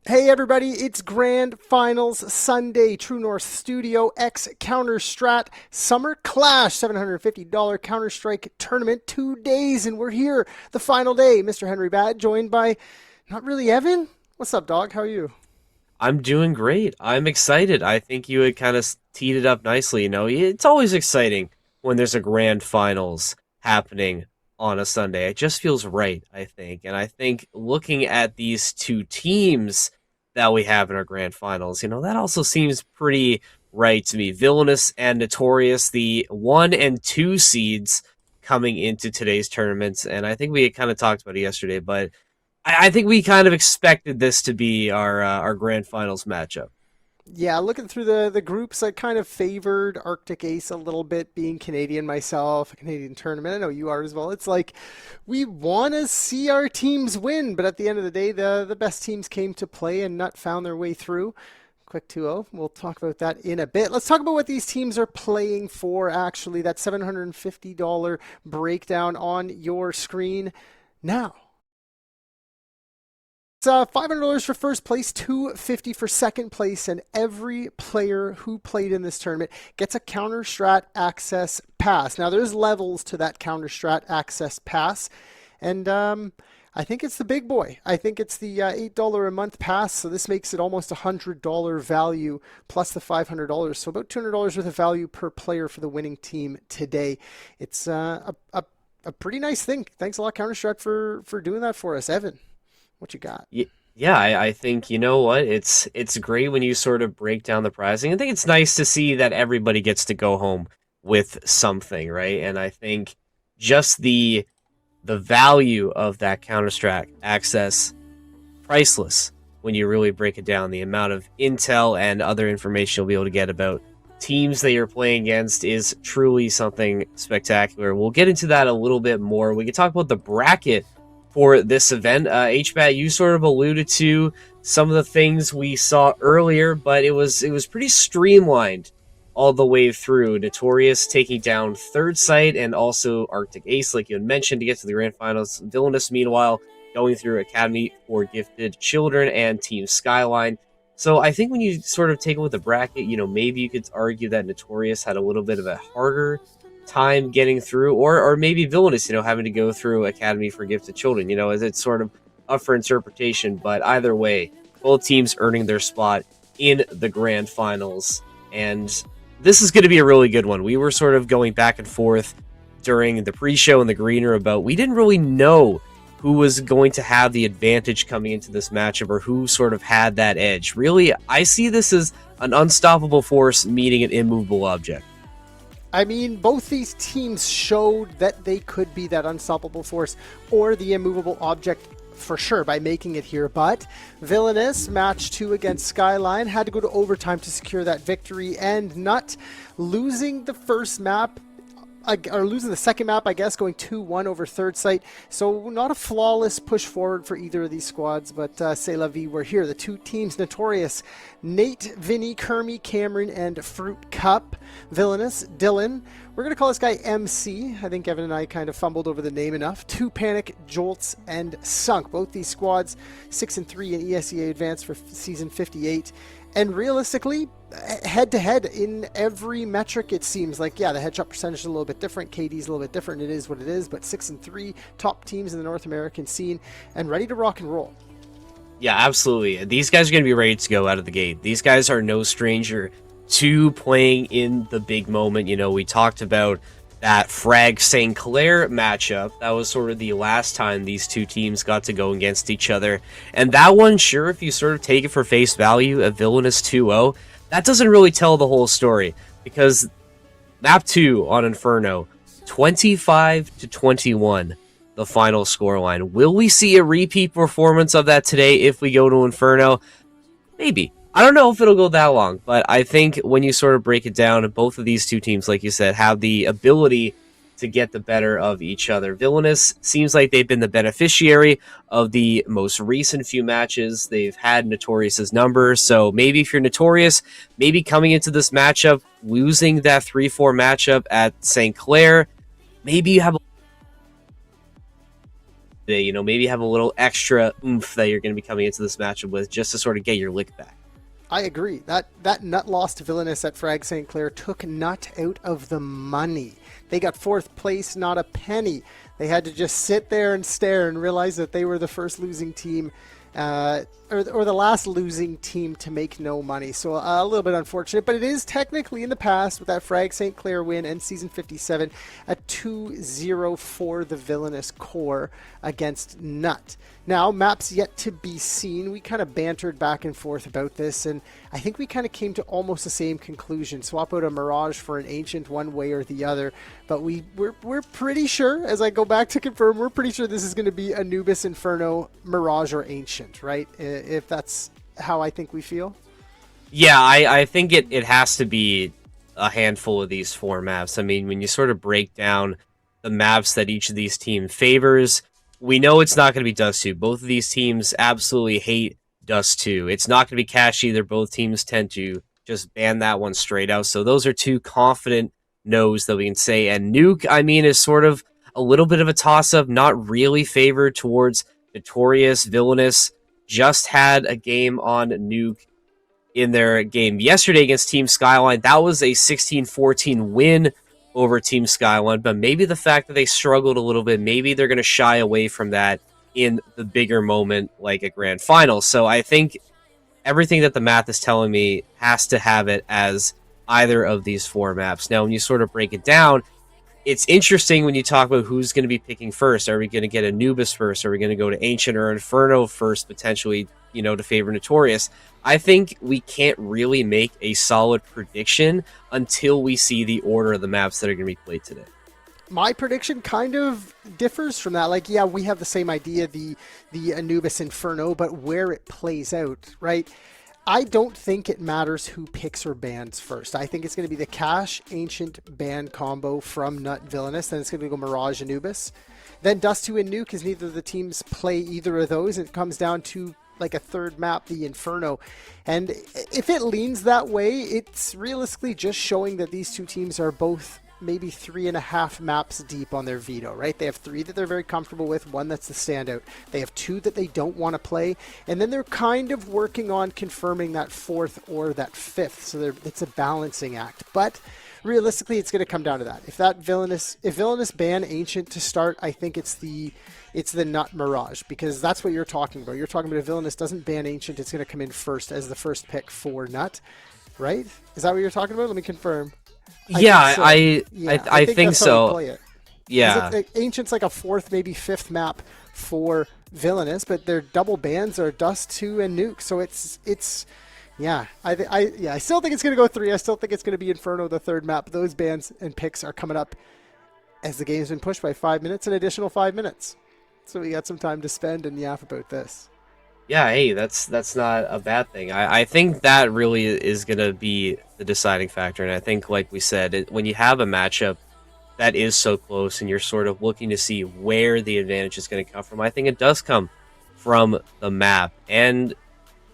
Hey everybody, it's Grand Finals Sunday, True North Studio X CounterStrat Summer Clash, $750 Counter-Strike tournament, 2 days, and we're here, the final day. Mr. Henry Bad, joined by, not really Evan? What's up, dog? How are you? I'm doing great. I'm excited. I think you had kind of teed it up nicely. It's always exciting when there's a grand finals happening on a Sunday. It just feels right, I think. And I think looking at these two teams that we have in our grand finals, that also seems pretty right to me. Villainous and NuTorious, the 1 and 2 seeds coming into today's tournaments. And I think we had kind of talked about it yesterday, but I think we kind of expected this to be our grand finals matchup. Yeah, looking through the groups, I kind of favored Arctic Ace a little bit, being Canadian myself, a Canadian tournament. I know you are as well. It's like we want to see our teams win, but at the end of the day, the best teams came to play and Nut found their way through. Quick 2-0. We'll talk about that in a bit. Let's talk about what these teams are playing for, actually. That $750 breakdown on your screen now. It's $500 for first place, $250 for second place, and every player who played in this tournament gets a CounterStrat Access Pass. Now, there's levels to that CounterStrat Access Pass, and I think it's the big boy. I think it's the $8 a month pass, so this makes it almost $100 value plus the $500, so about $200 worth of value per player for the winning team today. It's a a pretty nice thing. Thanks a lot, CounterStrat, for doing that for us. Evan, what you got? Yeah, I think you know what it's great when you sort of break down the pricing. I think it's nice to see that everybody gets to go home with something, right? And I think just the value of that Counter-Strike access priceless when you really break it down. The amount of intel and other information you'll be able to get about teams that you're playing against is truly something spectacular. We'll get into that a little bit more. We can talk about the bracket for this event. HBAT, you sort of alluded to some of the things we saw earlier, but it was pretty streamlined all the way through. NuTorious taking down Third Sight and also Arctic Ace, like you had mentioned, to get to the grand finals. Villainous, meanwhile, going through Academy for Gifted Children and Team Skyline. So I think when you sort of take it with the bracket, maybe you could argue that NuTorious had a little bit of a harder time getting through, or maybe Villainous, having to go through Academy for Gifted Children, as it's sort of up for interpretation. But either way, both teams earning their spot in the grand finals. And this is going to be a really good one. We were sort of going back and forth during the pre-show and the greener about we didn't really know who was going to have the advantage coming into this matchup or who sort of had that edge. Really, I see this as an unstoppable force meeting an immovable object. I mean, both these teams showed that they could be that unstoppable force or the immovable object for sure by making it here. But Villainous, match 2 against Skyline, had to go to overtime to secure that victory, and not losing the first map, or losing the second map, I guess, going 2-1 over Third Sight. So not a flawless push forward for either of these squads, but c'est la vie, we're here. The two teams, NuTorious, Nate, Vinny, Kermie, Cameron, and Fruit Cup. Villainous, Dylan. We're going to call this guy MC. I think Evan and I kind of fumbled over the name enough. 2 Panic, Jolts, and Sunk. Both these squads 6-3 in ESEA Advanced for season 58. And realistically, head-to-head in every metric, it seems like, yeah, the headshot percentage is a little bit different, KD's a little bit different, it is what it is, but 6-3, top teams in the North American scene, and ready to rock and roll. Yeah, absolutely. These guys are going to be ready to go out of the gate. These guys are no stranger to playing in the big moment. We talked about that Frag St. Clair matchup. That was sort of the last time these two teams got to go against each other. And that one, sure, if you sort of take it for face value, a Villainous 2-0, that doesn't really tell the whole story. Because map 2 on Inferno, 25-21, the final scoreline. Will we see a repeat performance of that today if we go to Inferno? Maybe. I don't know if it'll go that long, but I think when you sort of break it down, both of these two teams, like you said, have the ability to get the better of each other. Villainous seems like they've been the beneficiary of the most recent few matches. They've had NuTorious's number, so maybe if you're NuTorious, maybe coming into this matchup, losing that 3-4 matchup at St. Clair, maybe you have maybe have a little extra oomph that you're going to be coming into this matchup with just to sort of get your lick back. I agree. That nut loss to Villainous at Frag St. Clair took nut out of the money. They got 4th place, not a penny. They had to just sit there and stare and realize that they were the first losing team, or the last losing team to make no money. So a little bit unfortunate, but it is technically in the past with that Frag St. Clair win and season 57, a 2-0 for the Villainous core against Nut. Now, maps yet to be seen. We kind of bantered back and forth about this, and I think we kind of came to almost the same conclusion. Swap out a Mirage for an Ancient one way or the other, but we're pretty sure, as I go back to confirm, we're pretty sure this is going to be Anubis, Inferno, Mirage, or Ancient, right? If that's how I think we feel. Yeah, I think it has to be a handful of these 4 maps. I mean, when you sort of break down the maps that each of these teams favors, we know it's not going to be Dust 2. Both of these teams absolutely hate Dust 2. It's not going to be Cash either. Both teams tend to just ban that one straight out. So those are 2 confident no's that we can say. And Nuke, I mean, is sort of a little bit of a toss-up, not really favored towards NuTorious. Villainous just had a game on Nuke in their game yesterday against Team Skyline. That was a 16-14 win over Team Skyline, but maybe the fact that they struggled a little bit, maybe they're going to shy away from that in the bigger moment like a grand final. So I think everything that the math is telling me has to have it as either of these 4 maps. Now, when you sort of break it down, it's interesting when you talk about who's going to be picking first. Are we going to get Anubis first? Are we going to go to Ancient or Inferno first, potentially, to favor NuTorious? I think we can't really make a solid prediction until we see the order of the maps that are going to be played today. My prediction kind of differs from that. Like, yeah, we have the same idea, the Anubis Inferno, but where it plays out, right? I don't think it matters who picks or bans first. I think it's going to be the Cash Ancient ban combo from Nut Villainous. Then it's going to go Mirage Anubis. Then Dust 2 and Nuke, because neither of the teams play either of those. It comes down to like a third map, the Inferno. And if it leans that way, it's realistically just showing that these two teams are both maybe 3.5 maps deep on their veto, right? They have 3 that they're very comfortable with, 1 that's the standout. They have 2 that they don't want to play, and then they're kind of working on confirming that 4th or that 5th, so it's a balancing act. But realistically, it's going to come down to that. If Villainous ban Ancient to start, I think it's the Nut Mirage, because that's what you're talking about. You're talking about if Villainous doesn't ban Ancient, it's going to come in first as the first pick for Nut, right? Is that what you're talking about? Let me confirm. I think so. Yeah. Ancient's like a 4th, maybe 5th map for Villainous, but their double bans are Dust 2 and Nuke. So it's I still think it's going to go 3. I still think it's going to be Inferno, the 3rd map. Those bans and picks are coming up as the game's been pushed by 5 minutes, an additional 5 minutes. So we got some time to spend and yap about this. Yeah, hey, that's not a bad thing. I think that really is going to be the deciding factor. And I think, like we said, when you have a matchup that is so close and you're sort of looking to see where the advantage is going to come from, I think it does come from the map. And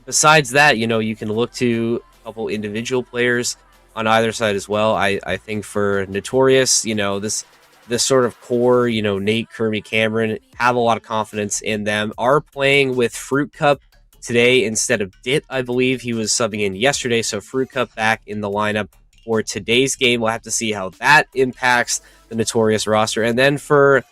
besides that, you can look to a couple individual players on either side as well. I think for NuTorious, this sort of core, Nate, Kermie, Cameron, have a lot of confidence in them, are playing with Fruit Cup today instead of Dit, I believe. He was subbing in yesterday, so Fruit Cup back in the lineup for today's game. We'll have to see how that impacts the NuTorious roster. And then for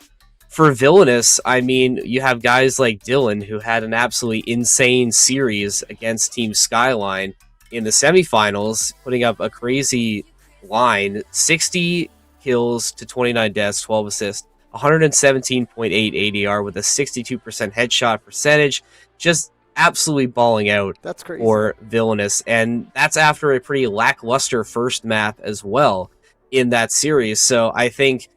Villainous, I mean, you have guys like Dylan, who had an absolutely insane series against Team Skyline in the semifinals, putting up a crazy line, 60 kills to 29 deaths, 12 assists, 117.8 ADR with a 62% headshot percentage. Just absolutely balling out. That's crazy. For Villainous. And that's after a pretty lackluster first map as well in that series. So I think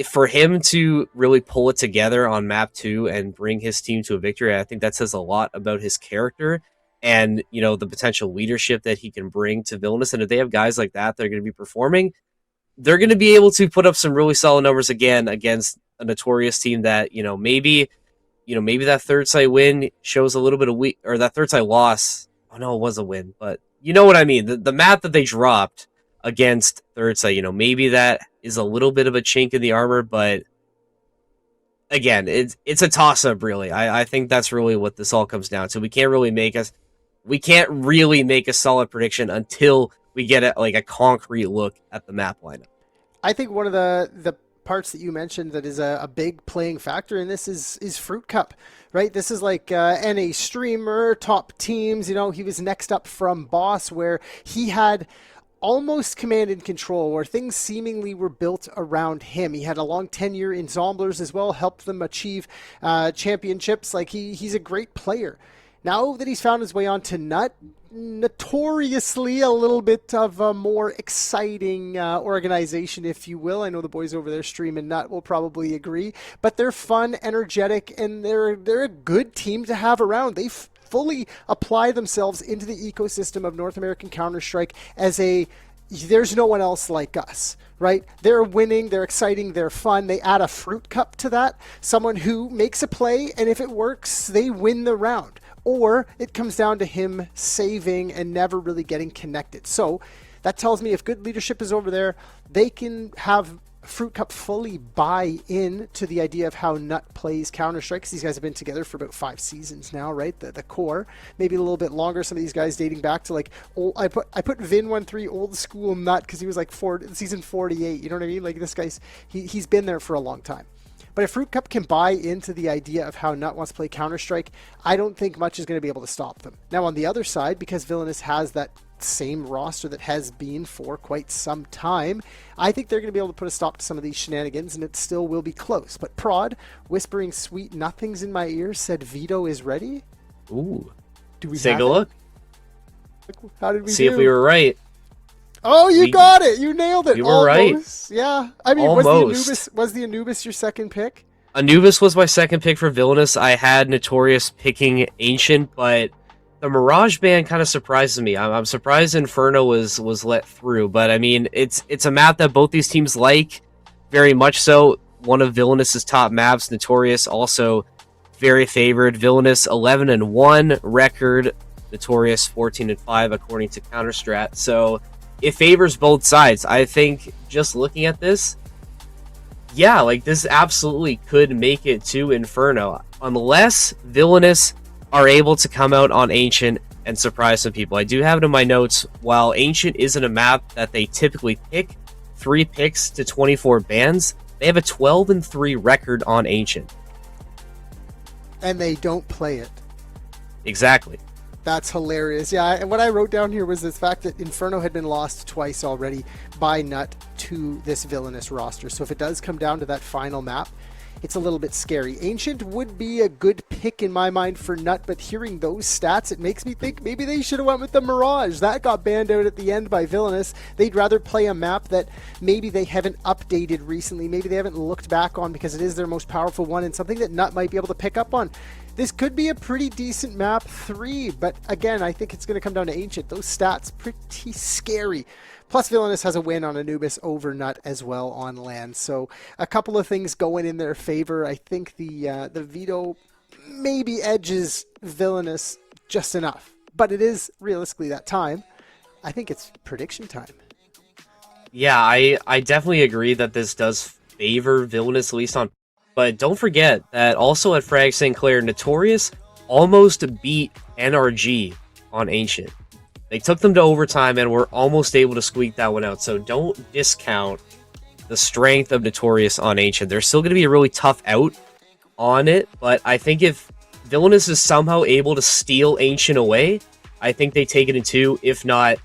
for him to really pull it together on map 2 and bring his team to a victory, I think that says a lot about his character and, the potential leadership that he can bring to Villainous. And if they have guys like that are going to be performing, they're going to be able to put up some really solid numbers again against a NuTorious team that, maybe that third site win shows a little bit of weak, or that third site loss. Oh no, it was a win, but you know what I mean? The map that they dropped against third site, maybe that is a little bit of a chink in the armor, but again, it's a toss up really. I think that's really what this all comes down to. We can't really make a solid prediction until we get a concrete look at the map lineup. I think one of the parts that you mentioned that is a big playing factor in this is Fruit Cup, right? This is like NA streamer, top teams. He was next up from Boss, where he had almost command and control, where things seemingly were built around him. He had a long tenure in Zomblers as well, helped them achieve championships. Like he's a great player. Now that he's found his way onto Nut, notoriously a little bit of a more exciting organization, if you will. I know the boys over there streaming Nut will probably agree, but they're fun, energetic, and they're a good team to have around. They fully apply themselves into the ecosystem of North American Counter-Strike as there's no one else like us, right? They're winning, they're exciting, they're fun. They add a Fruit Cup to that, someone who makes a play, and if it works, they win the round. Or it comes down to him saving and never really getting connected. So that tells me if good leadership is over there, they can have Fruit Cup fully buy in to the idea of how Nut plays Counter-Strike, because these guys have been together for about 5 seasons now, right? The core, maybe a little bit longer. Some of these guys dating back to I put Vin13 old school Nut because he was like season 48. You know what I mean? Like this guy's he's been there for a long time. But if Fruit Cup can buy into the idea of how Nut wants to play Counter Strike, I don't think much is going to be able to stop them. Now, on the other side, because Villainous has that same roster that has been for quite some time, I think they're going to be able to put a stop to some of these shenanigans, and it still will be close. But Prod, whispering sweet nothings in my ear, said Vito is ready. Ooh. Do we Take have a it? look. How did we See do? if we were right. Oh, you We got it! You nailed it. we were right. Almost. Yeah. I mean, Almost. Was the Anubis your second pick? Anubis was my second pick for Villainous. I had NuTorious picking Ancient, but the Mirage ban kind of surprises me. I'm surprised Inferno was let through, but I mean, it's a map that both these teams like very much so. One of Villainous's top maps, NuTorious, also very favored. Villainous 11-1 record, NuTorious 14-5 according to CounterStrat. So it favors both sides. I think just looking at this, yeah, like this absolutely could make it to Inferno unless Villainous are able to come out on Ancient and surprise some people. I do have it in my notes. While Ancient isn't a map that they typically pick, 3 picks to 24 bans, they have a 12-3 record on Ancient. And they don't play it. Exactly. That's hilarious. Yeah, and what I wrote down here was the fact that Inferno had been lost twice already by Nut to this Villainous roster. So if it does come down to that final map, it's a little bit scary. Ancient would be a good pick in my mind for Nut, but hearing those stats, it makes me think maybe they should have went with the Mirage. That got banned out at the end by Villainous. They'd rather play a map that maybe they haven't updated recently, maybe they haven't looked back on because it is their most powerful one and something that Nut might be able to pick up on. This could be a pretty decent map 3, but again, I think it's going to come down to Ancient. Those stats, pretty scary. Plus, Villainous has a win on Anubis over Nut as well on land. So a couple of things going in their favor. I think the veto maybe edges Villainous just enough. But it is realistically that time. I think it's prediction time. Yeah, I definitely agree that this does favor Villainous, at least on. But don't forget that also at Frag St. Clair, NuTorious almost beat NRG on Ancient. They took them to overtime and were almost able to squeak that one out. So don't discount the strength of NuTorious on Ancient. They're still going to be a really tough out on it, but I think if Villainous is somehow able to steal Ancient away, I think they take it in 2. If not,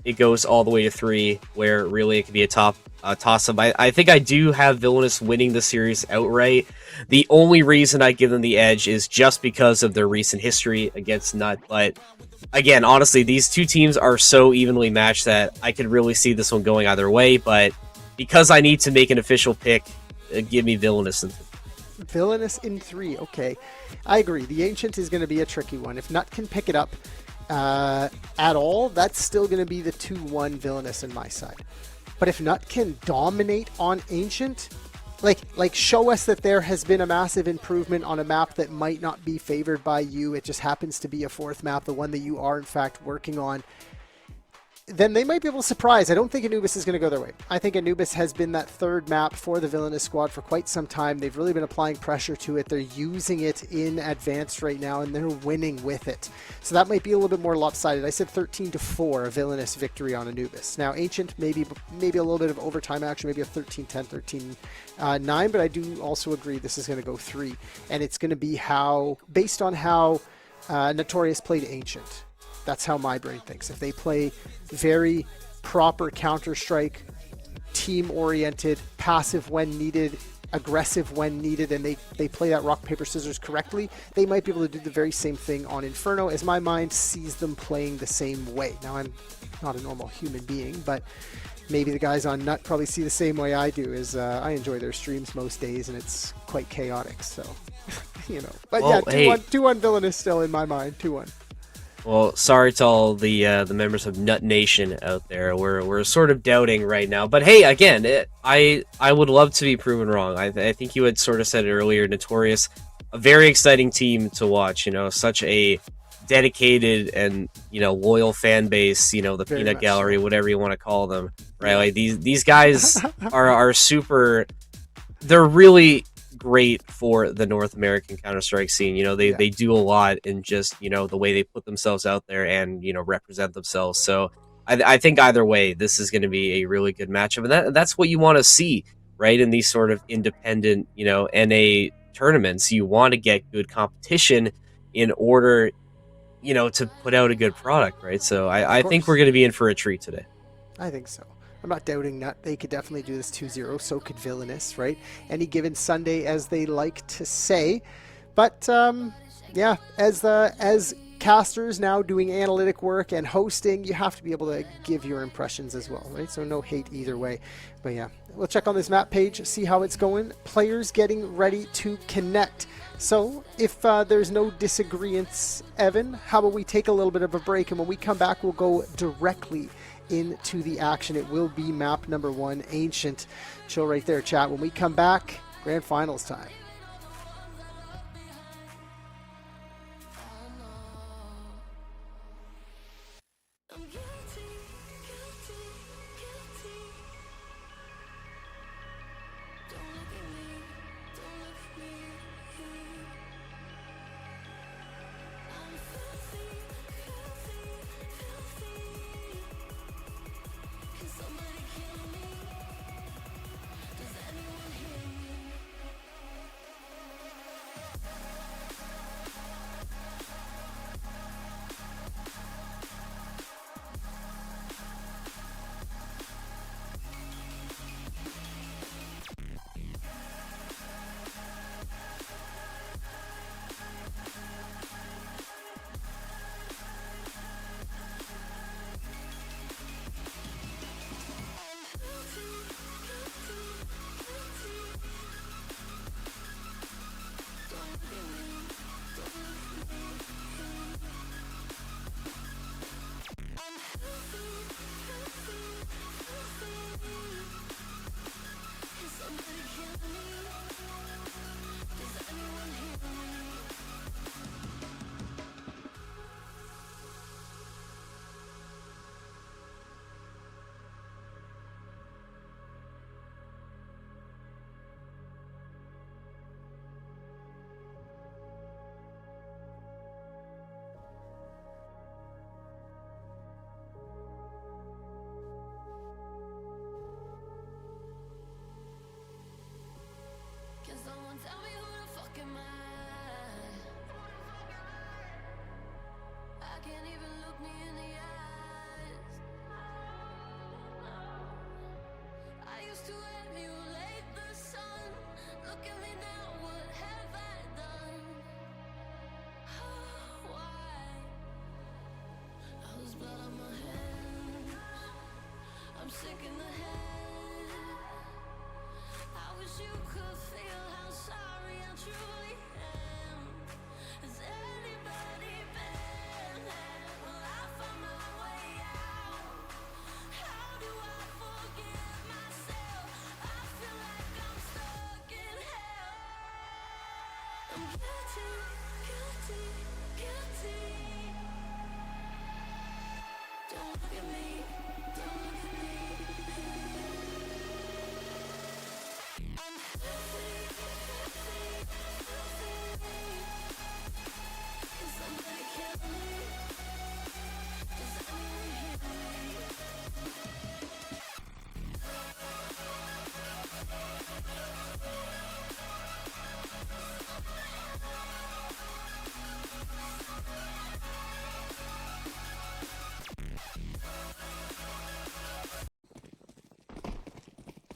it goes all the way to 3, where really it could be a toss-up. I think I do have Villainous winning the series outright. The only reason I give them the edge is just because of their recent history against Nut, but again, honestly, these two teams are so evenly matched that I could really see this one going either way, but because I need to make an official pick, give me Villainous. Villainous in 3, okay. I agree. The Ancient is going to be a tricky one. If Nut can pick it up at all, that's still going to be the 2-1 Villainous in my side. But if Nut can dominate on Ancient, like show us that there has been a massive improvement on a map that might not be favored by you, it just happens to be a 4th map, the one that you are in fact working on, then they might be able to surprise. I don't think Anubis is going to go their way. I think Anubis has been that 3rd map for the Villainous squad for quite some time. They've really been applying pressure to it. They're using it in advanced right now, and they're winning with it. So that might be a little bit more lopsided. I said 13-4, a Villainous victory on Anubis. Now, Ancient, maybe a little bit of overtime action, maybe a 13-10, 13-9, but I do also agree this is going to go 3. And it's going to be based on how NuTorious played Ancient. That's how my brain thinks. If they play very proper Counter-Strike, team-oriented, passive when needed, aggressive when needed, and they play that rock, paper, scissors correctly, they might be able to do the very same thing on Inferno, as my mind sees them playing the same way. Now, I'm not a normal human being, but maybe the guys on Nut probably see the same way I do, is I enjoy their streams most days, and it's quite chaotic, so, you know. But well, yeah, 2-1 Villainous still in my mind, 2-1. Well, sorry to all the members of Nut Nation out there. We're sort of doubting right now, but hey, again, I would love to be proven wrong. I think you had sort of said it earlier. NuTorious, a very exciting team to watch. You know, such a dedicated and loyal fan base. You know, the Peanut Gallery, whatever you want to call them, right? Like these guys are super. They're really great for the North American Counter-Strike scene. They do a lot in just the way they put themselves out there and represent themselves. So I think either way, this is going to be a really good matchup, and that's what you want to see, right? In these sort of independent, NA tournaments, you want to get good competition in order, to put out a good product, right? So Of I think we're course. going to be in for a treat today. I think so. I'm not doubting that they could definitely do this 2-0. So could Villainous, right? Any given Sunday, as they like to say. But yeah, as casters now doing analytic work and hosting, you have to be able to give your impressions as well, right? So no hate either way. But yeah, we'll check on this map page, see how it's going. Players getting ready to connect. So if there's no disagreements, Evan, how about we take a little bit of a break, and when we come back, we'll go directly into the action. It will be map number 1, Ancient. Chill right there, chat. When we come back, grand finals time.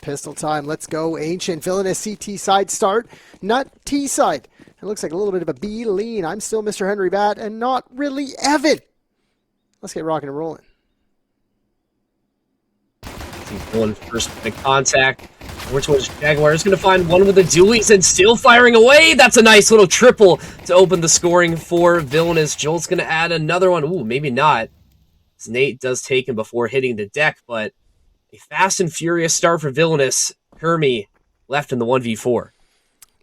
Pistol time. Let's go. Ancient. Villainous CT side start. Nut T side. It looks like a little bit of a B lean. I'm still Mr. Henry Bat and not really Evan. Let's get rocking and rolling. Going first to contact. Over towards Jaguar is going to find one with the dualies and still firing away. That's a nice little triple to open the scoring for Villainous. Jolt's going to add another one. Ooh, maybe not. Nate does take him before hitting the deck, but a fast and furious start for Villainous. Hermie left in the 1v4.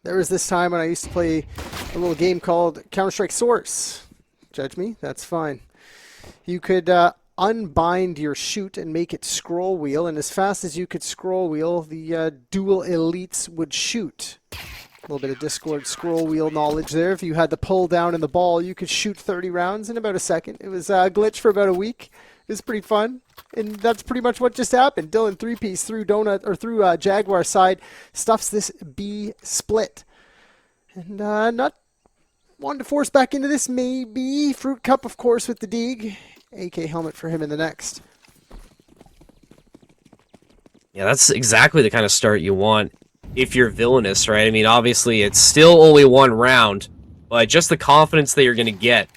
There was this time when I used to play a little game called CounterStrike Source. Judge me, that's fine. You could unbind your shoot and make it scroll wheel, and as fast as you could scroll wheel, the dual elites would shoot. A little bit of Discord scroll wheel knowledge there. If you had the pull down in the ball, you could shoot 30 rounds in about a second. It was a glitch for about a week. It was pretty fun. And that's pretty much what just happened. Dylan three-piece through Donut or through Jaguar side stuffs this B split. And not wanting to force back into this, maybe. Fruit Cup, of course, with the dig. AK helmet for him in the next. Yeah, that's exactly the kind of start you want if you're Villainous, right? I mean, obviously, it's still only one round, but just the confidence that you're going to get,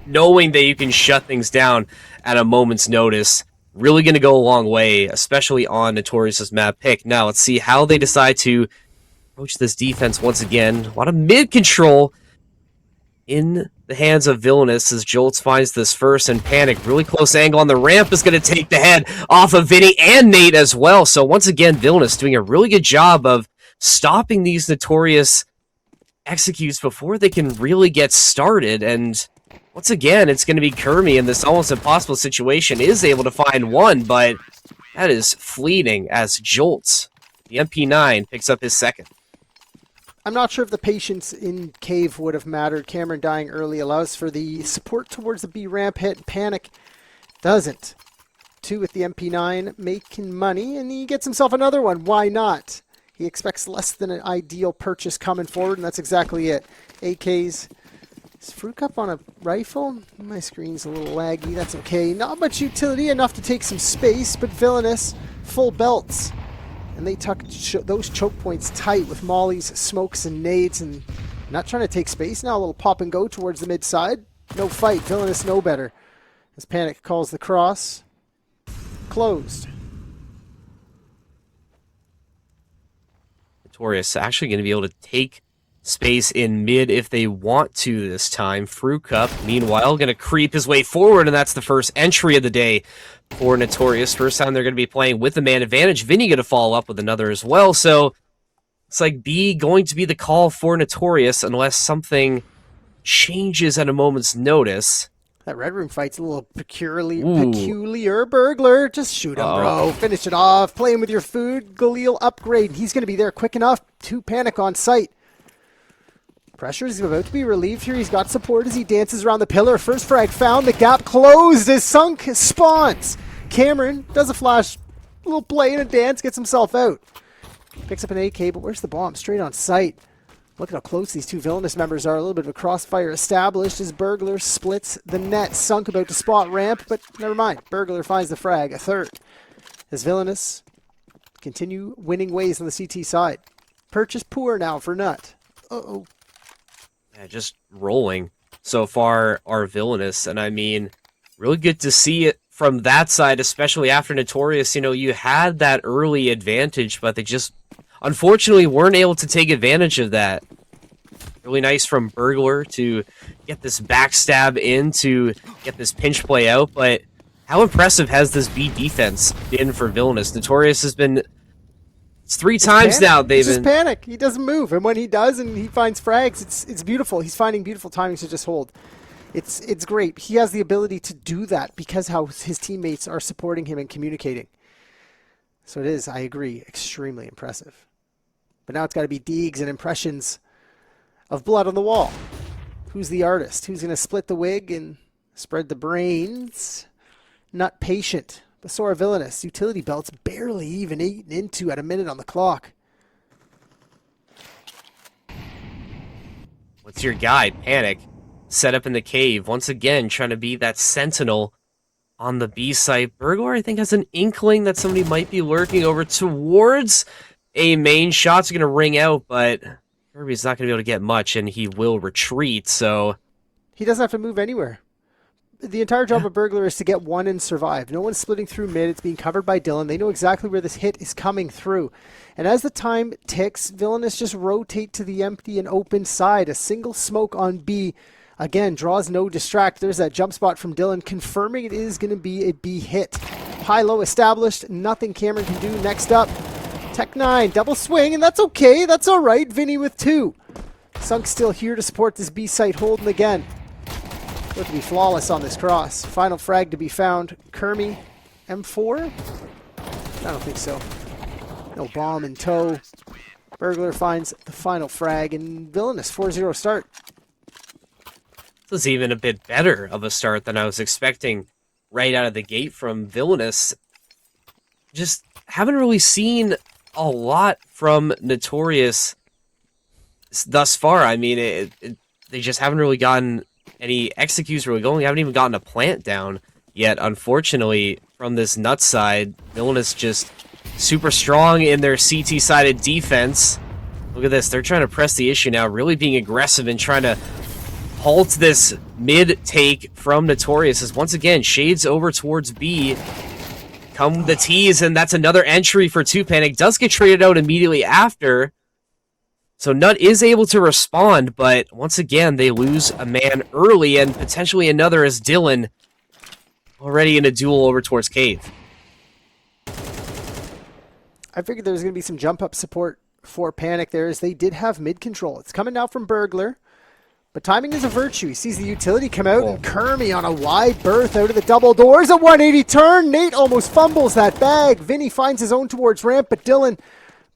knowing that you can shut things down at a moment's notice, really going to go a long way, especially on NuTorious's map pick. Now, let's see how they decide to approach this defense once again. A lot of mid-control in the hands of Villainous as Jolts finds this first, and Panic, really close angle on the ramp, is going to take the head off of Vinny and Nate as well. So once again, Villainous doing a really good job of stopping these NuTorious executes before they can really get started. And once again, it's going to be Kermie in this almost impossible situation, is able to find one, but that is fleeting as Jolts, the MP9, picks up his second. I'm not sure if the patience in cave would have mattered. Cameron dying early allows for the support towards the B ramp hit. Panic doesn't. 2 with the MP9 making money, and he gets himself another one. Why not? He expects less than an ideal purchase coming forward, and that's exactly it. AKs. Is Fruit Cup on a rifle? My screen's a little laggy. That's okay. Not much utility, enough to take some space, but Villainous, full belts. And they tuck those choke points tight with mollies, smokes, and nades, and not trying to take space now. A little pop and go towards the mid side. No fight. Villainous no better. As Panic calls the cross. Closed. NuTorious actually going to be able to take space in mid if they want to this time. Fruit Cup, meanwhile, going to creep his way forward, and that's the first entry of the day for NuTorious. First time they're going to be playing with the man advantage. Vinny going to follow up with another as well, so it's like B going to be the call for NuTorious unless something changes at a moment's notice. That Red Room fight's a little peculiar. Burglar, just shoot him, bro. Finish it off. Playing with your food. Galil upgrade. He's going to be there quick enough to Panic on sight. Pressure is about to be relieved here. He's got support as he dances around the pillar. First frag found. The gap closed as Sunk spawns. Cameron does a flash, little play and a dance, gets himself out. Picks up an AK, but where's the bomb? Straight on sight. Look at how close these two Villainous members are. A little bit of a crossfire established as Burglar splits the net. Sunk about to spot ramp, but never mind. Burglar finds the frag, a third. As Villainous continue winning ways on the CT side. Purchase poor now for Nut. Uh-oh. Yeah, just rolling so far are Villainous, and I mean, really good to see it from that side, especially after NuTorious. You know, you had that early advantage, but they just unfortunately weren't able to take advantage of that. Really nice from Burglar to get this backstab in to get this pinch play out, but how impressive has this B defense been for Villainous? NuTorious has been... It's 3 times Panic. now they've It's been... just Panic. He doesn't move, and when he does and he finds frags, it's beautiful. He's finding beautiful timings to just hold. It's great. He has the ability to do that because how his teammates are supporting him and communicating. So it is, I agree, extremely impressive. But now it's got to be Deegs and impressions of blood on the wall. Who's the artist? Who's going to split the wig and spread the brains? Not patient. The Sora Villainous. Utility belts barely even eaten into at a minute on the clock. What's your guide? Panic. Set up in the cave. Once again, trying to be that sentinel on the B site. Burglar, I think, has an inkling that somebody might be lurking over towards a main. Shot's going to ring out, but Kirby's not going to be able to get much, and he will retreat, so... He doesn't have to move anywhere. The entire job of Burglar is to get one and survive. No one's splitting through mid. It's being covered by Dylan. They know exactly where this hit is coming through. And as the time ticks, Villainous just rotate to the empty and open side. A single smoke on B. Again, draws no distract. There's that jump spot from Dylan, confirming it is going to be a B hit. High-low established. Nothing Cameron can do. Next up, Tech 9. Double swing, and that's okay. That's all right. Vinny with 2. Sunk still here to support this B site. Holding again. Look to be flawless on this cross. Final frag to be found. Kermie, M4? I don't think so. No bomb in tow. Burglar finds the final frag, and Villainous 4-0 start. This is even a bit better of a start than I was expecting right out of the gate from Villainous. Just haven't really seen a lot from NuTorious thus far. I mean, they just haven't really gotten any executes really going. They haven't even gotten a plant down yet, unfortunately, from this nut side. Villainous just super strong in their CT-sided defense. Look at this. They're trying to press the issue now, really being aggressive and trying to halt this mid-take from NuTorious as once again, shades over towards B. Come the tease, and that's another entry for 2Panic. Does get traded out immediately after. So Nut is able to respond, but once again, they lose a man early, and potentially another as Dylan already in a duel over towards Cave. I figured there was going to be some jump-up support for Panic there, as they did have mid-control. It's coming now from Burglar. But timing is a virtue. He sees the utility come out, and Kermie on a wide berth out of the double doors. A 180 turn. Nate almost fumbles that bag. Vinny finds his own towards ramp, but Dylan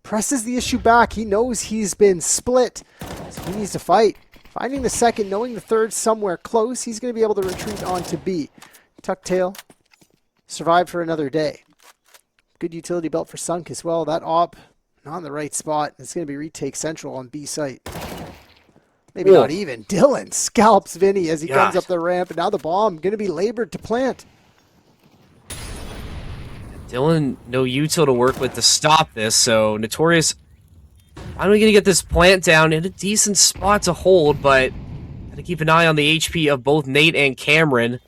presses the issue back. He knows he's been split, so he needs to fight. Finding the second, knowing the third somewhere close, he's going to be able to retreat onto B. Tucktail survived for another day. Good utility belt for Sunk as well. That op not in the right spot. It's going to be retake central on B site. Maybe not even. Dylan scalps Vinny as he comes up the ramp, and now the bomb going to be labored to plant. Dylan, no util to work with to stop this, so NuTorious finally going to get this plant down in a decent spot to hold, but got to keep an eye on the HP of both Nate and Cameron.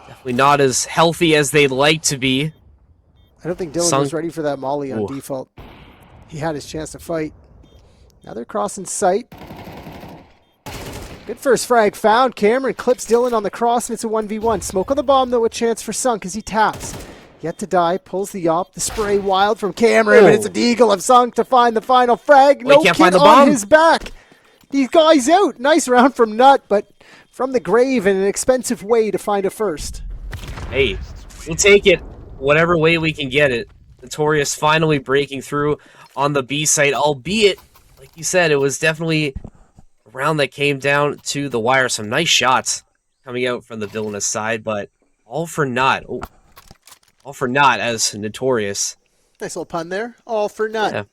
Definitely not as healthy as they'd like to be. I don't think Dylan was ready for that molly on default. He had his chance to fight. Now they're crossing sight. Good first frag found. Cameron clips Dylan on the cross, and it's a 1v1. Smoke on the bomb, though, a chance for Sunk as he taps. Yet to die, pulls the op. The spray wild from Cameron, but it's a deagle of Sunk to find the final frag. No kid on his back. These guys out. Nice round from Nut, but from the grave in an expensive way to find a first. Hey, we'll take it whatever way we can get it. NuTorious finally breaking through on the B site, albeit, like you said, it was definitely round that came down to the wire. Some nice shots coming out from the Villainous side, but all for naught. Oh, all for naught as NuTorious. Nice little pun there. All for naught. Yeah.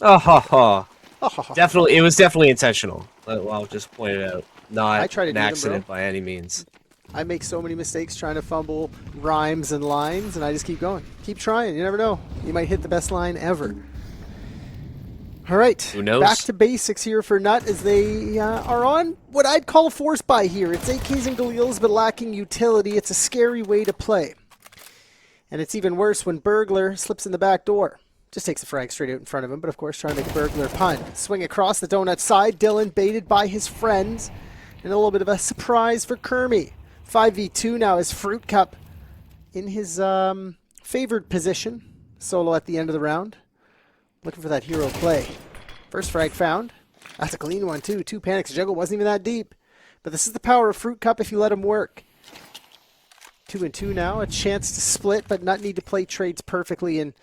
Oh, ha, ha. Definitely, it was definitely intentional. I'll just point it out. Not an accident by any means. I make so many mistakes trying to fumble rhymes and lines, and I just keep going. Keep trying. You never know. You might hit the best line ever. All right, who knows? Back to basics here for Nut as they are on what I'd call a force buy here. It's AKs and Galils, but lacking utility. It's a scary way to play. And it's even worse when Burglar slips in the back door. Just takes a frag straight out in front of him, but of course trying to make a Burglar pun. Swing across the donut side. Dylan baited by his friends. And a little bit of a surprise for Kermie. 5v2 now as Fruit Cup in his favored position. Solo at the end of the round. Looking for that hero play. First frag found. That's a clean one, too. 2Panic's juggle wasn't even that deep. But this is the power of Fruit Cup if you let him work. 2 and 2 now. A chance to split, but not need to play trades perfectly. And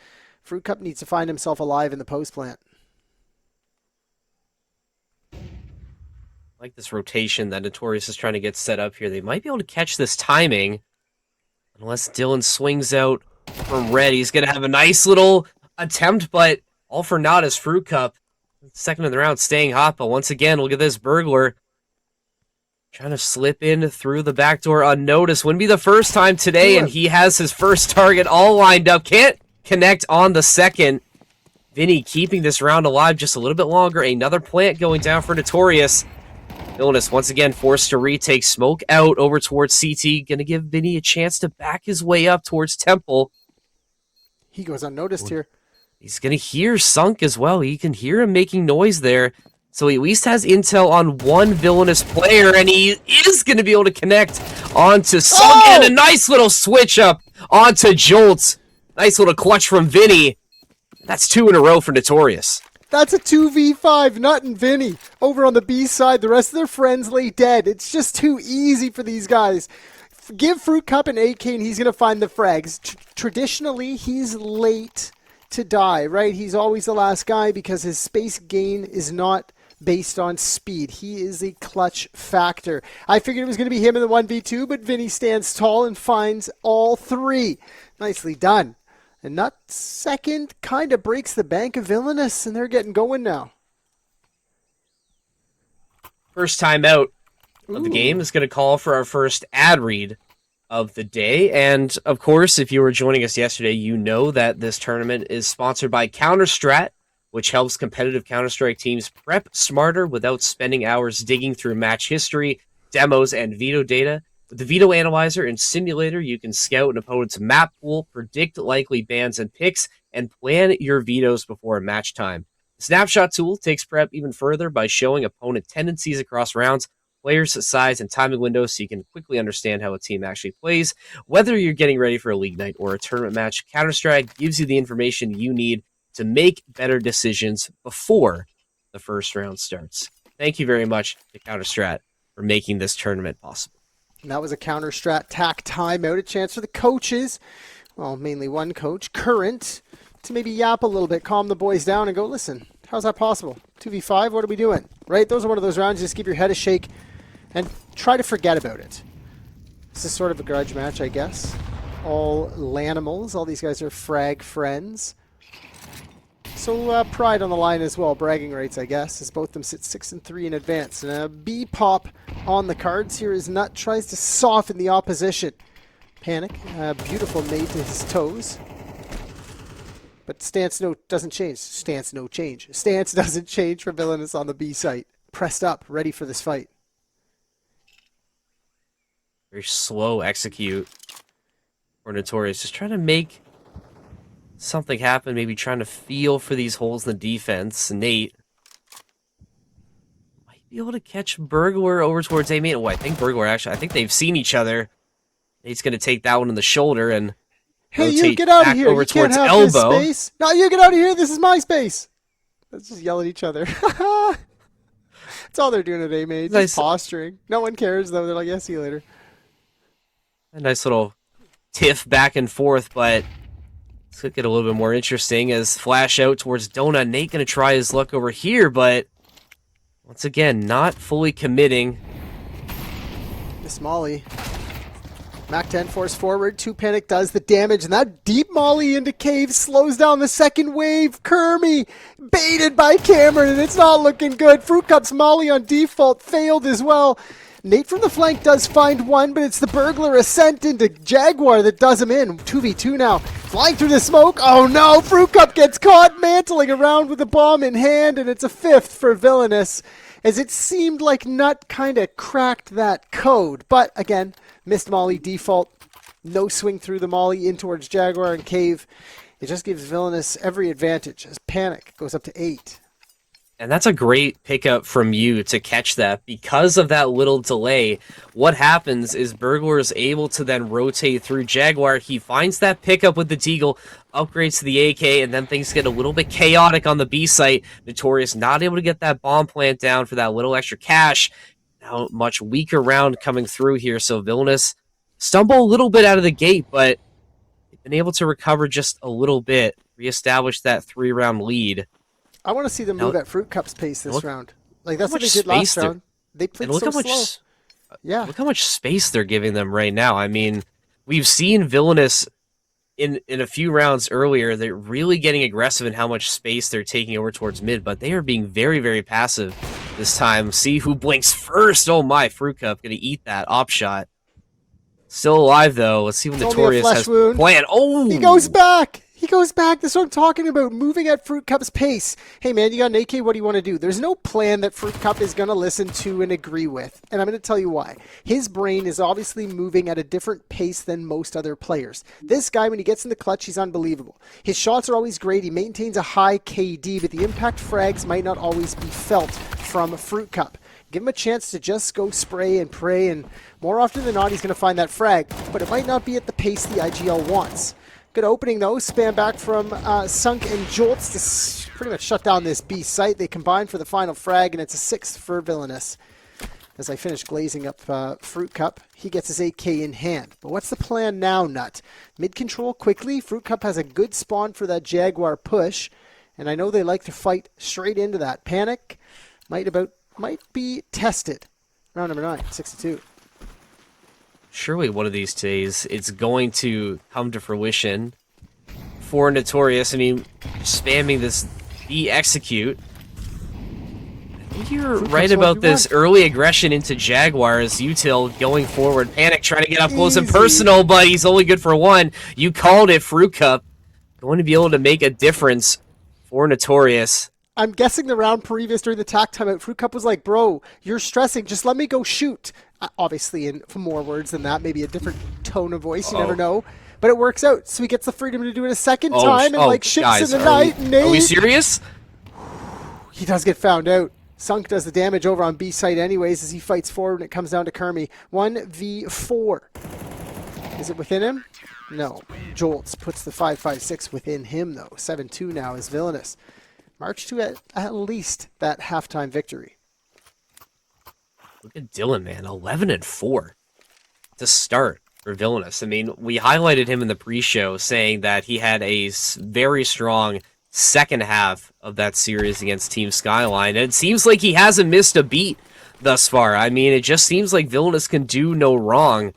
Fruit Cup needs to find himself alive in the post plant. I like this rotation that NuTorious is trying to get set up here. They might be able to catch this timing. Unless Dylan swings out for red. He's going to have a nice little attempt, but all for naught is Fruit Cup. Second in the round, staying hot, but once again, look at this Burglar. Trying to slip in through the back door unnoticed. Wouldn't be the first time today, and he has his first target all lined up. Can't connect on the second. Vinny keeping this round alive just a little bit longer. Another plant going down for NuTorious. Villainous once again forced to retake. Smoke out over towards CT. Gonna give Vinny a chance to back his way up towards Temple. He goes unnoticed here. He's going to hear Sunk as well. He can hear him making noise there. So he at least has intel on one Villainous player, and he is going to be able to connect onto Sunk. And a nice little switch up onto Jolts. Nice little clutch from Vinny. That's 2 in a row for NuTorious. That's a 2v5, Nut and Vinny. Over on the B side, the rest of their friends lay dead. It's just too easy for these guys. Give Fruit Cup an AK, and he's going to find the frags. Traditionally, he's late to die, right? He's always the last guy because his space gain is not based on speed. He is a clutch factor. I figured it was going to be him in the 1v2, but Vinny stands tall and finds all three. Nicely done. And Nut second kind of breaks the bank of Villainous, and they're getting going now. First time out of the Ooh. game is going to call for our first ad read of the day. And of course, if you were joining us yesterday, you know that this tournament is sponsored by CounterStrat, which helps competitive Counter-Strike teams prep smarter without spending hours digging through match history, demos, and veto data. With the Veto Analyzer and Simulator, you can scout an opponent's map pool, predict likely bans and picks, and plan your vetoes before match time. The Snapshot tool takes prep even further by showing opponent tendencies across rounds, players' size, and timing windows so you can quickly understand how a team actually plays. Whether you're getting ready for a league night or a tournament match, CounterStrike gives you the information you need to make better decisions before the first round starts. Thank you very much to CounterStrat for making this tournament possible. And that was a CounterStrat tack timeout, a chance for the coaches, well, mainly one coach, Current, to maybe yap a little bit, calm the boys down and go, listen, how's that possible? 2v5, what are we doing? Right? Those are one of those rounds, just give your head a shake and try to forget about it. This is sort of a grudge match, I guess. All Lanimals, all these guys are frag friends. So pride on the line as well, bragging rights, I guess, as both of them sit 6-3 in advance. And a B-pop on the cards here as Nut tries to soften the opposition. Panic, beautiful nade to his toes. But stance doesn't change. Stance doesn't change for Villainous on the B site. Pressed up, ready for this fight. Very slow execute for NuTorious. Just trying to make something happen, maybe trying to feel for these holes in the defense. Nate might be able to catch Burglar over towards A main. Oh, I think they've seen each other. Nate's going to take that one in the shoulder and hey, you get out of here. You can't have this space. No, you get out of here. This is my space. Let's just yell at each other. That's all they're doing at A main. Just posturing. No one cares, though. They're like, yeah, see you later. A nice little tiff back and forth, but this could get a little bit more interesting as flash out towards Donut. Nate going to try his luck over here, but once again, not fully committing. Miss Molly. Mac 10 force forward. 2 Panic does the damage, and that deep Molly into Cave slows down the second wave. Kermie baited by Cameron, and it's not looking good. Fruit Cup's Molly on default failed as well. Nate from the flank does find one, but it's the Burglar Ascent into Jaguar that does him in. 2v2 now. Flying through the smoke. Oh no, Fruit Cup gets caught mantling around with a bomb in hand, and it's a 5th for Villainous, as it seemed like Nut kind of cracked that code. But again, missed Molly default. No swing through the Molly in towards Jaguar and Cave. It just gives Villainous every advantage as Panic goes up to 8. And that's a great pickup from you to catch that. Because of that little delay, what happens is Burglar is able to then rotate through Jaguar. He finds that pickup with the Deagle, upgrades to the AK, and then things get a little bit chaotic on the B site. NuTorious not able to get that bomb plant down for that little extra cash. Now much weaker round coming through here, so Villainous stumble a little bit out of the gate, but they've been able to recover just a little bit, reestablish that 3-round lead. I want to see them move at Fruit Cup's pace this round. Like, that's what they did last round. They played so slow. Yeah. Look how much space they're giving them right now. I mean, we've seen Villainous in a few rounds earlier. They're really getting aggressive in how much space they're taking over towards mid, but they are being very, very passive this time. See who blinks first. Oh my, Fruit Cup going to eat that op shot. Still alive, though. Let's see what NuTorious has planned. Oh! He goes back! He goes back. That's what I'm talking about. Moving at Fruit Cup's pace. Hey, man, you got an AK. What do you want to do? There's no plan that Fruit Cup is going to listen to and agree with. And I'm going to tell you why. His brain is obviously moving at a different pace than most other players. This guy, when he gets in the clutch, he's unbelievable. His shots are always great. He maintains a high KD, but the impact frags might not always be felt from Fruit Cup. Give him a chance to just go spray and pray, and more often than not, he's going to find that frag. But it might not be at the pace the IGL wants. Good opening, though. Spam back from Sunk and Jolts to pretty much shut down this B site. They combine for the final frag, and it's a 6th for Villainous. As I finish glazing up Fruit Cup, he gets his AK in hand. But what's the plan now, Nut? Mid-control quickly. Fruit Cup has a good spawn for that Jaguar push, and I know they like to fight straight into that. Panic might be tested. Round number 9, 62. Surely one of these days it's going to come to fruition for NuTorious. I mean, spamming this B execute. I think you're right about this early aggression into Jaguars. Util going forward, Panic trying to get up close and personal, but he's only good for one. You called it, Fruit Cup. Going to be able to make a difference for NuTorious. I'm guessing the round previous during the tack timeout, Fruit Cup was like, bro, you're stressing. Just let me go shoot. Obviously, in more words than that, maybe a different tone of voice. You never know. But it works out. So he gets the freedom to do it a second time and ships guys, in the night. Are we serious? He does get found out. Sunk does the damage over on B site anyways as he fights forward and it comes down to Kermie. 1v4. Is it within him? No. Jolts puts the 5.56 within him though. 7-2 now is Villainous. March to at least that halftime victory. Look at Dylan, man. 11-4 to start for Villainous. I mean, we highlighted him in the pre-show saying that he had a very strong second half of that series against Team Skyline. And it seems like he hasn't missed a beat thus far. I mean, it just seems like Villainous can do no wrong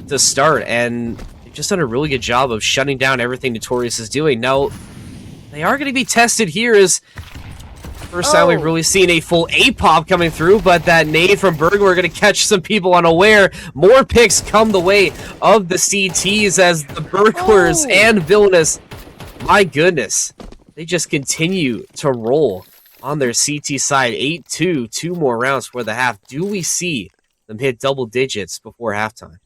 to start. And they've just done a really good job of shutting down everything NuTorious is doing. Now, they are going to be tested here as first time we've really seen a full A-pop coming through, but that nade from Burglar are going to catch some people unaware. More picks come the way of the CTs as the Burglars and Villainous, my goodness, they just continue to roll on their CT side. 8-2, 2 more rounds for the half. Do we see them hit double digits before halftime?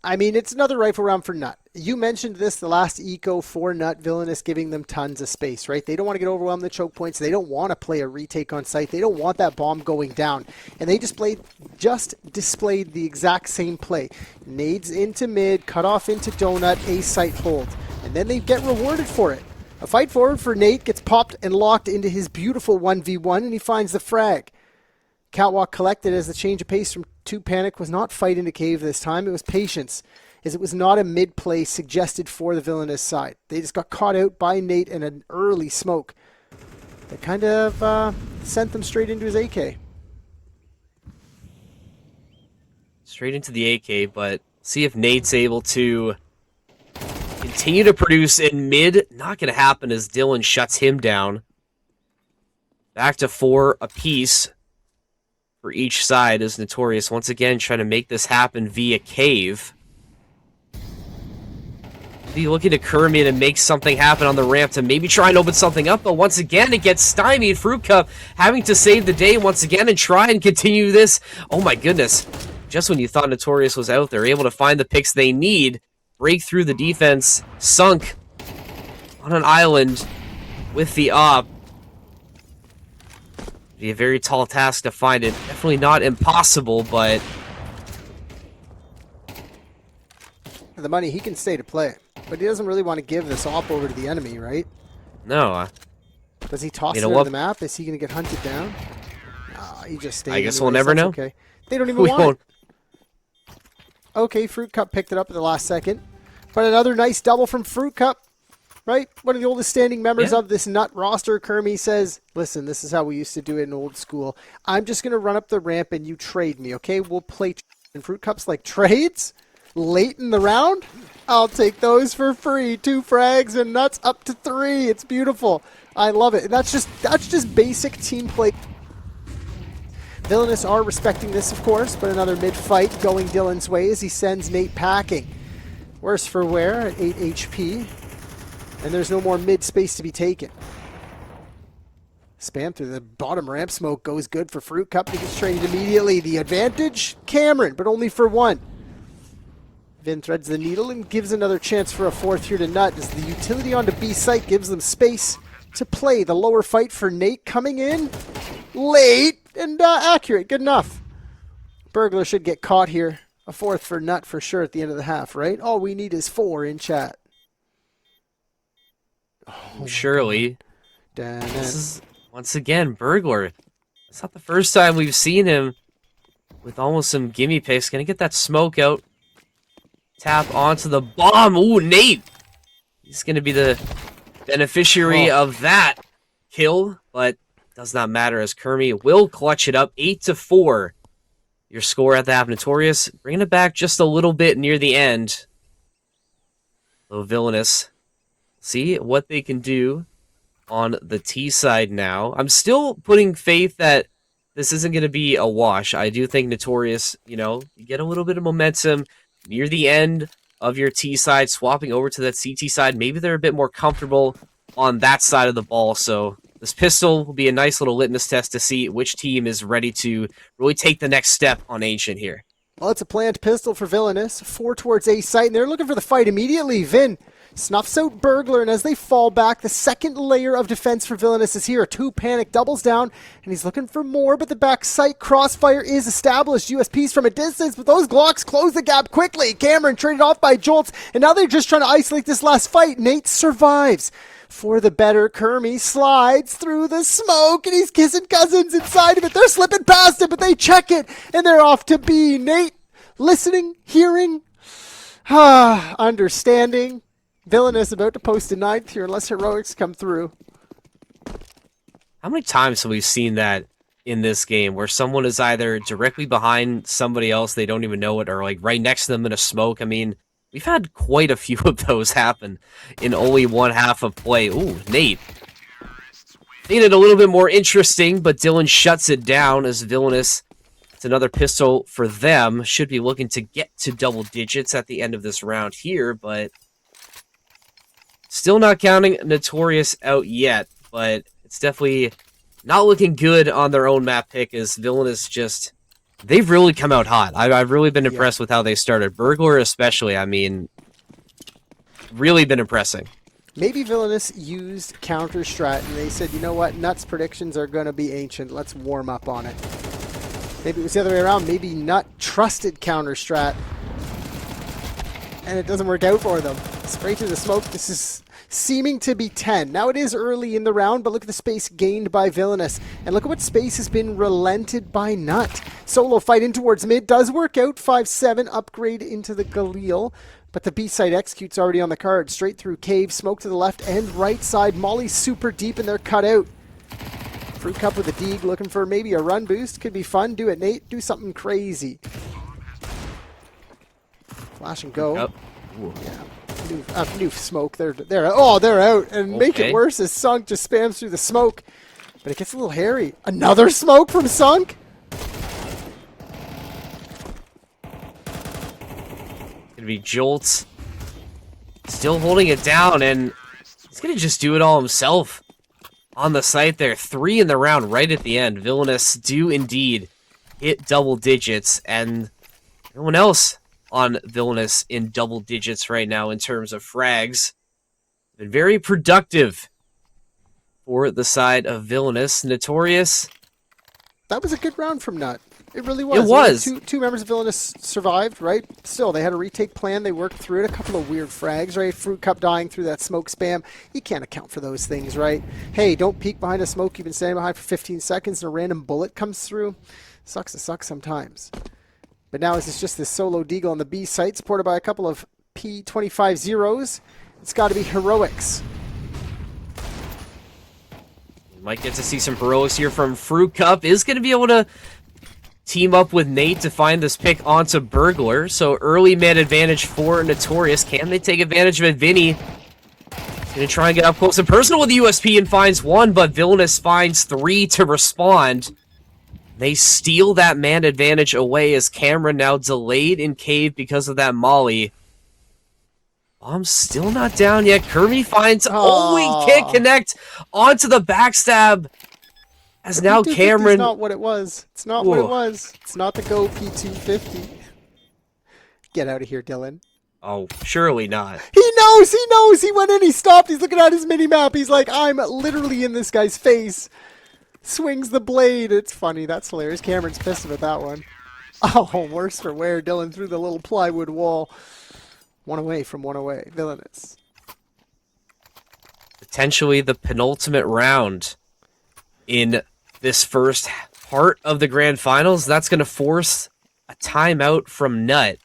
I mean, it's another rifle round for Nut. You mentioned this, the last eco for Nut, Villainous giving them tons of space, right? They don't want to get overwhelmed with the choke points. They don't want to play a retake on site. They don't want that bomb going down. And they just displayed the exact same play. Nades into mid, cut off into donut, A site hold. And then they get rewarded for it. A fight forward for Nate gets popped and locked into his beautiful 1v1, and he finds the frag. Catwalk collected as the change of pace from 2 Panic was not fight into cave this time. It was patience, as it was not a mid-play suggested for the Villainous side. They just got caught out by Nate in an early smoke that kind of sent them straight into his AK. Straight into the AK, but see if Nate's able to continue to produce in mid. Not going to happen as Dylan shuts him down. Back to 4 apiece for each side as NuTorious once again trying to make this happen via cave. Be looking to Kermit and make something happen on the ramp to maybe try and open something up, but once again it gets stymied. Fruit Cup having to save the day once again and try and continue this. Oh my goodness. Just when you thought NuTorious was out there, able to find the picks they need, break through the defense, Sunk on an island with the op. Be a very tall task to find it. Definitely not impossible, but The money, he can stay to play, but he doesn't really want to give this op over to the enemy, right? no. Does he toss it on the map? Is he going to get hunted down? Nah, he just stays. I guess we'll never know. Okay. They don't even want it. Okay, Fruit Cup picked it up at the last second. But another nice double from Fruit Cup, right? One of the oldest standing members of this Nut roster, Kermie, says, listen, this is how we used to do it in old school. I'm just going to run up the ramp and you trade me, okay? We'll play. And Fruit Cup's like, trades? Late in the round? I'll take those for free. 2 frags and Nuts up to 3. It's beautiful. I love it. And that's just basic team play. Villainous are respecting this, of course, but another mid-fight going Dylan's way as he sends Nate packing. Worse for wear at 8 HP. And there's no more mid-space to be taken. Spam through the bottom ramp smoke goes good for Fruit Cup. He gets traded immediately. The advantage, Cameron, but only for 1. Vin threads the needle and gives another chance for a 4th here to Nut as the utility onto B site gives them space to play. The lower fight for Nate coming in late and accurate. Good enough. Burglar should get caught here. A 4th for Nut for sure at the end of the half, right? All we need is 4 in chat. Oh, surely. This is, once again, Burglar. It's not the first time we've seen him with almost some gimme picks. Gonna get that smoke out. Tap onto the bomb. Ooh, Nate. He's gonna be the beneficiary of that kill, but does not matter as Kermie will clutch it up 8-4. Your score at the half. NuTorious bringing it back just a little bit near the end. So Villainous, see what they can do on the T side now. I'm still putting faith that this isn't going to be a wash. I do think NuTorious, you get a little bit of momentum near the end of your T side, swapping over to that CT side. Maybe they're a bit more comfortable on that side of the ball. So this pistol will be a nice little litmus test to see which team is ready to really take the next step on Ancient here. Well, it's a planned pistol for Villainous. 4 towards A site, and they're looking for the fight immediately. Vin snuffs out Burglar, and as they fall back, the second layer of defense for Villainous is here. 2 panic doubles down, and he's looking for more, but the back sight crossfire is established. USPs from a distance, but those Glocks close the gap quickly. Cameron traded off by Jolts, and now they're just trying to isolate this last fight. Nate survives. For the better, Kermie slides through the smoke, and he's kissing cousins inside of it. They're slipping past it, but they check it, and they're off to B. Nate, listening, hearing, understanding. Villainous about to post a 9th here unless heroics come through. How many times have we seen that in this game where someone is either directly behind somebody else, they don't even know it, or like right next to them in a smoke? I mean, we've had quite a few of those happen in only one half of play. Ooh, Nate. Made it a little bit more interesting, but Dylan shuts it down as Villainous. It's another pistol for them. Should be looking to get to double digits at the end of this round here, but still not counting NuTorious out yet, but it's definitely not looking good on their own map pick as Villainous just... They've really come out hot. I've really been impressed with how they started. Burglar especially, I mean, really been impressing. Maybe Villainous used CounterStrat and they said, you know what, Nut's predictions are going to be Ancient. Let's warm up on it. Maybe it was the other way around. Maybe Nut trusted CounterStrat and it doesn't work out for them. Spray through the smoke. This is seeming to be 10. Now it is early in the round, but look at the space gained by Villainous. And look at what space has been relented by Nut. Solo fight in towards mid. Does work out. 5-7. Upgrade into the Galil. But the B side executes already on the card. Straight through cave. Smoke to the left and right side. Molly's super deep and they're cut out. Fruit Cup with a Deeg looking for maybe a run boost. Could be fun. Do it, Nate. Do something crazy. Flash and go. Yep. Yeah. New smoke. They're out. And make it worse as Sunk just spams through the smoke. But it gets a little hairy. Another smoke from Sunk? Gonna be Jolts. Still holding it down, and he's gonna just do it all himself on the site there. 3 in the round right at the end. Villainous do indeed hit double digits, and everyone else on Villainous in double digits right now in terms of frags. Been very productive for the side of Villainous. NuTorious. That was a good round from Nut. It really was. It was. Two members of Villainous survived, right? Still, they had a retake plan. They worked through it. A couple of weird frags, right? Fruit Cup dying through that smoke spam. You can't account for those things, right? Hey, don't peek behind a smoke you've been standing behind for 15 seconds and a random bullet comes through. Sucks to suck sometimes. But now it's just this solo deagle on the B site, supported by a couple of P25 zeros. It's got to be heroics. Might get to see some heroics here from Fruit Cup. Is going to be able to team up with Nate to find this pick onto Burglar. So early man advantage for NuTorious. Can they take advantage of it? Vinny going to try and get up close and personal with the USP and finds 1, but Villainous finds 3 to respond. They steal that man advantage away as Cameron now delayed in cave because of that molly. Bomb's still not down yet. Kermie finds... Oh, he can't connect onto the backstab. As now Cameron... It's not what it was. It's not what it was. It's not the Go P250. Get out of here, Dylan. Oh, surely not. He knows! He knows! He went in, he stopped, he's looking at his mini-map. He's like, I'm literally in this guy's face. Swings the blade. It's funny. That's hilarious. Cameron's pissed about that one. Oh, worse for wear. Dylan through the little plywood wall. 1 away from 1 away. Villainous. Potentially the penultimate round in this first part of the grand finals. That's going to force a timeout from Nut.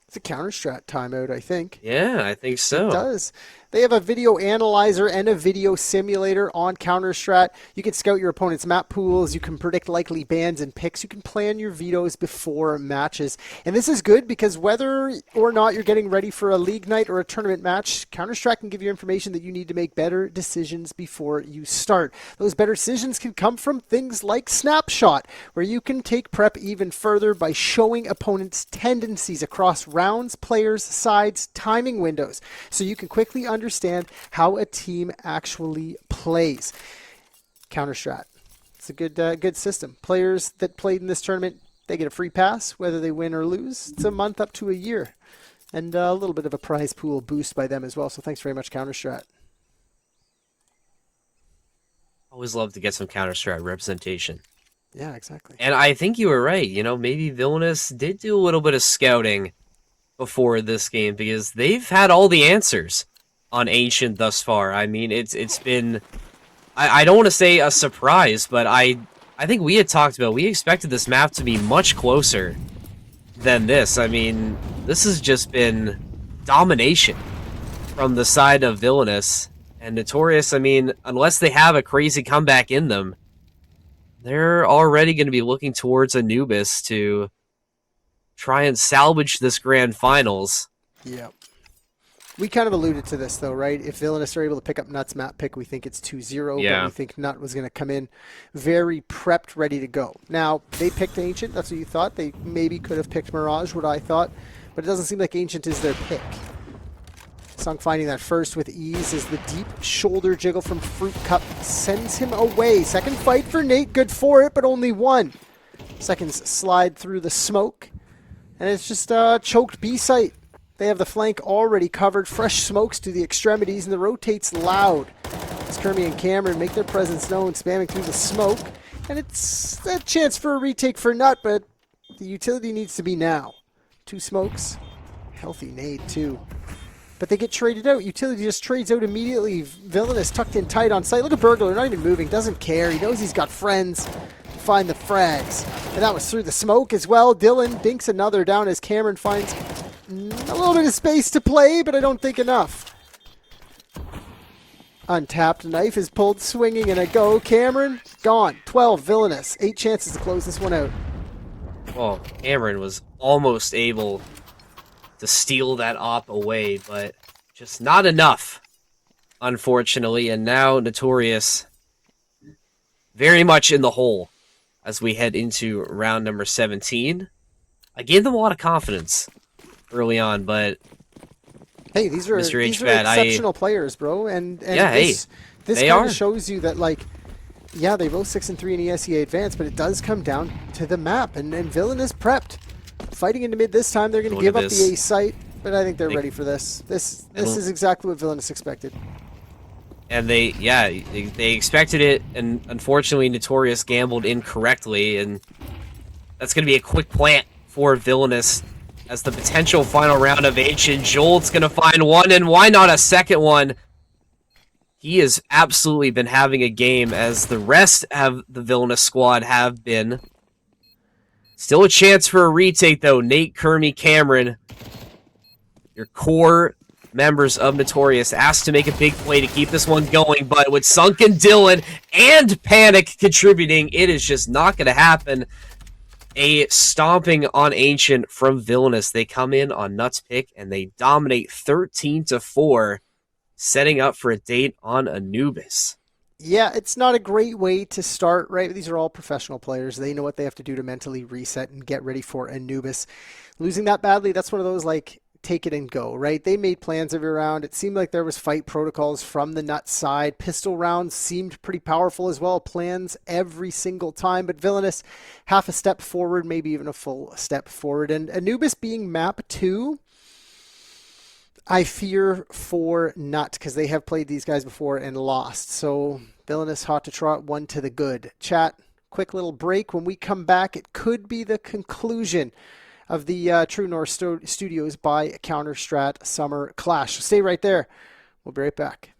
It's a counter-strat timeout, I think. Yeah, I think so. It does. They have a video analyzer and a video simulator on CounterStrat. You can scout your opponent's map pools. You can predict likely bans and picks. You can plan your vetoes before matches. And this is good because whether or not you're getting ready for a league night or a tournament match, CounterStrat can give you information that you need to make better decisions before you start. Those better decisions can come from things like Snapshot, where you can take prep even further by showing opponents' tendencies across rounds, players, sides, timing windows, so you can quickly understand how a team actually plays. CounterStrat. It's a good system. Players that played in this tournament, they get a free pass, whether they win or lose. It's a month up to a year. And a little bit of a prize pool boost by them as well. So thanks very much, CounterStrat. Always love to get some Counter-Strat representation. Yeah, exactly. And I think you were right. You know, maybe Villainous did do a little bit of scouting before this game because they've had all the answers on Ancient thus far. I mean, it's been I don't want to say a surprise, but I think we had talked about we expected this map to be much closer than this. I mean, this has just been domination from the side of Villainous and NuTorious. I mean, unless they have a crazy comeback in them, they're already going to be looking towards Anubis to try and salvage this grand finals. Yeah. We kind of alluded to this, though, right? If Villainous are able to pick up Nut's map pick, we think it's 2-0, but we think Nut was going to come in very prepped, ready to go. Now, they picked Ancient. That's what you thought. They maybe could have picked Mirage, what I thought, but it doesn't seem like Ancient is their pick. Sunk finding that first with ease as the deep shoulder jiggle from Fruit Cup sends him away. Second fight for Nate, good for it, but only one. Seconds slide through the smoke, and it's just a choked B site. They have the flank already covered, fresh smokes to the extremities, and the rotates loud. As Kermie and Cameron make their presence known, spamming through the smoke, and it's a chance for a retake for Nut, but the utility needs to be now. 2 smokes, healthy nade too. But they get traded out. Utility just trades out immediately. Villainous tucked in tight on site. Look at Burglar, not even moving, doesn't care. He knows he's got friends. Find the frags. And that was through the smoke as well. Dylan dinks another down as Cameron finds a little bit of space to play, but I don't think enough. Untapped knife is pulled, swinging, and a go. Cameron, gone. 12, Villainous. 8 chances to close this one out. Well, Cameron was almost able to steal that op away, but just not enough, unfortunately. And now NuTorious very much in the hole as we head into round number 17. I gave them a lot of confidence early on, but hey, these are exceptional players, bro. And yeah, this they kind are. of shows you that, like, yeah, they both 6-3 in ESEA Advanced, but it does come down to the map. And Villainous prepped. Fighting into mid this time, they're going to give up the A site, but I think they're ready for this. This is exactly what Villainous expected. And they expected it, and unfortunately NuTorious gambled incorrectly, and that's going to be a quick plant for Villainous as the potential final round of Ancient. Jolt's going to find one, and why not a second one? He has absolutely been having a game, as the rest of the Villainous squad have been. Still a chance for a retake, though. Nate, Kermie, Cameron, your core members of NuTorious, asked to make a big play to keep this one going, but with Sunken Dylan and Panic contributing, it is just not going to happen. A stomping on Ancient from Villainous. They come in on Nut's pick, and they dominate 13-4, setting up for a date on Anubis. Yeah, it's not a great way to start, right? These are all professional players. They know what they have to do to mentally reset and get ready for Anubis. Losing that badly, that's one of those, like, take it and go, right? They made plans every round. It seemed like there was fight protocols from the Nut side. Pistol rounds seemed pretty powerful as well. Plans every single time. But Villainous, half a step forward, maybe even a full step forward. And Anubis being map 2, I fear for Nut, because they have played these guys before and lost. So Villainous hot to trot, one to the good. Chat, quick little break. When we come back, it could be the conclusion of the True North Studios by CounterStrat Summer Clash. So stay right there. We'll be right back.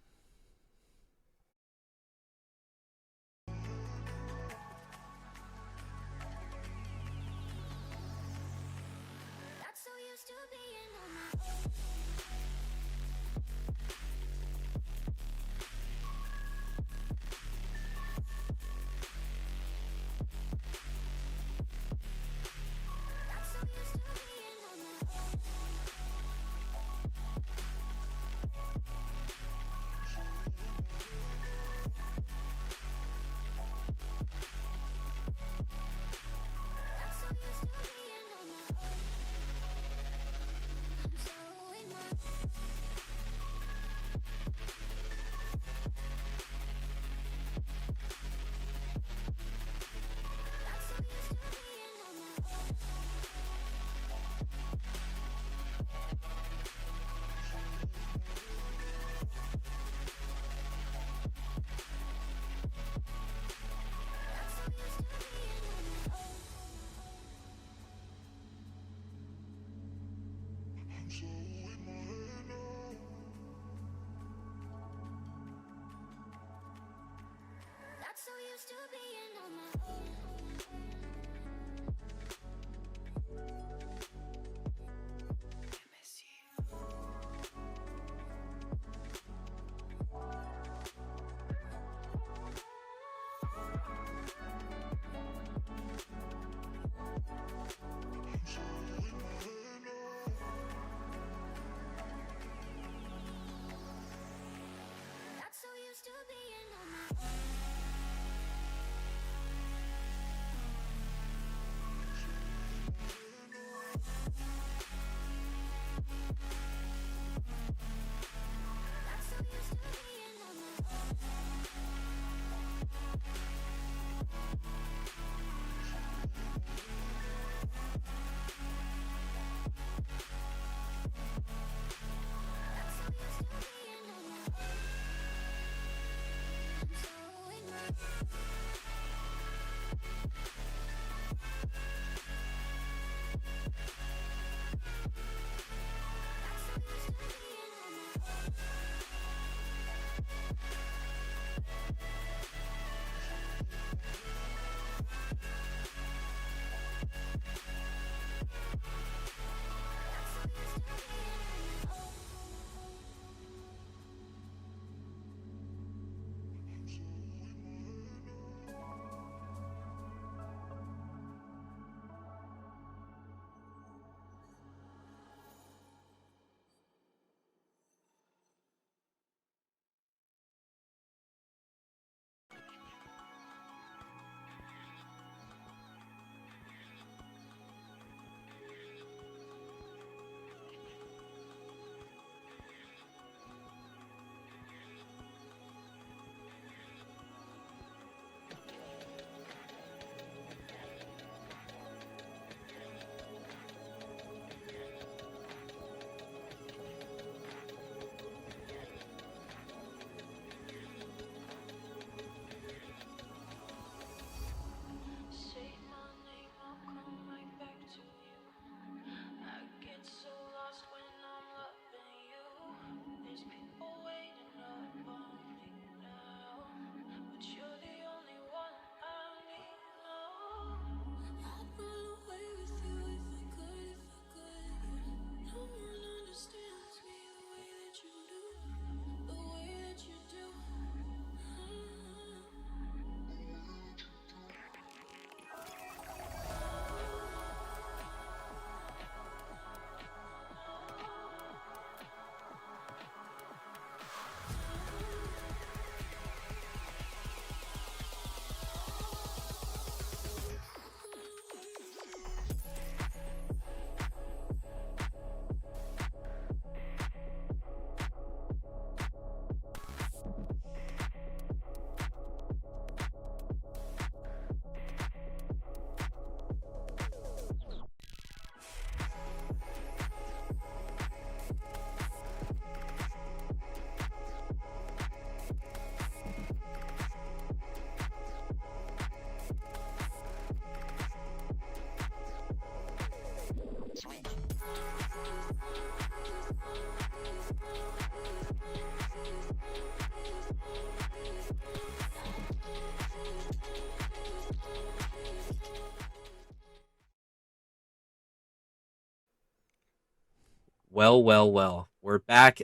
Well, well, well. We're back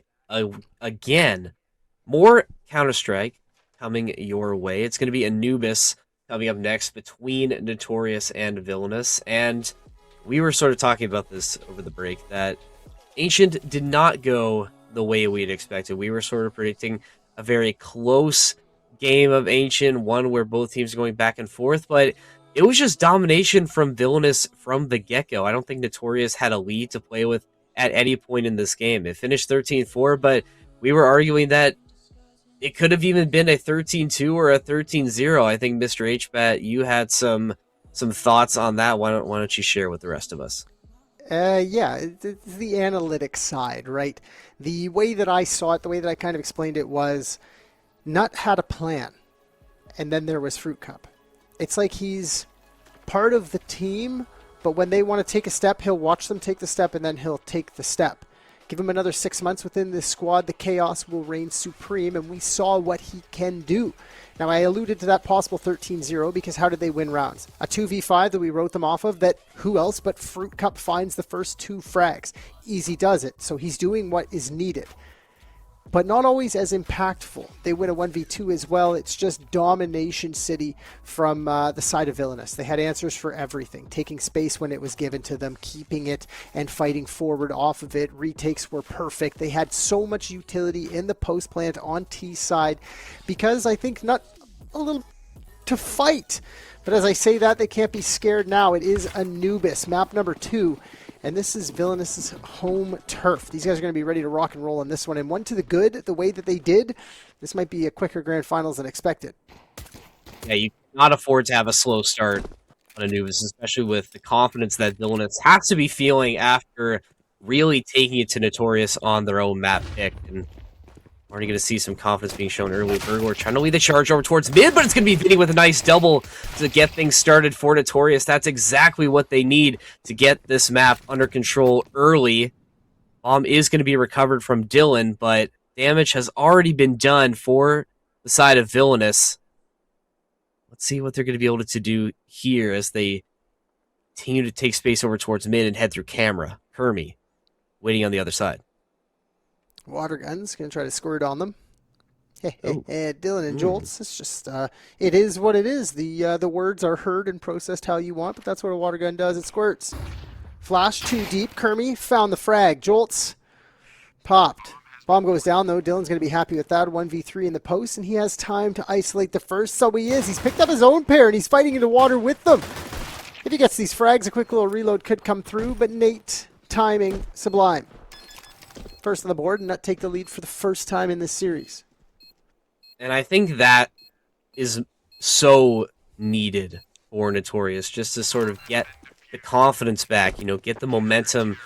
again. More Counter Strike coming your way. It's going to be Anubis coming up next between NuTorious and Villainous. And we were sort of talking about this over the break that Ancient did not go the way we had expected. We were sort of predicting a very close game of Ancient, one where both teams are going back and forth, but it was just domination from Villainous from the get-go. I don't think NuTorious had a lead to play with at any point in this game. It finished 13-4, but we were arguing that it could have even been a 13-2 or a 13-0. I think Mr. HBAT, you had some thoughts on that. Why don't you share with the rest of us? Yeah, it's the analytics side, right? The way that I saw it, the way that I kind of explained it was Nut had a plan, and then there was Fruit Cup. It's like he's part of the team, but when they want to take a step, he'll watch them take the step, and then he'll take the step. Give him another 6 months within this squad, the chaos will reign supreme, and we saw what he can do. Now, I alluded to that possible 13-0 because how did they win rounds? A 2v5 that we wrote them off of, that who else but Fruit Cup finds the first 2 frags. Easy does it, so he's doing what is needed. But not always as impactful. They win a 1v2 as well. It's just domination city from the side of Villainous. They had answers for everything. Taking space when it was given to them, keeping it and fighting forward off of it. Retakes were perfect. They had so much utility in the post plant on T's side because I think not a little to fight. But as I say that, they can't be scared now. It is Anubis, map number 2. And this is Villainous's home turf. These guys are going to be ready to rock and roll on this one. And one to the good, the way that they did, this might be a quicker grand finals than expected. Yeah, you cannot afford to have a slow start on Anubis, especially with the confidence that Villainous has to be feeling after really taking it to NuTorious on their own map pick. And already going to see some confidence being shown early. Burglar trying to lead the charge over towards mid, but it's going to be Vinny with a nice double to get things started for NuTorious. That's exactly what they need to get this map under control early. Bomb is going to be recovered from Dylan, but damage has already been done for the side of Villainous. Let's see what they're going to be able to do here as they continue to take space over towards mid and head through camera. Kermie waiting on the other side. Water guns, going to try to squirt on them. Oh. Dylan and Jolts, it's just, it is what it is. The words are heard and processed how you want, but that's what a water gun does. It squirts. Flash too deep. Kermie found the frag. Jolts popped. Bomb goes down, though. Dylan's going to be happy with that. 1v3 in the post, and he has time to isolate the first, so he is. He's picked up his own pair, and he's fighting into water with them. If he gets these frags, a quick little reload could come through, but Nate, timing, sublime. First on the board, and not take the lead for the first time in this series. And I think that is so needed for NuTorious, just to sort of get the confidence back, get the momentum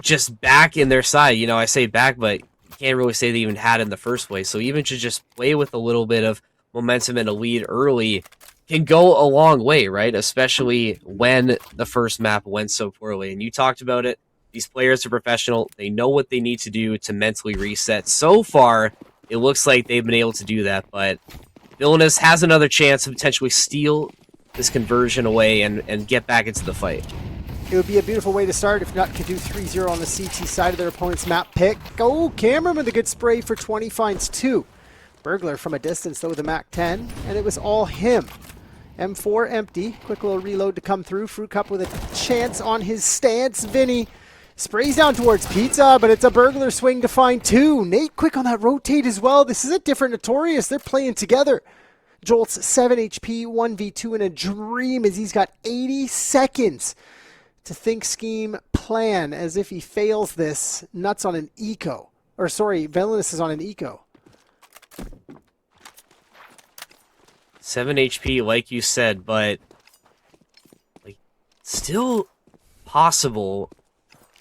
just back in their side. I say back, but you can't really say they even had it in the first place. So even to just play with a little bit of momentum and a lead early can go a long way, right? Especially when the first map went so poorly. And you talked about it. These players are professional. They know what they need to do to mentally reset. So far, it looks like they've been able to do that, but Villainous has another chance to potentially steal this conversion away and get back into the fight. It would be a beautiful way to start if Nut could do 3-0 on the CT side of their opponent's map pick. Oh, Cameron with a good spray for 20 finds 2. Burglar from a distance, though, with a Mac 10, and it was all him. M4 empty. Quick little reload to come through. Fruit Cup with a chance on his stance. Vinny sprays down towards Pizza, but it's a Burglar swing to find 2. Nate quick on that rotate as well. This is a different NuTorious. They're playing together. Jolt's 7 HP, 1v2 in a dream as he's got 80 seconds to think, scheme, plan. As if he fails this, Nuts on an eco. Or sorry, Villainous is on an eco. 7 HP, like you said, but still possible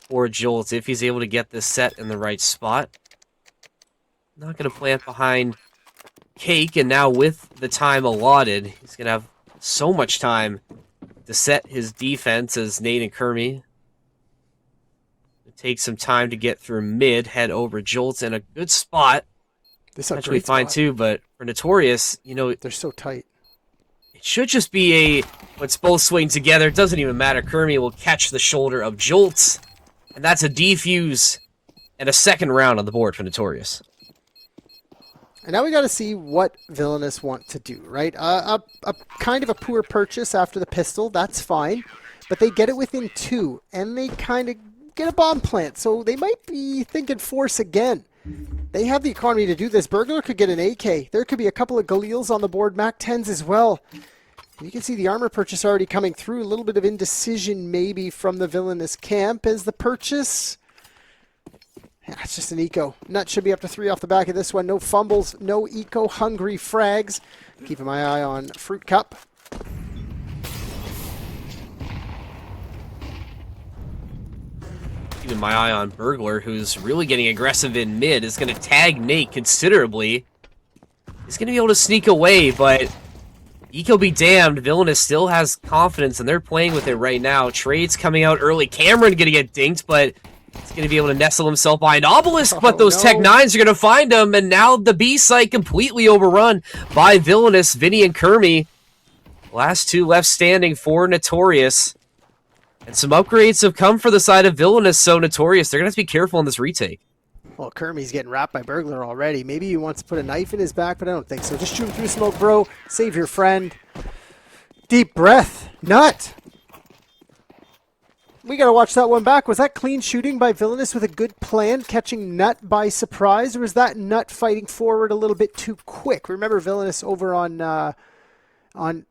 for Jolt if he's able to get this set in the right spot. Not going to plant behind Cake, and now with the time allotted, he's going to have so much time to set his defense as Nate and Kermie take some time to get through mid, head over Jolt's in a good spot. This is a actually great fine spot. too, but for NuTorious, they're so tight. It should just be let's both swing together. It doesn't even matter. Kermie will catch the shoulder of Jolt's, and that's a defuse and a second round on the board for NuTorious. And now we got to see what Villainous want to do, right? A kind of a poor purchase after the pistol, that's fine. But they get it within 2, and they kind of get a bomb plant. So they might be thinking force again. They have the economy to do this. Burglar could get an AK. There could be a couple of Galils on the board, Mac 10s as well. You can see the armor purchase already coming through. A little bit of indecision maybe from the Villainous camp as the purchase. Yeah, it's just an eco. Nut should be up to 3 off the back of this one. No fumbles, no eco-hungry frags. Keeping my eye on Fruit Cup. Keeping my eye on Burglar, who's really getting aggressive in mid, is going to tag Nate considerably. He's going to be able to sneak away, but eco be damned. Villainous still has confidence, and they're playing with it right now. Trades coming out early. Cameron going to get dinked, but He's going to be able to nestle himself behind Obelisk, but Oh, those Tech no. 9s are going to find him, and now the B site completely overrun by Villainous, Vinny, and Kermie. Last two left standing for NuTorious. And some upgrades have come for the side of Villainous, so NuTorious, they're going to have to be careful in this retake. Well, Kermie's getting wrapped by Burglar already. Maybe he wants to put a knife in his back, but I don't think so. Just shoot him through smoke, bro. Save your friend. Deep breath. Nut. We got to watch that one back. Was that clean shooting by Villainous with a good plan, catching Nut by surprise, or was that Nut fighting forward a little bit too quick? Remember Villainous over on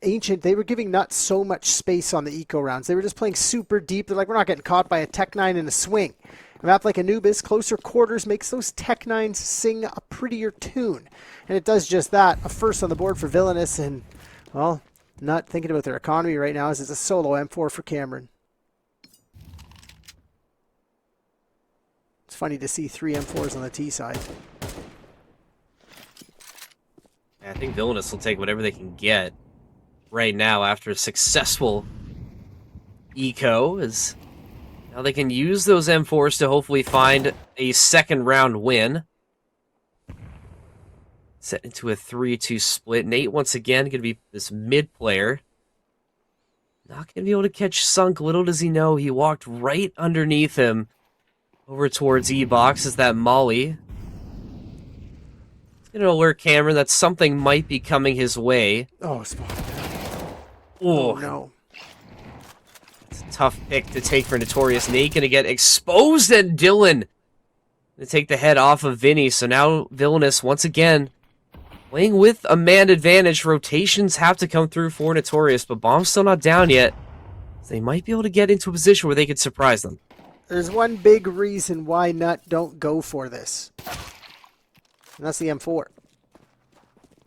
Ancient, they were giving Nut so much space on the eco rounds. They were just playing super deep. They're like, we're not getting caught by a Tech 9 in a swing. A map like Anubis, closer quarters, makes those Tech 9s sing a prettier tune. And it does just that. A first on the board for Villainous, and, well, Nut thinking about their economy right now as it's a solo M4 for Cameron. It's funny to see 3 M4s on the T side. I think Villainous will take whatever they can get right now after a successful eco, as now they can use those M4s to hopefully find a second round win. Set into a 3-2 split. Nate once again going to be this mid player. Not going to be able to catch Sunk. Little does he know, he walked right underneath him over towards E-Box as that Molly. It's going to alert Cameron that something might be coming his way. Oh, spot. Oh, no. It's a tough pick to take for NuTorious. Nate going to get exposed, and Dylan to take the head off of Vinny. So now Villainous once again playing with a man advantage. Rotations have to come through for NuTorious, but Bomb's still not down yet. So they might be able to get into a position where they could surprise them. There's one big reason why Nut don't go for this. And that's the M4.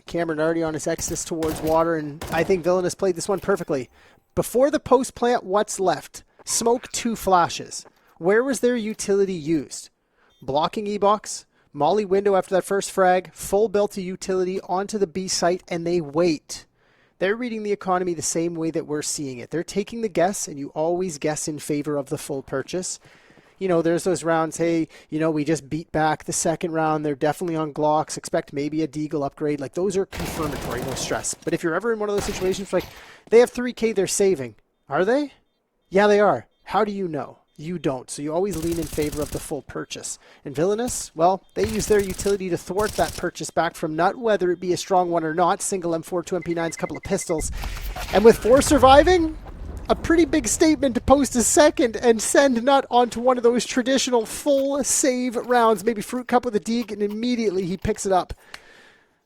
Cameron already on his exodus towards water, and I think Villainous played this one perfectly. Before the post plant, what's left? Smoke 2 flashes. Where was their utility used? Blocking E-Box, Molly window after that first frag, full built to utility onto the B site, and they wait. They're reading the economy the same way that we're seeing it. They're taking the guess, and you always guess in favor of the full purchase. You know, there's those rounds, hey, you know, we just beat back the second round. They're definitely on Glocks. Expect maybe a Deagle upgrade. Like, those are confirmatory, no stress. But if you're ever in one of those situations, like, they have 3K they're saving. Are they? Yeah, they are. How do you know? You don't. So you always lean in favor of the full purchase. And Villainous, well, they use their utility to thwart that purchase back from Nut, whether it be a strong one or not. Single M4, 2 MP9s, couple of pistols. And with 4 surviving, a pretty big statement to post a second and send Nut onto one of those traditional full save rounds. Maybe Fruit Cup with a deke, and immediately he picks it up.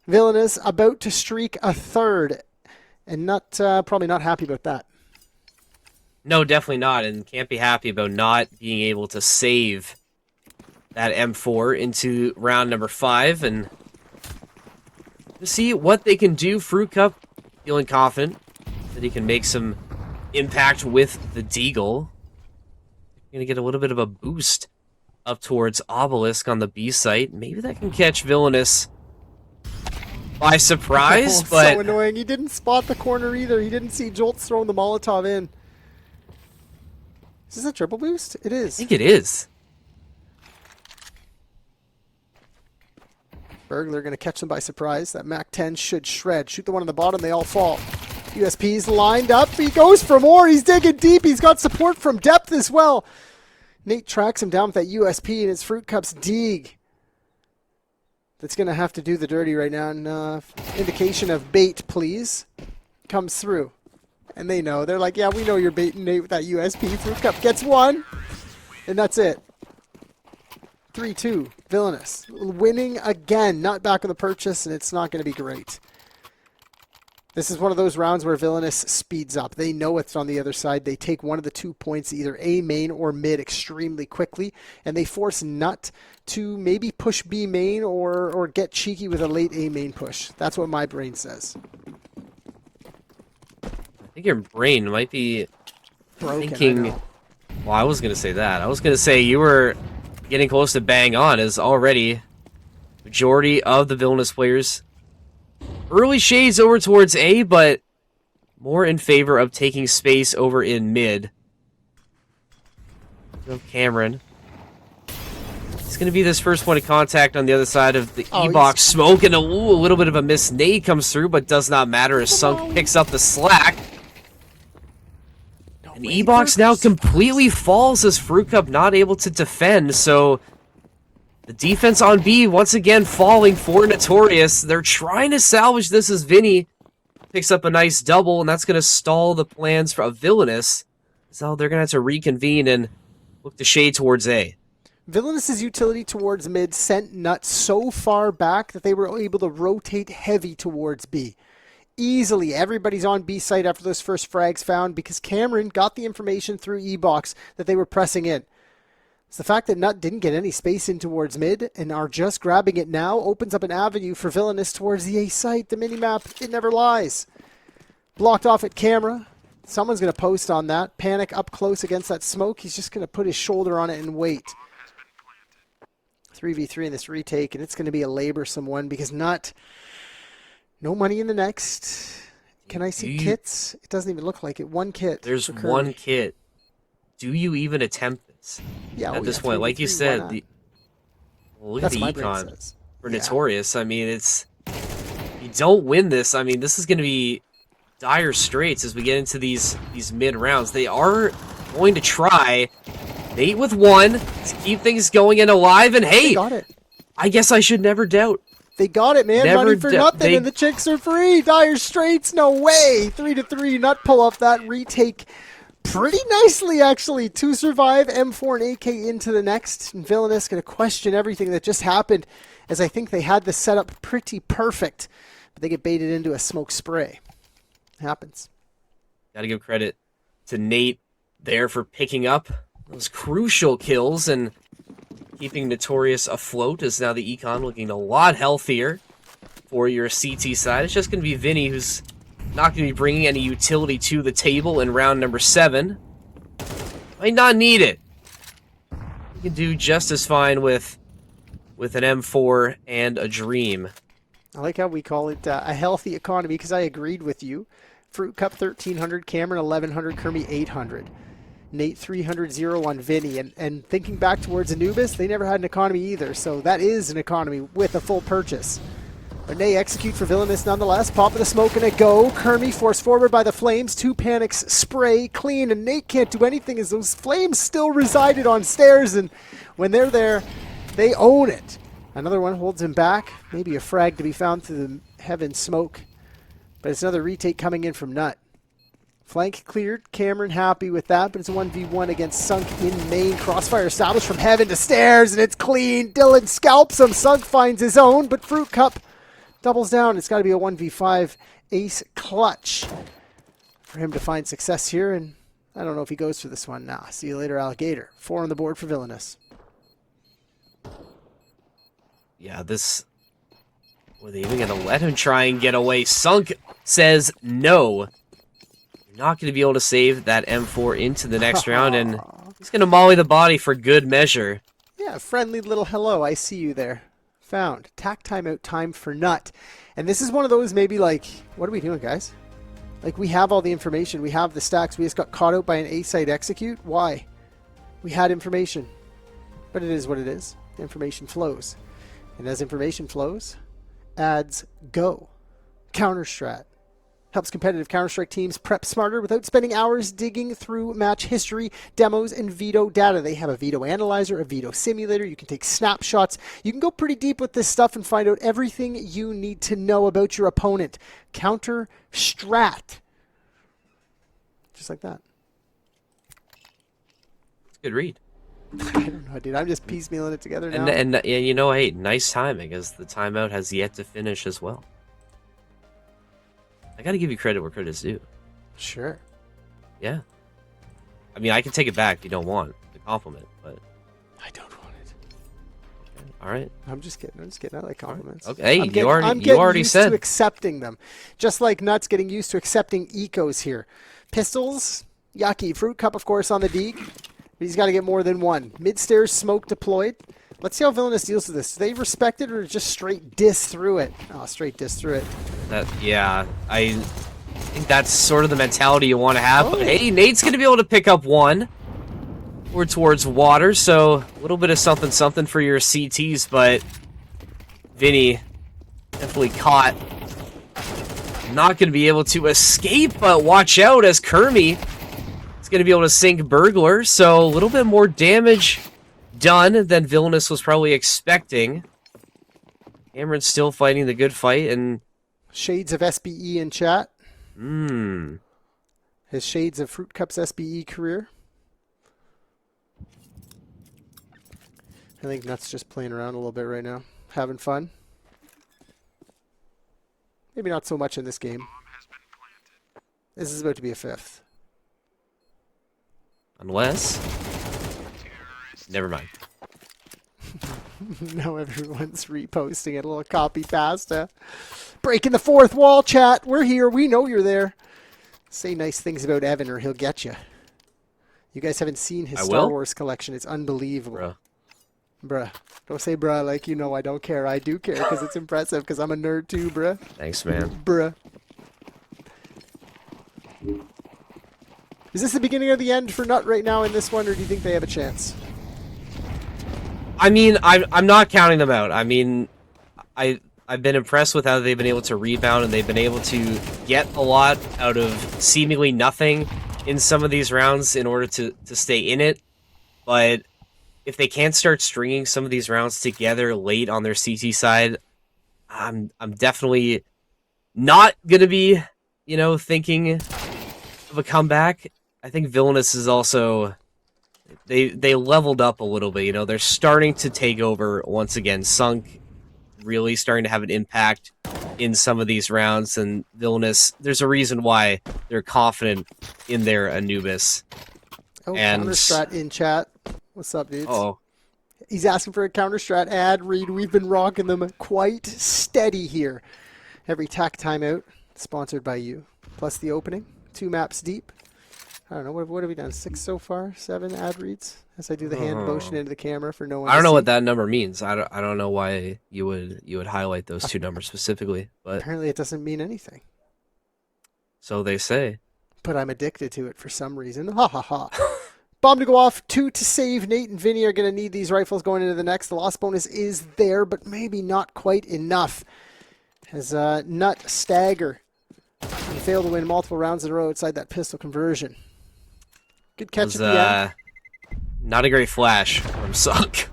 Villainous about to streak a third. And Nut probably not happy about that. No, definitely not, and can't be happy about not being able to save that M4 into round number 5, and to see what they can do. Fruit Cup feeling confident that he can make some impact with the Deagle. Gonna get a little bit of a boost up towards Obelisk on the B site. Maybe that can catch Villainous by surprise, but so annoying. He didn't spot the corner either. He didn't see Jolt's throwing the Molotov in. Is this a triple boost? It is. I think it is. Burglar going to catch them by surprise. That MAC-10 should shred. Shoot the one on the bottom, they all fall. USP's lined up. He goes for more. He's digging deep. He's got support from depth as well. Nate tracks him down with that USP, and it's Fruit Cup's Deeg that's going to have to do the dirty right now. And indication of bait, please, comes through. And they know. They're like, yeah, we know you're baiting Nate with that USP. Fruit Cup gets one. And that's it. 3-2. Villainous. Winning again. Not back on the purchase, and it's not going to be great. This is one of those rounds where Villainous speeds up. They know it's on the other side. They take one of the 2 points, either A main or mid, extremely quickly. And they force Nut to maybe push B main or get cheeky with a late A main push. That's what my brain says. I think your brain might be Broken, thinking. Well, I was going to say that. I was going to say you were getting close to bang on, as already majority of the Villainous players early shades over towards A, but more in favor of taking space over in mid. Cameron. It's going to be this first point of contact on the other side of the Oh, E-Box smoke, and a little bit of a missed nade comes through, but does not matter as Sunk picks up the slack. No And way, E-Box they're now so completely falls as Fruit Cup not able to defend, so the defense on B once again falling for NuTorious. They're trying to salvage this as Vinny picks up a nice double, and that's going to stall the plans for a Villainous. So they're going to have to reconvene and look to shade towards A. Villainous' utility towards mid sent Nut so far back that they were able to rotate heavy towards B. Easily, everybody's on B site after those first frags found because Cameron got the information through E-Box that they were pressing in. It's the fact that Nut didn't get any space in towards mid and are just grabbing it now opens up an avenue for Villainous towards the A site. The minimap, it never lies. Blocked off at camera. Someone's going to post on that. Panic up close against that smoke. He's just going to put his shoulder on it and wait. 3v3 in this retake, and it's going to be a laborsome one because Nut, no money in the next. Can I see kits? It doesn't even look like it. One kit. There's one kit. Do you even attempt this? Yeah, at this point, like you said, look at the econ for NuTorious. I mean, it's you don't win this. I mean, this is going to be dire straits as we get into these mid rounds. They are going to try Nate with one to keep things going and alive. And hey, they got it. I guess I should never doubt. They got it, man. Never Money for nothing, and the chicks are free. Dire straits, no way. 3-3. Nut pull off that retake pretty nicely, actually, to survive. M4 and AK into the next. And Villainous going to question everything that just happened, as I think they had the setup pretty perfect, but they get baited into a smoke spray. Happens. Got to give credit to Nate there for picking up those crucial kills and keeping NuTorious afloat, as now the econ looking a lot healthier for your CT side. It's just going to be Vinny who's not going to be bringing any utility to the table in round number 7. Might not need it. You can do just as fine with an M4 and a Dream. I like how we call it a healthy economy because I agreed with you. Fruit Cup 1300, Cameron 1100, Kermie 800. Nate 300-0 on Vinny. And thinking back towards Anubis, they never had an economy either. So that is an economy with a full purchase. But Nate execute for Villainous nonetheless. Pop of the smoke and a go. Kermie forced forward by the flames. 2 panics spray clean. And Nate can't do anything as those flames still resided on stairs. And when they're there, they own it. Another one holds him back. Maybe a frag to be found through the heaven smoke. But it's another retake coming in from Nut. Flank cleared. Cameron happy with that, but it's a 1v1 against Sunk in main. Crossfire established from heaven to stairs, and it's clean. Dylan scalps him. Sunk finds his own, but Fruit Cup doubles down. It's got to be a 1v5 ace clutch for him to find success here, and I don't know if he goes for this one. Nah, see you later, Alligator. 4 on the board for Villainous. Yeah, this... Were they even going to let him try and get away? Sunk says no. You're not going to be able to save that M4 into the next round, and he's going to molly the body for good measure. Yeah, friendly little hello. I see you there. Found. Tack timeout time for Nut. And this is one of those maybe like, what are we doing, guys? Like, we have all the information. We have the stacks. We just got caught out by an A-site execute. Why? We had information. But it is what it is. The information flows. And as information flows, ads go. CounterStrat helps competitive Counter-Strike teams prep smarter without spending hours digging through match history, demos, and veto data. They have a veto analyzer, a veto simulator. You can take snapshots. You can go pretty deep with this stuff and find out everything you need to know about your opponent. CounterStrat. Just like that. It's a good read. I don't know, dude. I'm just piecemealing it together now. And you know, hey, nice timing, as the timeout has yet to finish as well. I gotta give you credit where credit's due. Sure. Yeah. I mean, I can take it back if you don't want the compliment, but... I don't want it. Okay, all right. I'm just kidding. I like compliments. Right. Okay, I'm you already used said. to accepting them. Just like Nuts getting used to accepting ecos here. Pistols, yucky. Fruit Cup, of course, on the deke. But he's got to get more than one. Mid-stairs smoke deployed. Let's see how Villainous deals with this. Do they respect it or just straight diss through it? Oh, straight diss through it. Yeah, I think that's sort of the mentality you want to have. Oh. But hey, Nate's going to be able to pick up one. We're towards water, so a little bit of something something for your CTs, but Vinny definitely caught. Not going to be able to escape, but watch out as Kermie is going to be able to sink Burglar, so a little bit more damage done than Villainous was probably expecting. Cameron's still fighting the good fight, and... Shades of SBE in chat. Mmm. His Shades of Fruit Cups SBE career. I think Nut's just playing around a little bit right now. Having fun. Maybe not so much in this game. This is about to be a 5th. Unless... Never mind. Now everyone's reposting it. A little copy pasta. Breaking the 4th wall, chat. We're here. We know you're there. Say nice things about Evan or he'll get you. You guys haven't seen his Star Wars collection. It's unbelievable. Bruh. Don't say bruh like you know I don't care. I do care because it's impressive because I'm a nerd too, bruh. Thanks, man. Bruh. Is this the beginning of the end for Nut right now in this one, or do you think they have a chance? I mean, I'm not counting them out. I mean, I've been impressed with how they've been able to rebound, and they've been able to get a lot out of seemingly nothing in some of these rounds in order to stay in it. But if they can't start stringing some of these rounds together late on their CT side, I'm definitely not gonna be, you know, thinking of a comeback. I think Villainous is also they leveled up a little bit. You know, they're starting to take over once again. Sunk really starting to have an impact in some of these rounds, and Villainous, there's a reason why they're confident in their Anubis. Oh, and CounterStrat in chat. What's up, dudes? Oh, he's asking for a CounterStrat ad read. We've been rocking them quite steady here. Every tack timeout, sponsored by you. Plus the opening, 2 maps deep. I don't know, what have we done? 6 so far? 7 ad reads? As I do the hand motion into the camera for no one I don't to know see. what that number means. I don't know why you would highlight those 2 numbers specifically, but apparently it doesn't mean anything. So they say. But I'm addicted to it for some reason. Ha ha ha. Bomb to go off, 2 to save. Nate and Vinny are going to need these rifles going into the next. The loss bonus is there, but maybe not quite enough. As Nut stagger and fail to win multiple rounds in a row outside that pistol conversion. Good catch at the end. Not a great flash from Sunk.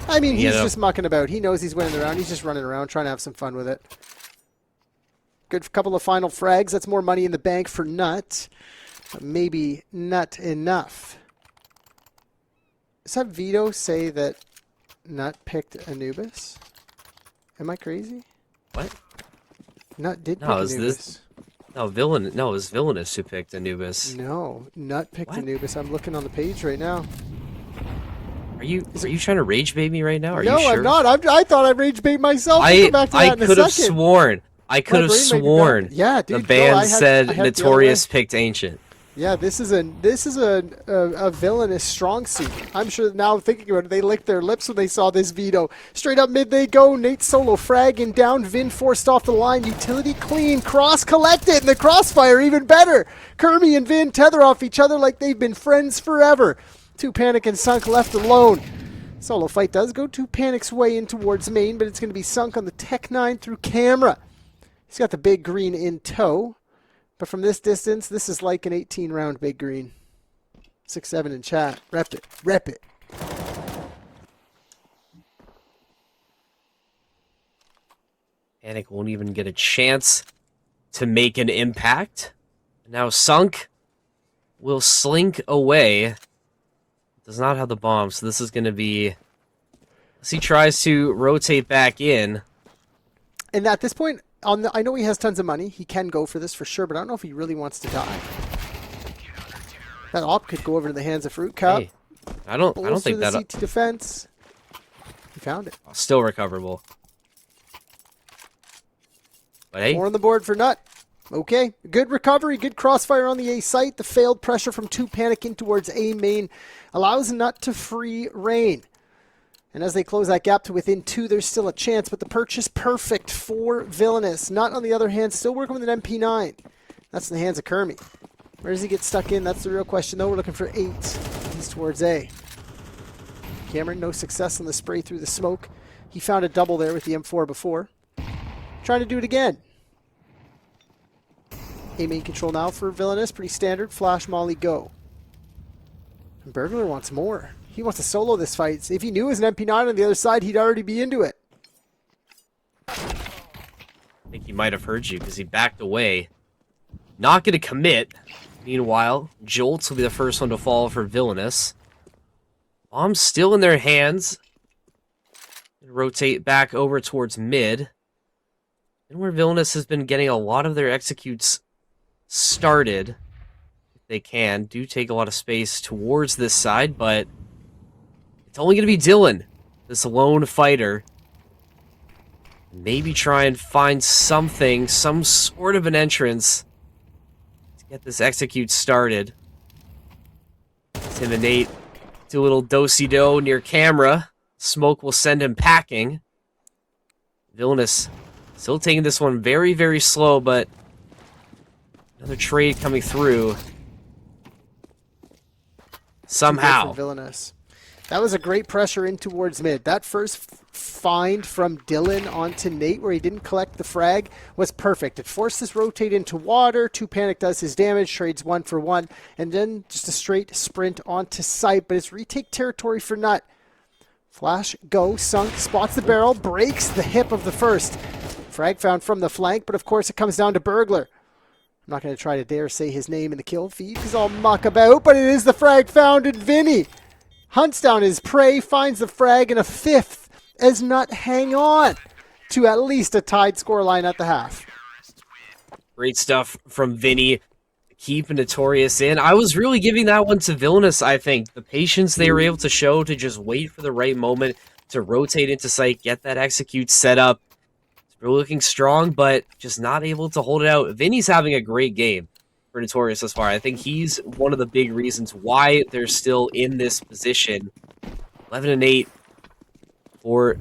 I mean, he's just mucking about. He knows he's winning the round. He's just running around, trying to have some fun with it. Good couple of final frags. That's more money in the bank for Nut. But maybe not enough. Does that Vito say that Nut picked Anubis? Am I crazy? What? Nut did pick Anubis. No, it was Villainous who picked Anubis. No, Nut picked Anubis. I'm looking on the page right now. Are you trying to rage bait me right now? Are no, you sure? I'm not. I thought I rage bait myself. We'll come back to that in a could have second. sworn. I could have sworn. Yeah, dude. The band said NuTorious picked Ancient. Yeah, this is a villainous strong suit. I'm sure now thinking about it, they licked their lips when they saw this Vito. Straight up mid they go. Nate solo fragging down. Vin forced off the line. Utility clean. Cross collected. And the crossfire even better. Kermie and Vin tether off each other like they've been friends forever. 2 Panic and Sunk left alone. Solo fight does go 2 Panic's way in towards main, but it's going to be Sunk on the Tech 9 through camera. He's got the big green in tow. But from this distance, this is like an 18-round big green. 6-7 in chat. Rep it. Rep it. Panic won't even get a chance to make an impact. Now Sunk will slink away. Does not have the bomb, so this is going to be... As he tries to rotate back in. And at this point... I know he has tons of money. He can go for this for sure, but I don't know if he really wants to die. That op could go over to the hands of Fruit Cup. Hey, I don't think that CT defense. He found it. Still recoverable. But hey, more on the board for Nut. Okay, good recovery, good crossfire on the A site. The failed pressure from 2 Panic in towards A main allows Nut to free reign. And as they close that gap to within 2, there's still a chance, but the purchase perfect for Villainous. Nut, on the other hand, still working with an MP9. That's in the hands of Kermie. Where does he get stuck in? That's the real question, though. We're looking for 8. B's towards A. Cameron, no success on the spray through the smoke. He found a double there with the M4 before. Trying to do it again. A main control now for Villainous. Pretty standard. Flash, molly, go. And Burglar wants more. He wants to solo this fight. If he knew it was an MP9 on the other side, he'd already be into it. I think he might have heard you because he backed away. Not going to commit. Meanwhile, Jolts will be the first one to fall for Villainous. Bomb's still in their hands. Rotate back over towards mid. And where Villainous has been getting a lot of their executes started, if they can, do take a lot of space towards this side, but it's only going to be Dylan, this lone fighter. Maybe try and find something, some sort of an entrance to get this execute started. Tim and Nate do a little do-si-do near camera. Smoke will send him packing. Villainous still taking this one very, very slow, but another trade coming through. Somehow. Villainous. That was a great pressure in towards mid. That first find from Dylan onto Nate where he didn't collect the frag was perfect. It forced this rotate into water. 2 Panic does his damage, trades 1 for 1, and then just a straight sprint onto site, but it's retake territory for Nut. Flash, go, sunk, spots the barrel, breaks the hip of the first. Frag found from the flank, but of course it comes down to Burglar. I'm not going to try to dare say his name in the kill feed because I'll muck about, but it is the frag found in Vinny. Hunts down his prey, finds the frag in a 5th as Nut hang on to at least a tied scoreline at the half. Great stuff from Vinny. Keep NuTorious in. I was really giving that one to Villainous, I think. The patience they were able to show to just wait for the right moment to rotate into sight, get that execute set up. It's really looking strong, but just not able to hold it out. Vinny's having a great game for NuTorious thus far. I think he's one of the big reasons why they're still in this position. 11-8 for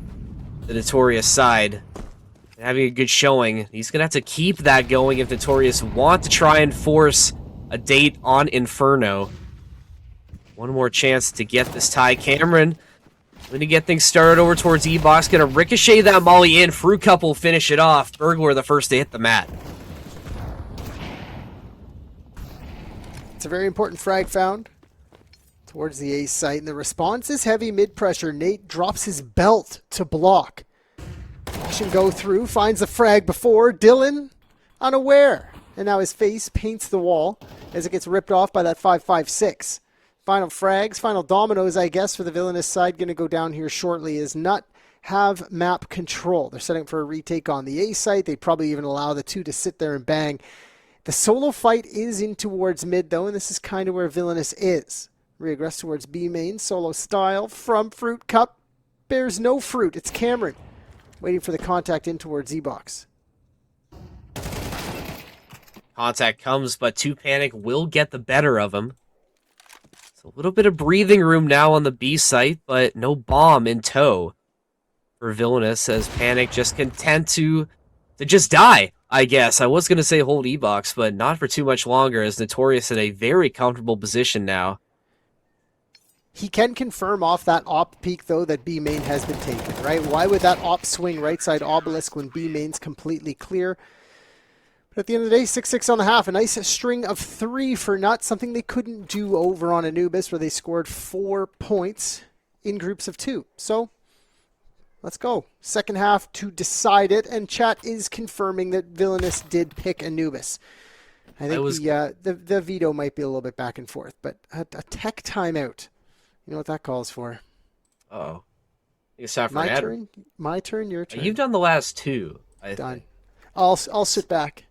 the NuTorious side. Having a good showing. He's going to have to keep that going if NuTorious want to try and force a date on Inferno. One more chance to get this tie. Cameron going to get things started over towards E-Box. Going to ricochet that molly in. Fruit Cup will finish it off. Burglar the first to hit the mat. It's a very important frag found towards the A site, and the response is heavy mid-pressure. Nate drops his belt to block. Flash and go through, finds the frag before. Dylan, unaware. And now his face paints the wall as it gets ripped off by that 5.56. Final frags, final dominoes, I guess, for the Villainous side. Going to go down here shortly as Nut have map control. They're setting for a retake on the A site. They probably even allow the 2 to sit there and bang. The solo fight is in towards mid, though, and this is kind of where Villainous is. Regress towards B main, solo style from Fruit Cup. Bears no fruit. It's Cameron waiting for the contact in towards E-Box. Contact comes, but 2 Panic will get the better of him. It's a little bit of breathing room now on the B site, but no bomb in tow for Villainous as Panic just content to just die, I guess. I was going to say hold E-Box, but not for too much longer as NuTorious in a very comfortable position now. He can confirm off that op peak, though, that B main has been taken, right? Why would that op swing right side obelisk when B main's completely clear? But at the end of the day, 6-6 on the half. A nice string of 3 for Nut, something they couldn't do over on Anubis, where they scored 4 points in groups of 2. So, let's go. Second half to decide it, and chat is confirming that Villainous did pick Anubis. I think the veto might be a little bit back and forth, but a tech timeout. You know what that calls for? Uh-oh. It's time for an ad. Turn. My turn. Your turn. You've done the last 2. I Done. think. I'll sit back.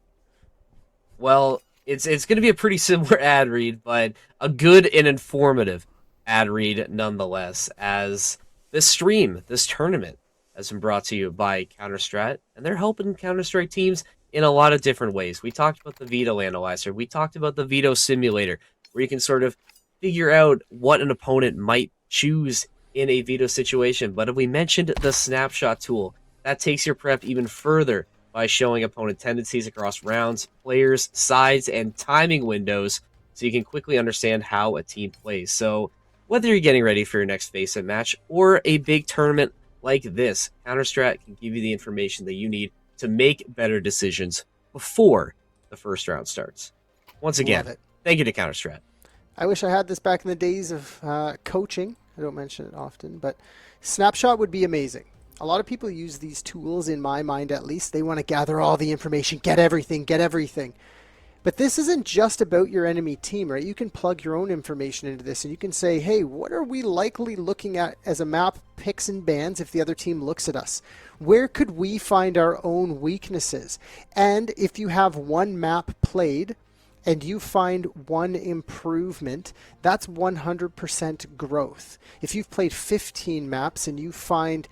Well, it's going to be a pretty similar ad read, but a good and informative ad read nonetheless. As this stream, this tournament, has been brought to you by CounterStrat, and they're helping Counter-Strike teams in a lot of different ways. We talked about the Veto Analyzer. We talked about the Veto Simulator, where you can sort of figure out what an opponent might choose in a veto situation. But if we mentioned the snapshot tool, that takes your prep even further by showing opponent tendencies across rounds, players, sides, and timing windows so you can quickly understand how a team plays. So Whether you're getting ready for your next face-up match or a big tournament like this, CounterStrat can give you the information that you need to make better decisions before the first round starts. Once Love again, it. thank you to CounterStrat. I wish I had this back in the days of coaching. I don't mention it often, but Snapshot would be amazing. A lot of people use these tools, in my mind at least. They want to gather all the information, get everything, get everything. But this isn't just about your enemy team, right? You can plug your own information into this and you can say, hey, what are we likely looking at as a map, picks and bans if the other team looks at us? Where could we find our own weaknesses? And if you have one map played and you find one improvement, that's 100% growth. If you've played 15 maps and you find,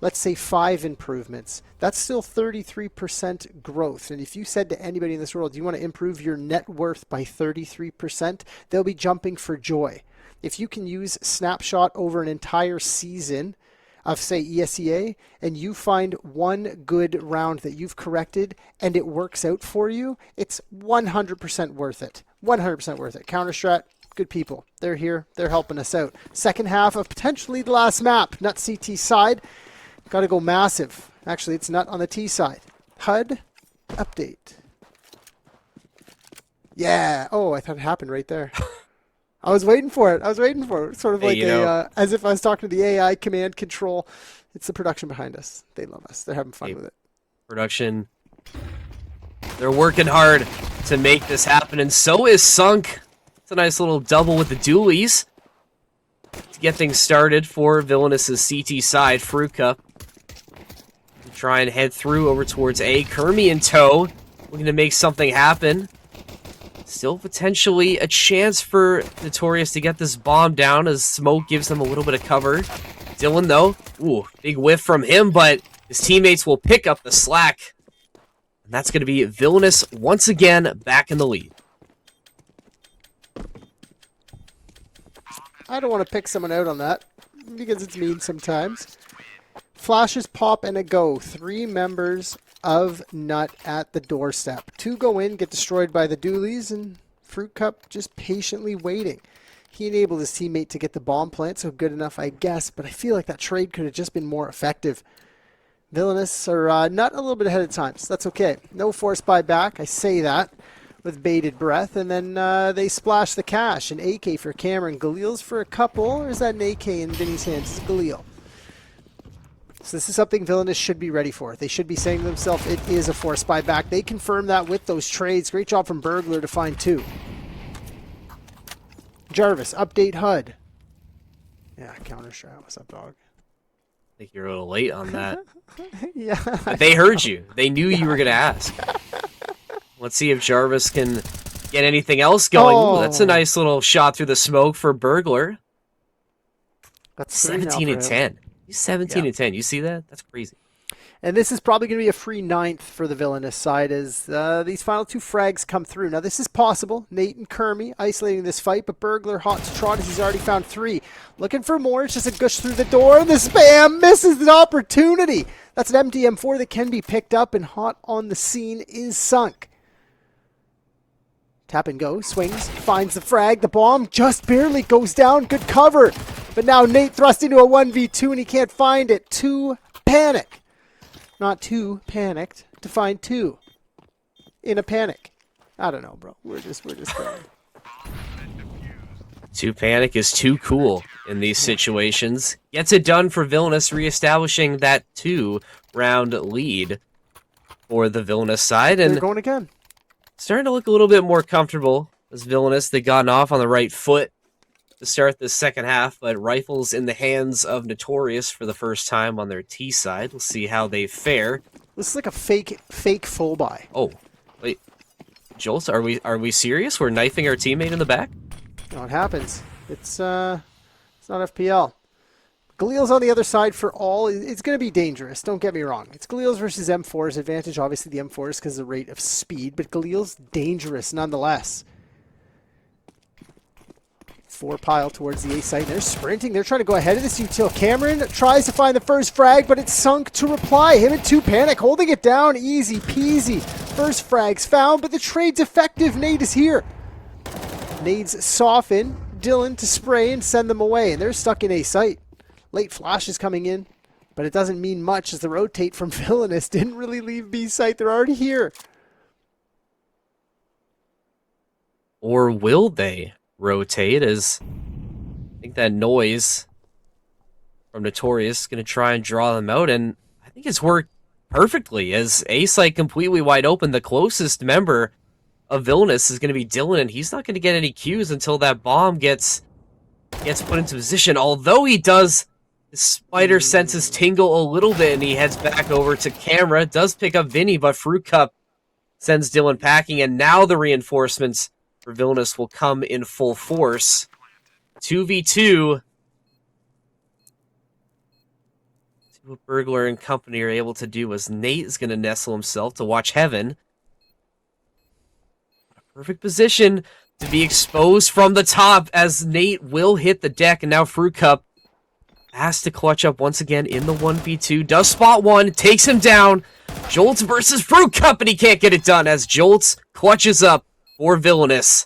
let's say 5 improvements, that's still 33% growth. And if you said to anybody in this world, do you want to improve your net worth by 33%, they'll be jumping for joy. If you can use Snapshot over an entire season of, say, ESEA, and you find one good round that you've corrected and it works out for you, it's 100% worth it. 100% worth it. CounterStrat, good people. They're here. They're helping us out. Second half of potentially the last map. Nut CT side. Got to go massive. Actually, it's Nut on the T side. HUD update. Yeah. Oh, I thought it happened right there. I was waiting for it. Sort of like as if I was talking to the AI command control. It's the production behind us. They love us. They're having fun with it. Production, they're working hard to make this happen, and so is Sunk. It's a nice little double with the dualies to get things started for Villainous' CT side. Fruit Cup try and head through over towards A. Kermie in tow, looking to make something happen. Still potentially a chance for NuTorious to get this bomb down as smoke gives them a little bit of cover. Dylan, though, big whiff from him, but his teammates will pick up the slack. And that's going to be Villainous once again back in the lead. I don't want to pick someone out on that because it's mean sometimes. Flashes pop and a go. 3 members of Nut at the doorstep. 2 go in, get destroyed by the dualies, and Fruit Cup just patiently waiting. He enabled his teammate to get the bomb plant, so good enough, I guess, but I feel like that trade could have just been more effective. Villainous are Nut a little bit ahead of time, so that's okay. No force buyback, I say that with bated breath, and then they splash the cash. An AK for Cameron, Galil's for a couple, or is that an AK in Vinny's hands? It's Galil. So this is something Villainous should be ready for. They should be saying to themselves, it is a force buyback. They confirm that with those trades. Great job from Burglar to find 2. Jarvis, update HUD. Yeah, CounterStrat. What's up, dog? I think you're a little late on that. Yeah. But they heard you. They knew you were going to ask. Let's see if Jarvis can get anything else going. Ooh, that's a nice little shot through the smoke for Burglar. That's 17 and 10. He's 17 and 10. You see that? That's crazy. And this is probably going to be a free 9th for the Villainous side as these final 2 frags come through. Now, this is possible. Nate and Kermie isolating this fight, but Burglar hot to trot as he's already found 3. Looking for more. It's just a gush through the door, and the spam misses the opportunity. That's an empty M4 that can be picked up, and hot on the scene is Sunk. Tap and go, swings, finds the frag. The bomb just barely goes down. Good cover. But now Nate thrust into a 1v2 and he can't find it. 2 panic. Not 2 panicked to find 2 in a panic. I don't know, bro. We're just going. 2 panic is too cool in these situations. Gets it done for Villainous, reestablishing that 2-round lead for the Villainous side. And they're going again. Starting to look a little bit more comfortable as Villainous. They've gotten off on the right foot to start the second half, but rifles in the hands of NuTorious for the first time on their T side. We'll see how they fare. This is like a fake full buy. Oh, wait, Jolt, are we serious? We're knifing our teammate in the back? No, it happens. It's not FPL. Galil's on the other side for all. It's going to be dangerous. Don't get me wrong. It's Galil's versus M4's advantage. Obviously, the M4's because of the rate of speed, but Galil's dangerous nonetheless. 4 pile towards the A site. They're sprinting. They're trying to go ahead of this util. Cameron tries to find the first frag, but it's Sunk to reply. Him and 2 panic, holding it down. Easy peasy. First frag's found, but the trade's effective. Nade is here. Nades soften. Dylan to spray and send them away, and they're stuck in A site. Late flash is coming in, but it doesn't mean much as the rotate from Villainous didn't really leave B site. They're already here. Or will they rotate? As I think that noise from NuTorious is going to try and draw them out, and I think it's worked perfectly as A site completely wide open. The closest member of Villainous is going to be Dylan, and he's not going to get any cues until that bomb gets put into position. Although he does, his spider senses tingle a little bit, and he heads back over to camera. Does pick up Vinny, but Fruit Cup sends Dylan packing, and now the reinforcements for Villainous will come in full force. 2v2. See what Burglar and company are able to do as Nate is going to nestle himself to watch Heaven. Perfect position to be exposed from the top as Nate will hit the deck, and now Fruit Cup has to clutch up once again in the 1v2. Does spot one, takes him down. Jolts versus Fruit Cup, and he can't get it done as Jolts clutches up for Villainous.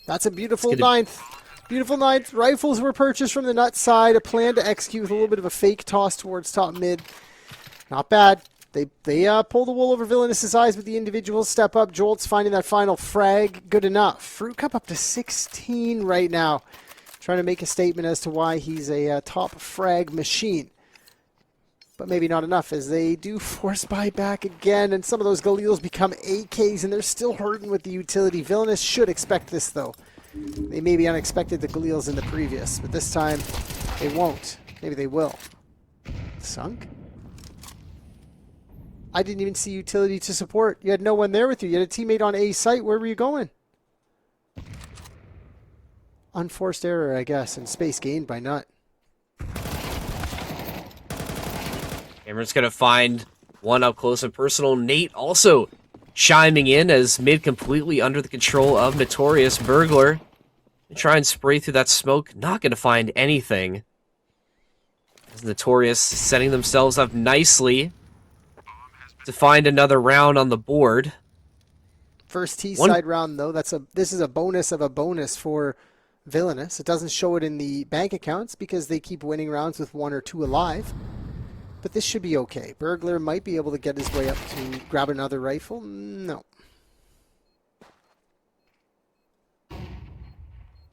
That's a beautiful ninth. Beautiful ninth. Rifles were purchased from the nut side. A plan to execute with a little bit of a fake toss towards top mid. Not bad. They pull the wool over Villainous's eyes with the individuals step up. Jolts finding that final frag. Good enough. Fruit Cup up to 16 right now. Trying to make a statement as to why he's a top frag machine. But maybe not enough as they do force buy back again. And some of those Galils become AKs and they're still hurting with the utility. Villainous should expect this though. They maybe unexpected the Galils in the previous. But this time they won't. Maybe they will. Sunk? I didn't even see utility to support. You had no one there with you. You had a teammate on A site. Where were you going? Unforced error, I guess, and space gained by Nut. Cameron's going to find one up close and personal. Nate also chiming in as mid completely under the control of NuTorious. Burglar try and spray through that smoke. Not going to find anything. As NuTorious setting themselves up nicely to find another round on the board. First T-side round, though. This is a bonus of a bonus for Villainous. It doesn't show it in the bank accounts because they keep winning rounds with 1 or 2 alive. But this should be okay. Burglar might be able to get his way up to grab another rifle. No.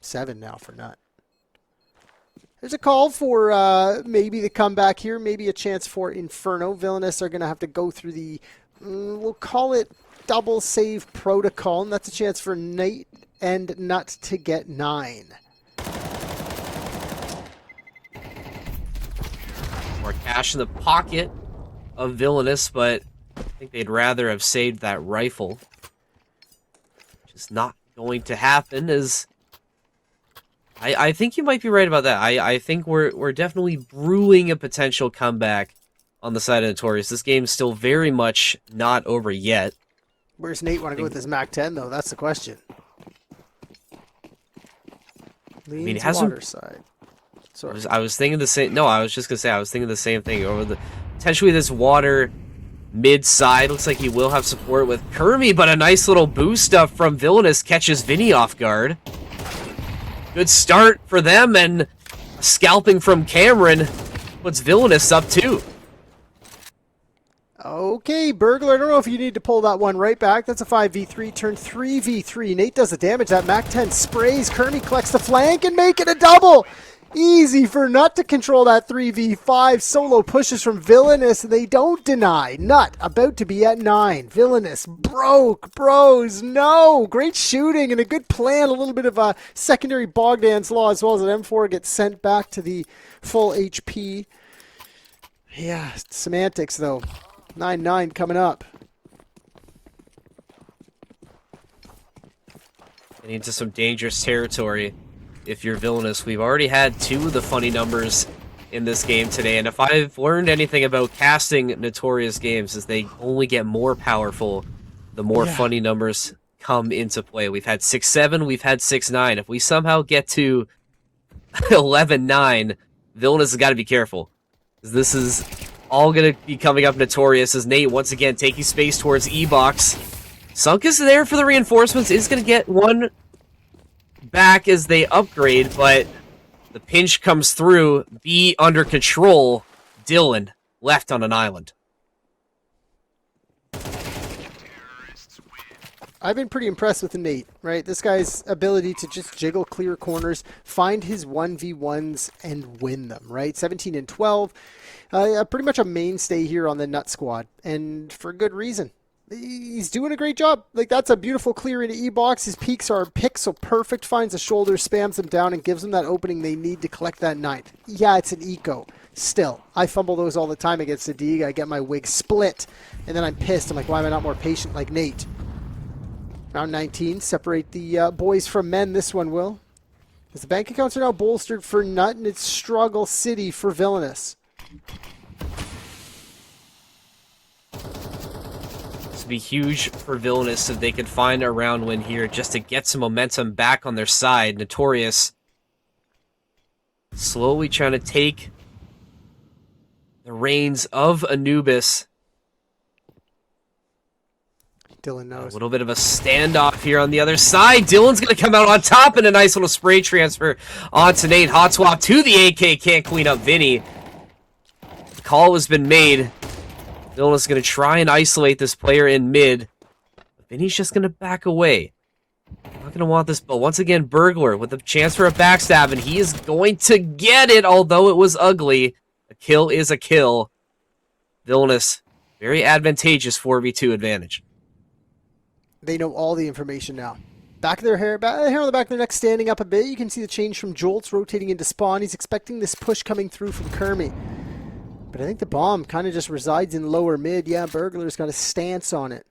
7 now for Nut. There's a call for maybe the comeback here, maybe a chance for Inferno. Villainous are going to have to go through the, we'll call it double save protocol, and that's a chance for Nate and Nut to get 9. More cash in the pocket of Villainous, but I think they'd rather have saved that rifle. Which is not going to happen as... I think you might be right about that. I think we're definitely brewing a potential comeback on the side of NuTorious. This game's still very much not over yet. Where's Nate want to go with his MAC-10, though? That's the question. Leans water side. Sorry. I was thinking the same... No, I was just going to say, I was thinking the same thing. Over the potentially this water mid-side. Looks like he will have support with Kermie, but a nice little boost up from Villainous catches Vinny off guard. Good start for them, and scalping from Cameron puts Villainous up too. Okay, Burglar, I don't know if you need to pull that one right back. That's a 5v3, turn 3v3. Nate does the damage. That MAC-10 sprays. Kermie collects the flank and make it a double. Easy for Nut to control that 3v5. Solo pushes from Villainous, and they don't deny. Nut about to be at 9. Villainous broke. Bros, no. Great shooting and a good plan. A little bit of a secondary Bogdan's Law as well as an M4 gets sent back to the full HP. Yeah, semantics though. 9-9 coming up. Getting into some dangerous territory. If you're Villainous, we've already had 2 of the funny numbers in this game today, and if I've learned anything about casting NuTorious games, is they only get more powerful the more funny numbers come into play. We've had 6-7, we've had 6-9. If we somehow get to 11-9, Villainous has got to be careful. This is all going to be coming up NuTorious as Nate once again taking space towards E-Box. Sunk is there for the reinforcements, is going to get one back as they upgrade, but the pinch comes through. B under control. Dylan left on an island. I've been pretty impressed with Nate, right? This guy's ability to just jiggle clear corners, find his 1v1s, and win them, right? 17 and 12. Pretty much a mainstay here on the Nut Squad, and for good reason. He's doing a great job. Like, that's a beautiful clear into E-box. His peaks are pixel perfect, finds the shoulder, spams them down, and gives them that opening they need to collect that ninth. Yeah, it's an eco. Still, I fumble those all the time against the Deeg. I get my wig split, and then I'm pissed. I'm like, why am I not more patient like Nate? Round 19, separate the boys from men, this one will. As the bank accounts are now bolstered for Nut, and it's struggle city for Villainous. This would be huge for Villainous if they could find a round win here just to get some momentum back on their side. NuTorious slowly trying to take the reins of Anubis. Dylan knows. A little bit of a standoff here on the other side. Dylan's going to come out on top and a nice little spray transfer onto Nate. Hot swap to the AK. Can't clean up Vinny. The call has been made. Dylan is going to try and isolate this player in mid. But Vinny's just going to back away. Not going to want this, but once again, Burglar with a chance for a backstab, and he is going to get it, although it was ugly. A kill is a kill. Villainous, very advantageous 4v2 advantage. They know all the information now. Back of their hair on the back of their neck standing up a bit. You can see the change from Jolts rotating into spawn. He's expecting this push coming through from Kermie. But I think the bomb kind of just resides in lower mid. Yeah, Burglar's got a stance on it.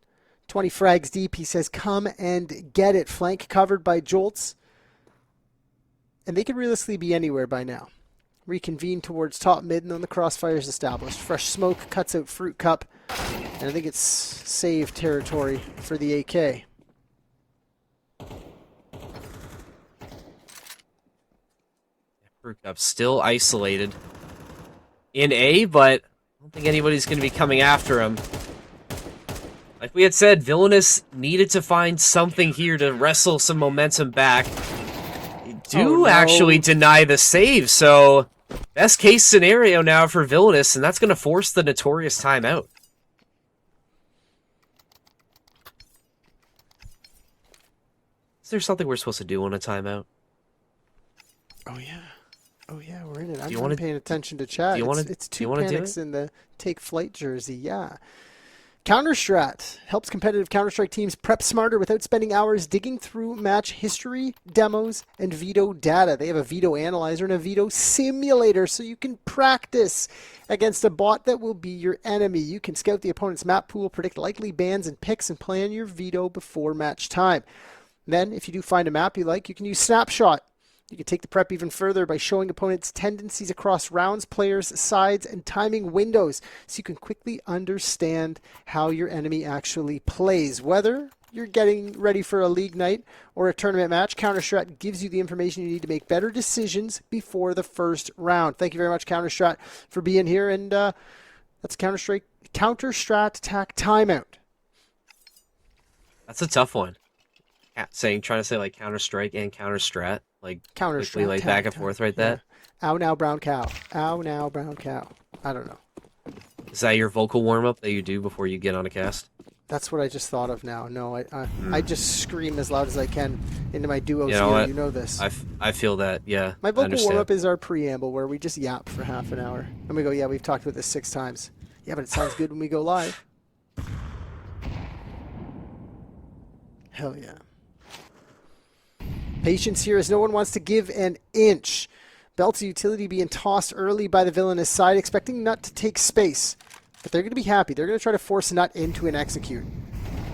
20 frags deep. He says, come and get it. Flank covered by Jolts. And they could realistically be anywhere by now. Reconvene towards top mid, and then the crossfire is established. Fresh smoke cuts out Fruit Cup. And I think it's save territory for the AK. Fruit Cup still isolated in A, but I don't think anybody's going to be coming after him. Like we had said, Villainous needed to find something here to wrestle some momentum back. They do actually deny the save, so best case scenario now for Villainous, and that's going to force the NuTorious timeout. Is there something we're supposed to do on a timeout? Oh, yeah. Oh, yeah, we're in it. I'm not paying attention to chat. It's two panics in the take flight jersey, yeah. CounterStrat helps competitive Counter-Strike teams prep smarter without spending hours digging through match history, demos, and veto data. They have a veto analyzer and a veto simulator, so you can practice against a bot that will be your enemy. You can scout the opponent's map pool, predict likely bans and picks, and plan your veto before match time. Then, if you do find a map you like, you can use Snapshot. You can take the prep even further by showing opponents' tendencies across rounds, players, sides, and timing windows, so you can quickly understand how your enemy actually plays. Whether you're getting ready for a league night or a tournament match, CounterStrat gives you the information you need to make better decisions before the first round. Thank you very much, CounterStrat, for being here, and that's CounterStrat Attack Timeout. That's a tough one. Trying to say like Counter-Strike and Counter-Strat, like quickly, like back and forth right there. Ow now, brown cow. Ow now, brown cow. I don't know. Is that your vocal warm-up that you do before you get on a cast? That's what I just thought of now. No, I just scream as loud as I can into my duos you know here. What? You know this. I feel that, yeah. My vocal warm-up is our preamble where we just yap for half an hour. And we go, yeah, we've talked about this 6 times. Yeah, but it sounds good when we go live. Hell yeah. Patience here as no one wants to give an inch. Belt's utility being tossed early by the Villainous side, expecting Nut to take space. But they're going to be happy. They're going to try to force Nut into an execute.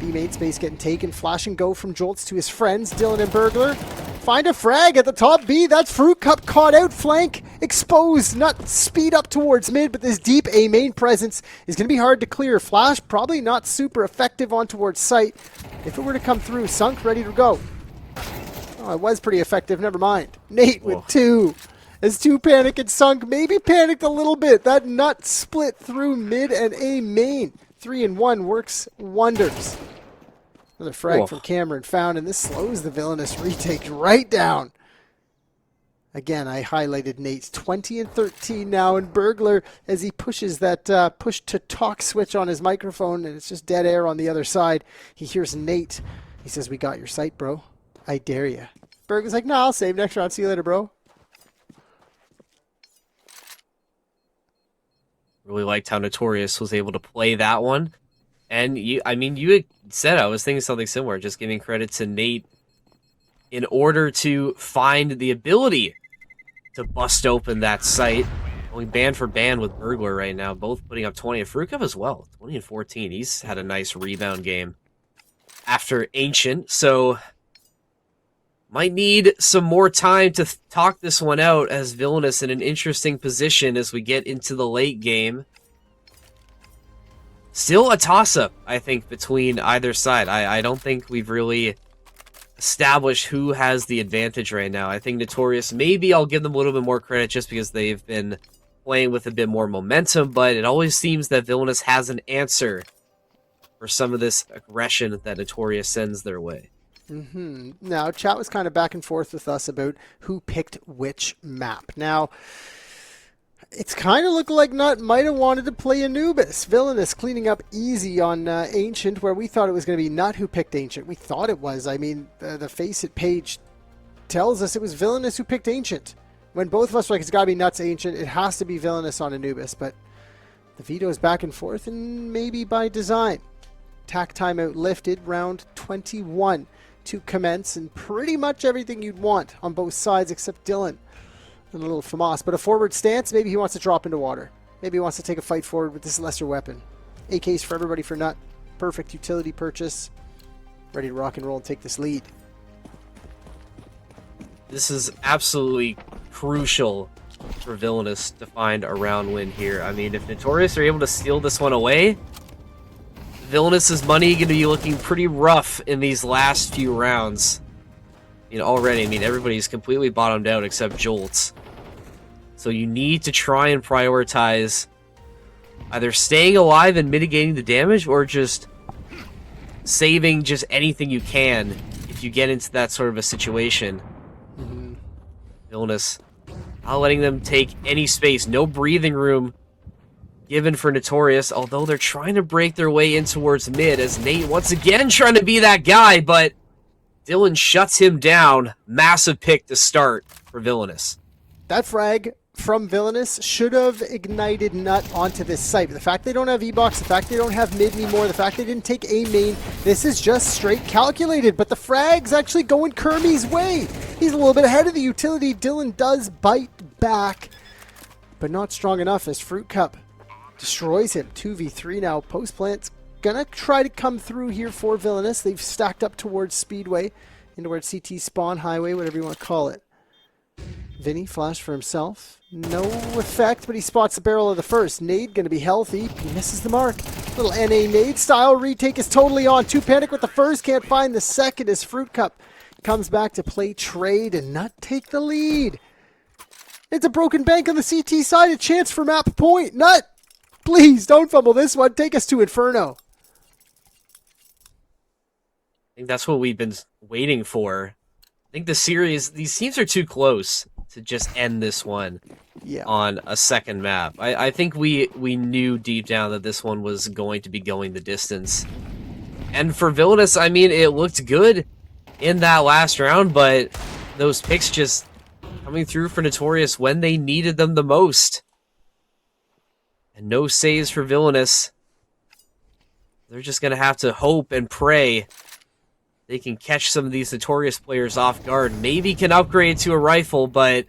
B main space getting taken. Flash and go from Jolts to his friends, Dylan and Burglar. Find a frag at the top B. That's Fruit Cup caught out. Flank exposed. Nut speed up towards mid, but this deep A main presence is going to be hard to clear. Flash probably not super effective on towards site. If it were to come through, Sunk ready to go. Oh, it was pretty effective. Never mind. Nate with 2. As 2 panic and Sunk maybe panicked a little bit. That Nut split through mid and A main. 3 and 1 works wonders. Another frag from Oh, Cameron found, and this slows the Villainous retake right down. Again, I highlighted Nate's 20 and 13 now, and Burglar, as he pushes that push to talk switch on his microphone, and it's just dead air on the other side. He hears Nate. He says, "We got your sight, bro. I dare ya." Burglar's like, "No, I'll save next round. See you later, bro." really liked how NuTorious was able to play that one. And I mean, you had said I was thinking something similar, just giving credit to Nate in order to find the ability to bust open that site. Going band for band with Burglar right now, both putting up 20 and Fruitcup as well, 20 and 14. He's had a nice rebound game after Ancient, so might need some more time to talk this one out, as Villainous in an interesting position as we get into the late game. Still a toss-up, I think, between either side. I don't think we've really established who has the advantage right now. I think NuTorious, maybe I'll give them a little bit more credit just because they've been playing with a bit more momentum, but it always seems that Villainous has an answer for some of this aggression that NuTorious sends their way. Now, chat was kind of back and forth with us about who picked which map. Now, it's kind of looked like Nut might have wanted to play Anubis. Villainous cleaning up easy on Ancient, where we thought it was going to be Nut who picked Ancient. We thought it was. I mean, the Faceit page tells us it was Villainous who picked Ancient. When both of us were like, it's got to be Nut's Ancient, it has to be Villainous on Anubis. But the veto is back and forth, and maybe by design. Tack timeout lifted, round 21 to commence, and pretty much everything you'd want on both sides except Dylan and a little FAMAS. But a forward stance, maybe he wants to drop into water. Maybe he wants to take a fight forward with this lesser weapon. AKs for everybody for Nut. Perfect utility purchase. Ready to rock and roll and take this lead. This is absolutely crucial for Villainous to find a round win here. I mean, if NuTorious are able to steal this one away, Villainous's money going to be looking pretty rough in these last few rounds. You know, already, I mean, everybody's completely bottomed out except Jolts. So you need to try and prioritize either staying alive and mitigating the damage, or just saving just anything you can if you get into that sort of a situation. Villainous not letting them take any space, no breathing room given for NuTorious, although they're trying to break their way in towards mid, as Nate once again trying to be that guy, but Dylan shuts him down. Massive pick to start for Villainous. That frag from Villainous should have ignited Nut onto this site. But the fact they don't have E-Box, the fact they don't have mid anymore, the fact they didn't take A main, this is just straight calculated. But the frag's actually going Kermie's way. He's a little bit ahead of the utility. Dylan does bite back, but not strong enough as Fruitcup destroys him. 2v3 now. Postplant's gonna try to come through here for Villainous. They've stacked up towards Speedway, into where CT spawn, highway, whatever you want to call it. Vinny flash for himself. No effect, but he spots the barrel of the first. Nade gonna be healthy. He misses the mark. Little NA nade style retake is totally on. Two panic with the first, can't find the second as Fruitcup comes back to play trade and not take the lead. It's a broken bank on the CT side. A chance for map point. Nut! Please, don't fumble this one. Take us to Inferno. I think that's what we've been waiting for. I think the series, these teams are too close to just end this one on a second map. I think we knew deep down that this one was going to be going the distance. And for Villainous, I mean, it looked good in that last round, but those picks just coming through for NuTorious when they needed them the most. And no saves for Villainous. They're just going to have to hope and pray they can catch some of these NuTorious players off guard. Maybe can upgrade to a rifle, but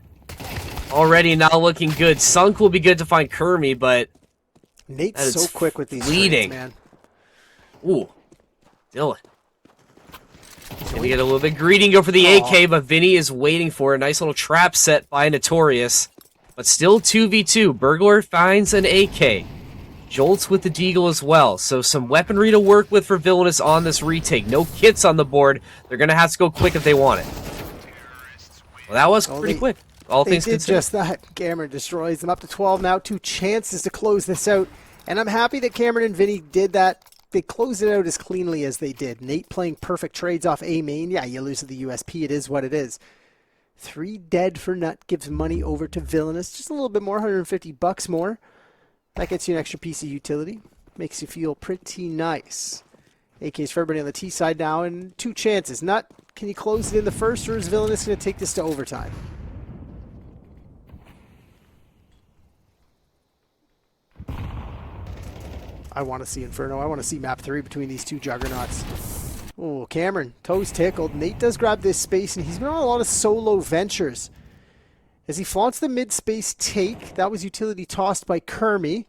already not looking good. Sunk will be good to find Kermie, but Nate's so quick with these leading, trades, man. Ooh, Dylan. Gonna get a little bit greedy and go for the AK, but Vinny is waiting for a nice little trap set by NuTorious. But still 2v2. Burglar finds an AK. Jolts with the deagle as well. So some weaponry to work with for Villainous on this retake. No kits on the board. They're going to have to go quick if they want it. Well, that was pretty quick. All things considered. They did just that. Cameron destroys them up to 12 now. Two chances to close this out. And I'm happy that Cameron and Vinny did that they closed it out as cleanly as they did. Nate playing perfect trades off A main. Yeah, you lose to the USP. It is what it is. 3 dead for Nut gives money over to Villainous. Just a little bit more, $150 more. That gets you an extra piece of utility. Makes you feel pretty nice. AK's for everybody on the T side now, and 2 chances. Nut, can you close it in the first, or is Villainous going to take this to overtime? I want to see Inferno. I want to see map 3 between these 2 juggernauts. Oh, Cameron, toes tickled. Nate does grab this space, and he's been on a lot of solo ventures. As he flaunts the mid-space take, that was utility tossed by Kermie.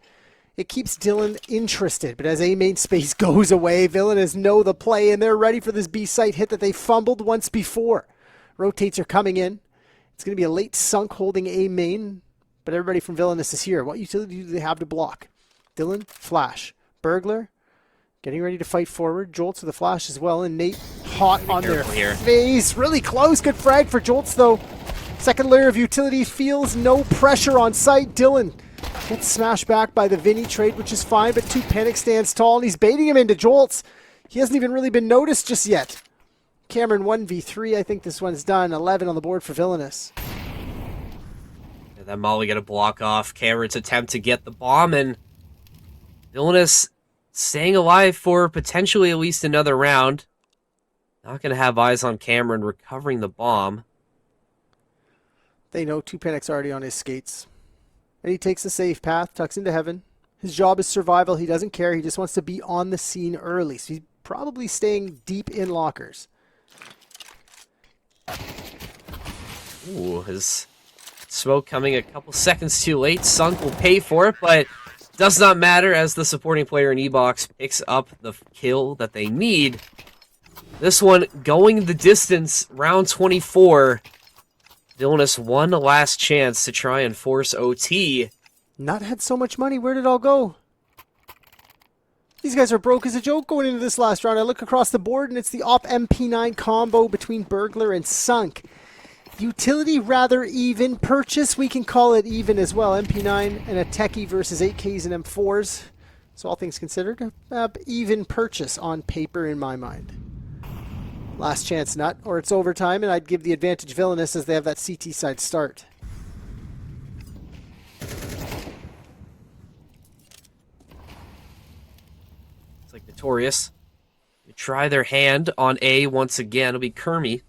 It keeps Dylan interested, but as A main space goes away, Villainous know the play, and they're ready for this B-site hit that they fumbled once before. Rotates are coming in. It's going to be a late sunk holding A main, but everybody from Villainous is here. What utility do they have to block? Dylan, flash. Burglar, getting ready to fight forward. Jolts with a flash as well, and Nate hot on their face. Really close. Good frag for Jolts, though. Second layer of utility feels no pressure on sight. Dylan gets smashed back by the Vinny trade, which is fine, but 2 Panic stands tall, and he's baiting him into Jolts. He hasn't even really been noticed just yet. Cameron 1v3. I think this one's done. 11 on the board for Villainous. Yeah, that Molly got a block off Cameron's attempt to get the bomb, and Villainous staying alive for potentially at least another round. Not going to have eyes on Cameron recovering the bomb. They know 2 Panic's already on his skates. And he takes the safe path, tucks into heaven. His job is survival. He doesn't care. He just wants to be on the scene early. So he's probably staying deep in lockers. Ooh, his smoke coming a couple seconds too late. Sunk will pay for it, but does not matter as the supporting player in E-Box picks up the kill that they need. This one going the distance, round 24. Villainous one last chance to try and force OT. Not had so much money. Where did it all go? These guys are broke as a joke going into this last round. I look across the board, and it's the Op MP9 combo between Burglar and Sunk. Utility rather even. Purchase, we can call it even as well. MP9 and a Techie versus 8Ks and M4s. So all things considered, even purchase on paper in my mind. Last chance Nut, or it's overtime, and I'd give the advantage Villainous as they have that CT side start. It's like NuTorious. They try their hand on A once again. It'll be Kermie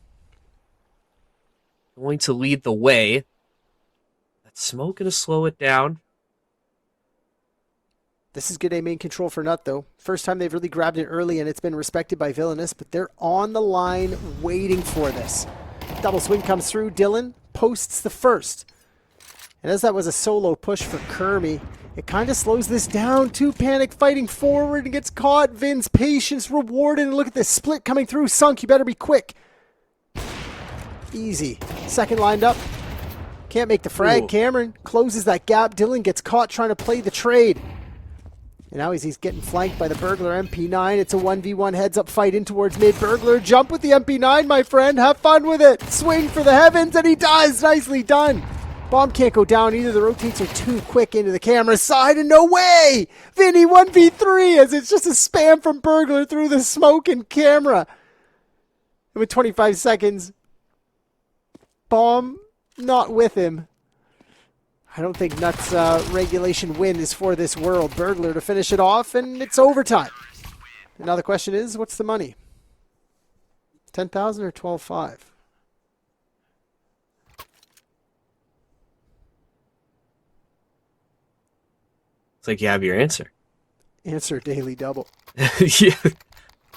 going to lead the way. That smoke going to slow it down. This is good A main control for Nut, though. First time they've really grabbed it early, and it's been respected by Villainous, but they're on the line waiting for this. Double swing comes through. Dylan posts the first. And as that was a solo push for Kermie, it kind of slows this down. 2 Panic fighting forward and gets caught. Vin's patience rewarded. And look at this split coming through. Sunk, you better be quick. Easy. Second lined up. Can't make the frag. Ooh. Cameron closes that gap. Dylan gets caught trying to play the trade. And now he's getting flanked by the Burglar MP9. It's a 1v1 heads-up fight in towards mid. Burglar, jump with the MP9, my friend. Have fun with it. Swing for the heavens, and he does. Nicely done. Bomb can't go down either. The rotates are too quick into the camera side, and no way! Vinny 1v3 as it's just a spam from Burglar through the smoke and camera. And with 25 seconds, Bomb not with him. I don't think Nut's regulation win is for this world. Burglar to finish it off, and it's overtime. And now the question is, what's the money? 10,000 or 12.5? It's like you have your answer. Answer daily double. Yeah.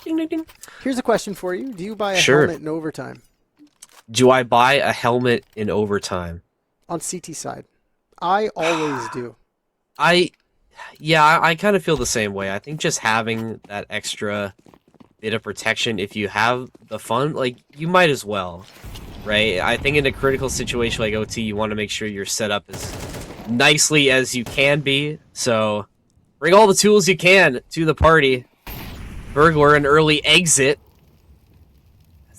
Ding, ding, ding. Here's a question for you. Do you buy a Sure. helmet in overtime? Do I buy a helmet in overtime? On CT side. I always do. I kind of feel the same way. I think just having that extra bit of protection, if you have the fun, like, you might as well, right? I think in a critical situation like OT, you want to make sure you're set up as nicely as you can be. So bring all the tools you can to the party. Burglar, an early exit.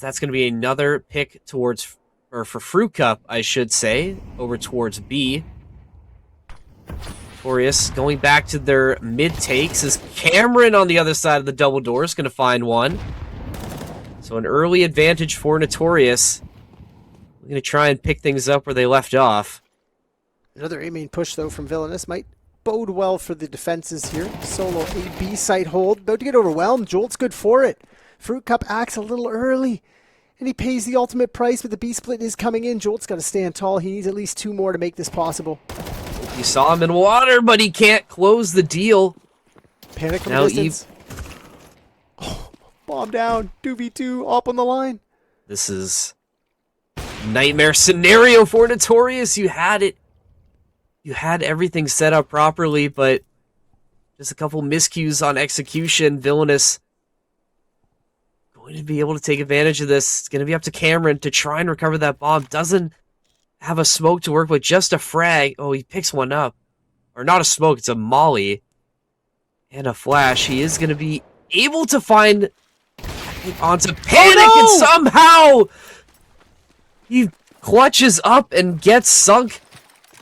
That's going to be another pick towards, or for Fruit Cup, I should say, over towards B. NuTorious going back to their mid takes as Cameron on the other side of the double door is going to find one. So an early advantage for NuTorious. We're going to try and pick things up where they left off. Another A main push, though, from Villainous might bode well for the defenses here. Solo a B site hold. About to get overwhelmed. Jolt's good for it. Fruit Cup acts a little early, and he pays the ultimate price, but the B split is coming in. Jolt's got to stand tall. He needs at least 2 more to make this possible. You saw him in water, but he can't close the deal. Panic from the distance. Oh, bomb down. 2v2 up on the line. This is nightmare scenario for NuTorious. You had it. You had everything set up properly, but just a couple miscues on execution. Villainous going to be able to take advantage of this. It's going to be up to Cameron to try and recover that bomb. Doesn't have a smoke to work with, just a frag. Oh, he picks one up. Or not a smoke, it's a molly. And a flash. He is going to be able to find onto Panic, and somehow he clutches up and gets sunk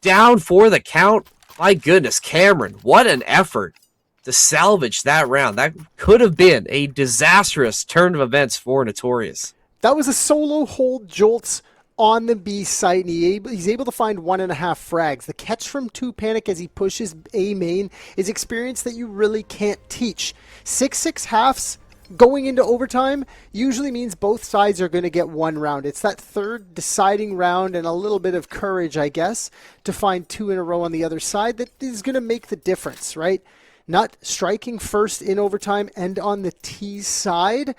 down for the count. My goodness, Cameron, what an effort to salvage that round. That could have been a disastrous turn of events for NuTorious. That was a solo hold Jolts on the B site, and he's able to find 1.5 frags. The catch from 2 Panic as he pushes A main is experience that you really can't teach. 6-6 halves going into overtime usually means both sides are going to get 1 round. It's that third deciding round and a little bit of courage, I guess, to find 2 in a row on the other side that is going to make the difference, right? Not striking first in overtime and on the T side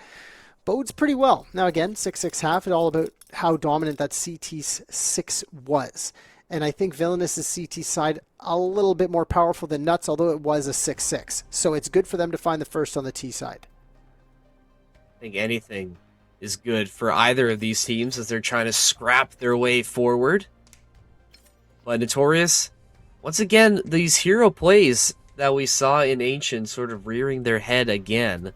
bodes pretty well. Now again, 6-6 half, it's all about how dominant that CT6 was. And I think Villainous' CT side a little bit more powerful than Nuts, although it was a 6-6. So it's good for them to find the first on the T side. I think anything is good for either of these teams as they're trying to scrap their way forward. But NuTorious, once again, these hero plays that we saw in Ancient sort of rearing their head again.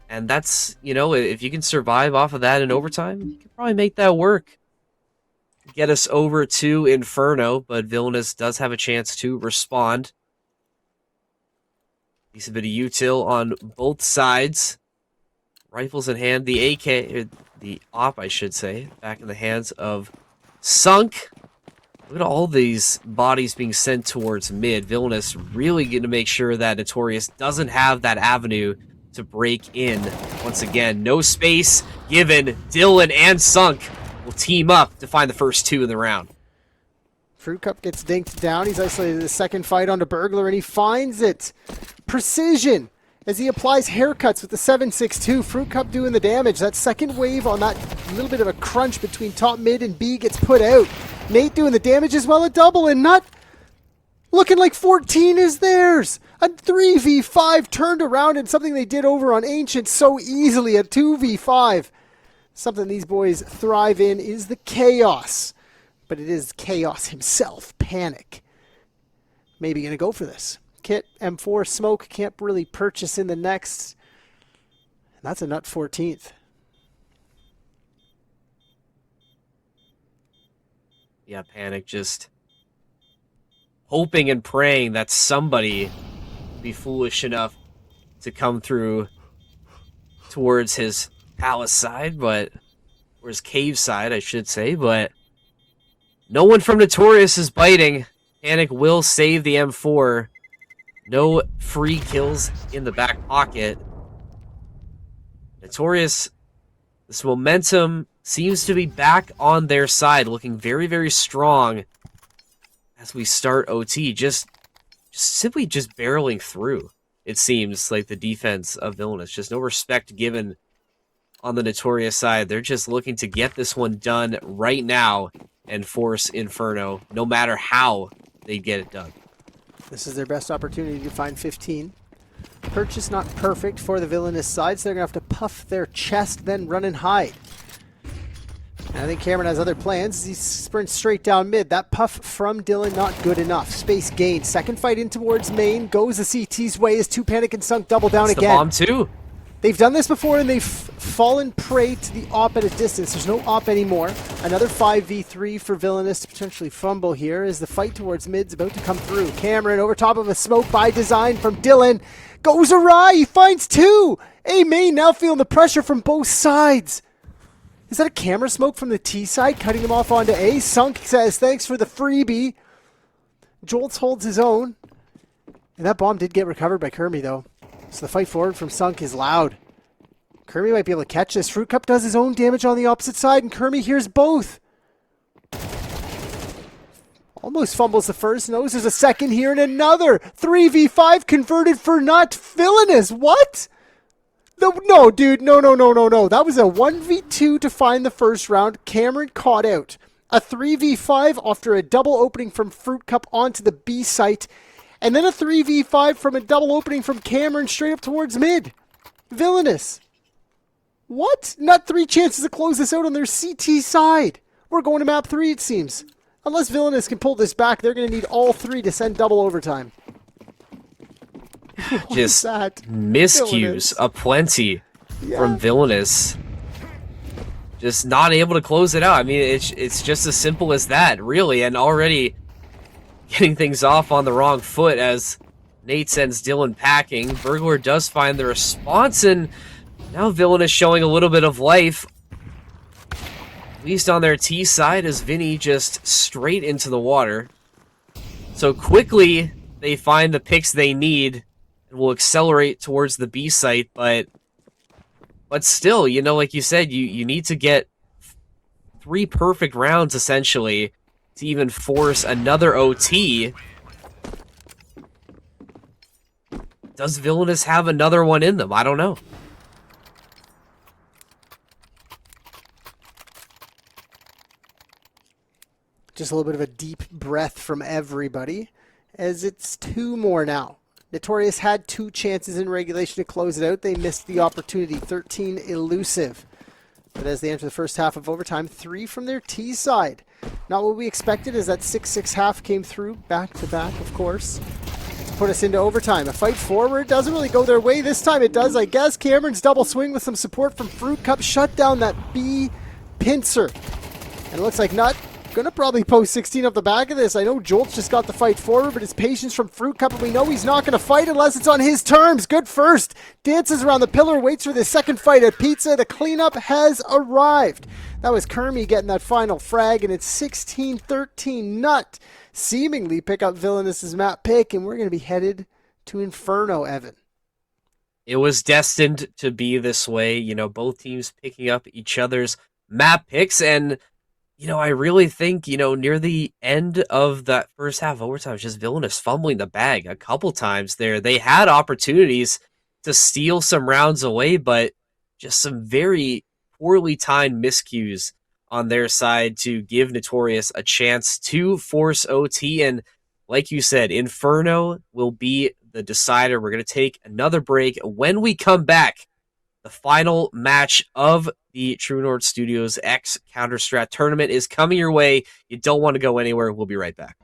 And that's, you know, if you can survive off of that in overtime, you can probably make that work. Get us over to Inferno, but Villainous does have a chance to respond. Decent bit of util on both sides. Rifles in hand, the AK, the op, I should say, back in the hands of Sunk. Look at all these bodies being sent towards mid. Villainous really going to make sure that NuTorious doesn't have that avenue to break in. Once again, no space given. Dylan and Sunk will team up to find the first 2 in the round. Fruit Cup gets dinked down. He's isolated the second fight onto Burglar, and he finds it. Precision as he applies haircuts with the 7.62. Fruit Cup doing the damage. That second wave on that little bit of a crunch between top, mid, and B gets put out. Nate doing the damage as well. A double, and Nut looking like 14 is theirs. A 3v5 turned around, and something they did over on Ancient so easily. A 2v5. Something these boys thrive in is the chaos. But it is chaos himself. Panic. Maybe going to go for this. Kit, M4, Smoke, can't really purchase in the next. And that's a Nut 14th. Yeah, Panic just hoping and praying that somebody will be foolish enough to come through towards his palace side, or his cave side, I should say, but no one from NuTorious is biting. Panic will save the M4. No free kills in the back pocket. NuTorious, this momentum seems to be back on their side, looking very, very strong as we start OT. Just simply barreling through, it seems like the defense of Villainous. Just no respect given on the NuTorious side. They're just looking to get this one done right now and force Inferno, no matter how they get it done. This is their best opportunity to find 15. Purchase not perfect for the Villainous side, so they're going to have to puff their chest, then run and hide. And I think Cameron has other plans. He sprints straight down mid. That puff from Dylan, not good enough. Space gained. Second fight in towards main. Goes the CT's way as 2 Panic and Sunk double down That's again. the bomb too. They've done this before and they've fallen prey to the op at a distance. There's no op anymore. Another 5v3 for Villainous to potentially fumble here as the fight towards mid's about to come through. Cameron over top of a smoke by design from Dylan. Goes awry. He finds two. A-Main now feeling the pressure from both sides. Is that a camera smoke from the T side cutting him off onto A? Sunk says thanks for the freebie. Jolts holds his own. And that bomb did get recovered by Kermie though. So the fight forward from Sunk is loud. Kermie might be able to catch this. Fruit Cup does his own damage on the opposite side, and Kermie hears both. Almost fumbles the first. Knows there's a second here, and another. 3v5 converted for Nut. Villainous. What? No, dude. No. That was a 1v2 to find the first round. Cameron caught out. A 3v5 after a double opening from Fruit Cup onto the B site. And then a 3v5 from a double opening from Cameron straight up towards mid. Villainous. What? Not 3 chances to close this out on their CT side. We're going to map 3, it seems. Unless Villainous can pull this back, they're going to need all 3 to send double overtime. Just miscues aplenty from Villainous. Just not able to close it out. I mean, it's just as simple as that, really, and already getting things off on the wrong foot as Nate sends Dylan packing. Burglar does find the response, and now Villainous showing a little bit of life, at least on their T side, as Vinny just straight into the water. So quickly, they find the picks they need and will accelerate towards the B site, but still, you know, like you said, you need to get 3 perfect rounds, essentially, to even force another OT. Does Villainous have another one in them? I don't know. Just a little bit of a deep breath from everybody, as it's 2 more now. NuTorious had 2 chances in regulation to close it out. They missed the opportunity. 13 elusive. But as they enter the first half of overtime, 3 from their T side. Not what we expected, as that 6-6 half came through back to back, of course, to put us into overtime. A fight forward doesn't really go their way. This time it does, I guess. Cameron's double swing with some support from Fruit Cup shut down that B pincer. And it looks like Nut gonna probably post 16 off the back of this. I know Jolt's just got the fight forward, but his patience from Fruit Cup, and we know he's not gonna fight unless it's on his terms. Good first. Dances around the pillar, waits for the second fight at Pizza. The cleanup has arrived. That was Kermie getting that final frag, and it's 16-13. Nut seemingly pick up Villainous's map pick, and we're gonna be headed to Inferno, Evan. It was destined to be this way, you know, both teams picking up each other's map picks, and you know, I really think, you know, near the end of that first half overtime, it's just Villainous fumbling the bag a couple times there. They had opportunities to steal some rounds away, but just some very poorly timed miscues on their side to give NuTorious a chance to force OT. And like you said, Inferno will be the decider. We're going to take another break. When we come back, the final match of the True North Studios X CounterStrat tournament is coming your way. You don't want to go anywhere. We'll be right back.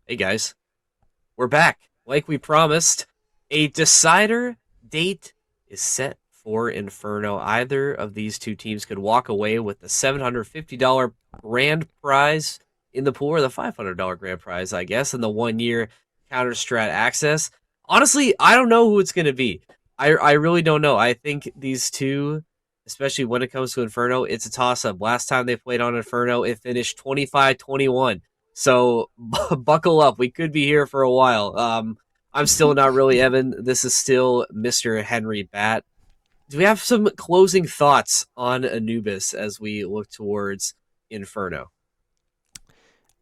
Hey guys, we're back. Like we promised, a decider date is set for Inferno. Either of these two teams could walk away with the $750 grand prize in the pool, or the $500 grand prize, I guess, in the 1 year CounterStrat access. Honestly, I don't know who it's going to be. I really don't know. I think these two, especially when it comes to Inferno, it's a toss up. Last time they played on Inferno, it finished 25-21. So buckle up. We could be here for a while. I'm still not really Evan. This is still Mr. Henry Bat. Do we have some closing thoughts on Anubis as we look towards Inferno?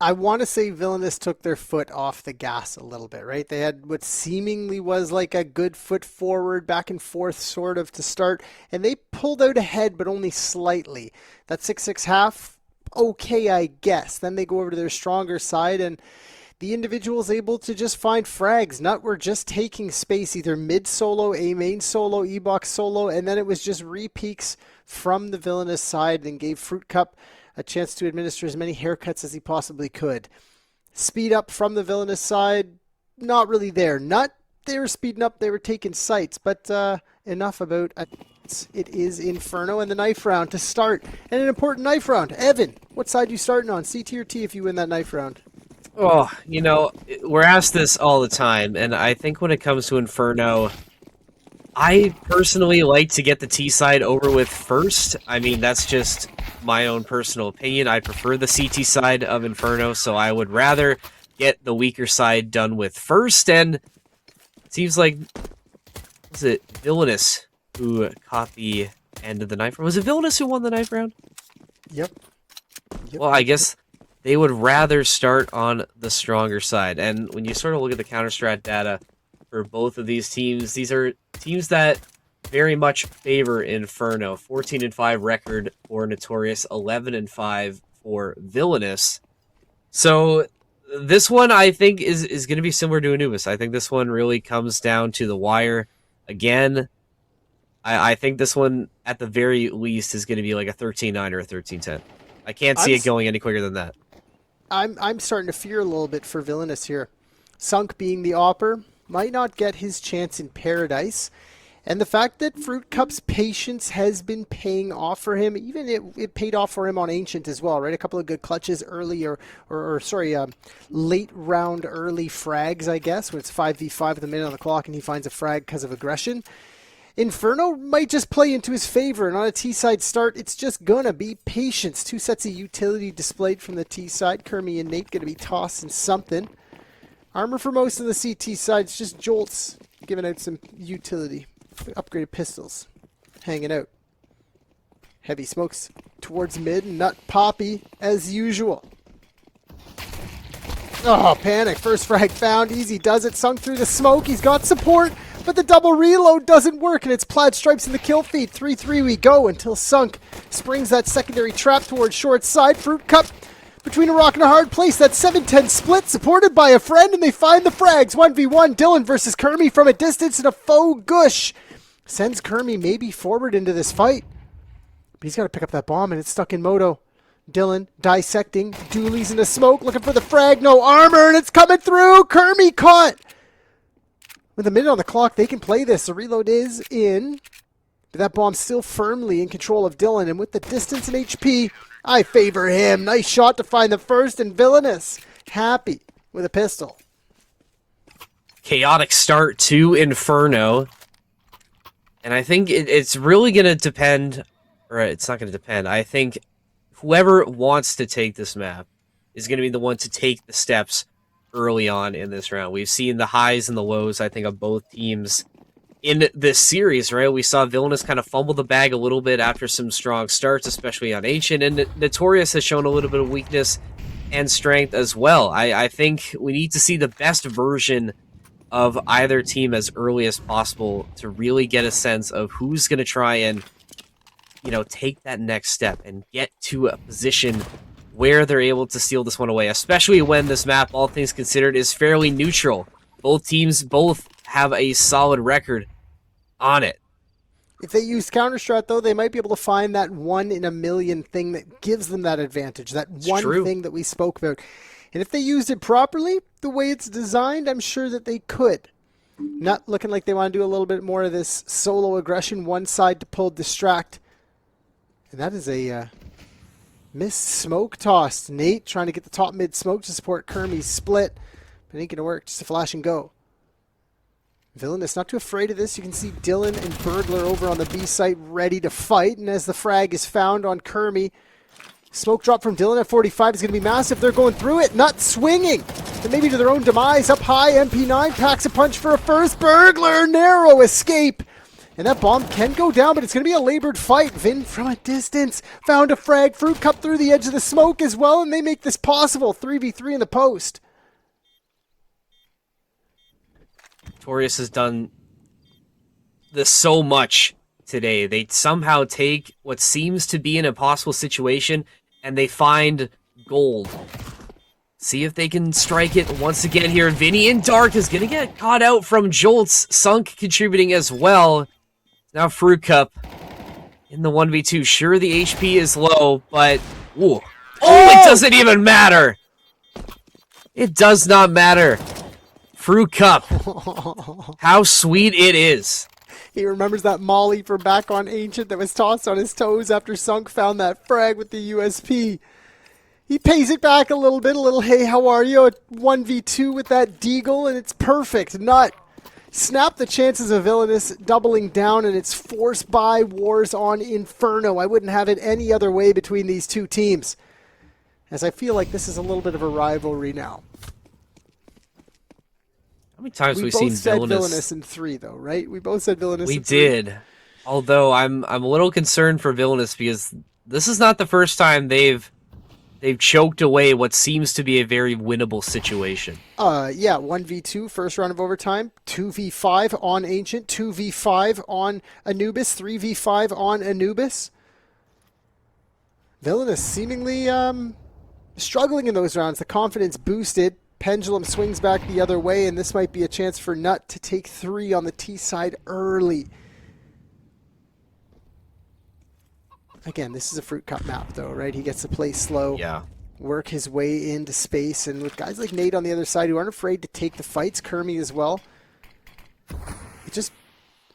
I want to say Villainous took their foot off the gas a little bit, right? They had what seemingly was like a good foot forward, back and forth sort of to start, and they pulled out ahead, but only slightly. That 6-6 half, okay, I guess. Then they go over to their stronger side, and the individual's able to just find frags. Nut were just taking space, either mid solo, A main solo, E box solo, and then it was just repeaks from the Villainous side and gave Fruit Cup a chance to administer as many haircuts as he possibly could. Speed up from the Villainous side, not really there. Nut, they were speeding up, they were taking sights, but enough about it is Inferno and the knife round to start. And an important knife round. Evan, what side you starting on? C, T, or T if you win that knife round? Oh, we're asked this all the time, and I think when it comes to Inferno, I personally like to get the T side over with first. I mean, that's just my own personal opinion. I prefer the CT side of Inferno, so I would rather get the weaker side done with first. And it seems like, was it Villainous who caught the end of the knife round? Was it Villainous who won the knife round? Yep. Yep. Well, I guess they would rather start on the stronger side. And when you sort of look at the counter-strat data for both of these are teams that very much favor Inferno. 14-5 record for NuTorious, 11-5 for Villainous. So this one I think is going to be similar to Anubis. I think this one really comes down to the wire. Again, I think this one at the very least is going to be like a 13-9 or a 13-10. I can't see it going any quicker than that. I'm starting to fear a little bit for Villainous here. Sunk being the opper might not get his chance in Paradise. And the fact that Fruit Cup's patience has been paying off for him, even it paid off for him on Ancient as well, right? A couple of good clutches early late round early frags, I guess, when it's 5v5 at the minute on the clock and he finds a frag because of aggression. Inferno might just play into his favor, and on a T-side start, it's just gonna be patience. Two sets of utility displayed from the T-side. Kermie and Nate gonna be tossing something. Armor for most of the CT side, it's just jolts, giving out some utility. Upgraded pistols, hanging out. Heavy smokes towards mid, Nut Poppy as usual. Oh, panic. First frag found. Easy does it. Sunk through the smoke. He's got support, but the double reload doesn't work, and it's Plaid Stripes in the kill feed. 3-3 we go until Sunk springs that secondary trap towards short side. Fruit Cup between a rock and a hard place. That 7-10 split supported by a friend, and they find the frags. 1v1 Dylan versus Kermie from a distance, and a faux gush sends Kermie maybe forward into this fight. But he's got to pick up that bomb, and it's stuck in Moto. Dylan dissecting. Dooley's in the smoke, looking for the frag. No armor, and it's coming through. Kermie caught. With a minute on the clock, they can play this. The reload is in. But that bomb's still firmly in control of Dylan, and with the distance and HP, I favor him. Nice shot to find the first, and Villainous happy with a pistol. Chaotic start to Inferno. And I think it's really going to depend, or it's not going to depend. I think whoever wants to take this map is going to be the one to take the steps early on in this round. We've seen the highs and the lows, I think, of both teams in this series, right? We saw Villainous kind of fumble the bag a little bit after some strong starts, especially on Ancient, and NuTorious has shown a little bit of weakness and strength as well. I think we need to see the best version of either team as early as possible to really get a sense of who's going to try and, take that next step and get to a position where they're able to steal this one away, especially when this map, all things considered, is fairly neutral. Both teams have a solid record on it. If they use CounterStrat, though, they might be able to find that 1 in a million thing that gives them that advantage, that one thing that we spoke about And if they used it properly, the way it's designed, I'm sure that they could. Not looking like they want to do a little bit more of this solo aggression, one side to pull distract. And that is a missed smoke toss. Nate trying to get the top mid smoke to support Kermie's split. But it ain't going to work. Just a flash and go. Villainous not too afraid of this. You can see Dylan and Burglar over on the B site ready to fight. And as the frag is found on Kermie, smoke drop from Dylan at 45 is going to be massive. They're going through it, not swinging. And maybe to their own demise. Up high, MP9 packs a punch for a first. Burglar, narrow escape. And that bomb can go down, but it's going to be a labored fight. Vin from a distance found a frag. Fruit Cup through the edge of the smoke as well, and they make this possible. 3v3 in the post. NuTorious has done this so much today. They somehow take what seems to be an impossible situation and they find gold. See if they can strike it once again here. Vinny in dark is going to get caught out from Jolts. Sunk contributing as well. Now Fruit Cup in the 1v2. Sure, the HP is low, but... Ooh. Oh, it doesn't even matter! It does not matter. Fruit Cup. How sweet it is. He remembers that molly from back on Ancient that was tossed on his toes after Sunk found that frag with the USP. He pays it back a little, hey, how are you? A 1v2 with that deagle, and it's perfect. Nut. Snap the chances of Villainous doubling down, and it's forced by Wars on Inferno. I wouldn't have it any other way between these two teams, as I feel like this is a little bit of a rivalry now. How many times we have we seen both said Villainous? Villainous in 3, though, right? We both said Villainous We in 3. did. Although I'm a little concerned for Villainous because this is not the first time they've choked away what seems to be a very winnable situation. Yeah, 1v2, first round of overtime, 2v5 on Ancient, 2v5 on Anubis, 3v5 on Anubis. Villainous seemingly struggling in those rounds. The confidence boosted. Pendulum swings back the other way, and this might be a chance for Nut to take 3 on the T side early. Again, this is a Fruit Cup map, though, right? He gets to play slow, Yeah. work his way into space, and with guys like Nate on the other side who aren't afraid to take the fights, Kermie as well, it just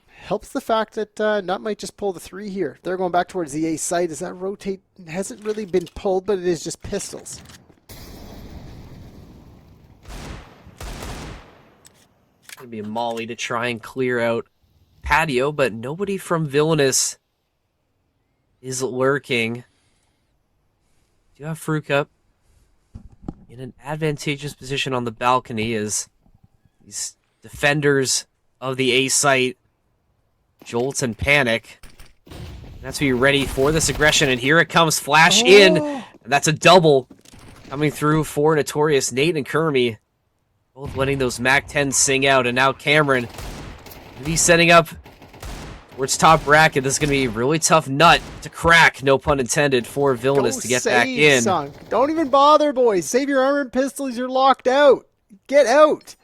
helps the fact that Nut might just pull the 3 here. They're going back towards the A site. As that rotate hasn't really been pulled, but it is just pistols. Gonna be a molly to try and clear out Patio, but nobody from Villainous is lurking. Do you have Fruit Cup in an advantageous position on the balcony as these defenders of the A site jolts and panic. That's to be ready for this aggression, and here it comes, flash in, and that's a double coming through for NuTorious. Nate and Kermie both letting those MAC-10s sing out, and now Cameron, he's setting up towards top bracket. This is going to be a really tough nut to crack, no pun intended, for Villainous to get back in. Son. Don't even bother, boys. Save your armor and pistols. You're locked out. Get out.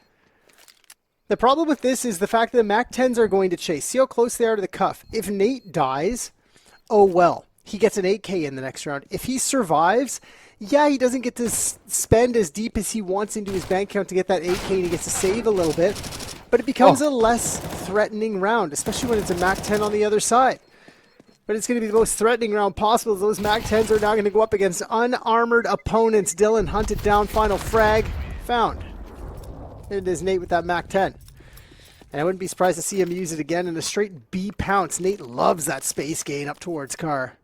The problem with this is the fact that the MAC-10s are going to chase. See how close they are to the cuff. If Nate dies, oh well. He gets an 8K in the next round. If he survives, yeah, he doesn't get to spend as deep as he wants into his bank account to get that 8K, and he gets to save a little bit. But it becomes a less threatening round, especially when it's a MAC-10 on the other side. But it's going to be the most threatening round possible. Those MAC-10s are now going to go up against unarmored opponents. Dylan hunted down, final frag, found. It is Nate with that MAC-10. And I wouldn't be surprised to see him use it again in a straight B pounce. Nate loves that space gain up towards Car.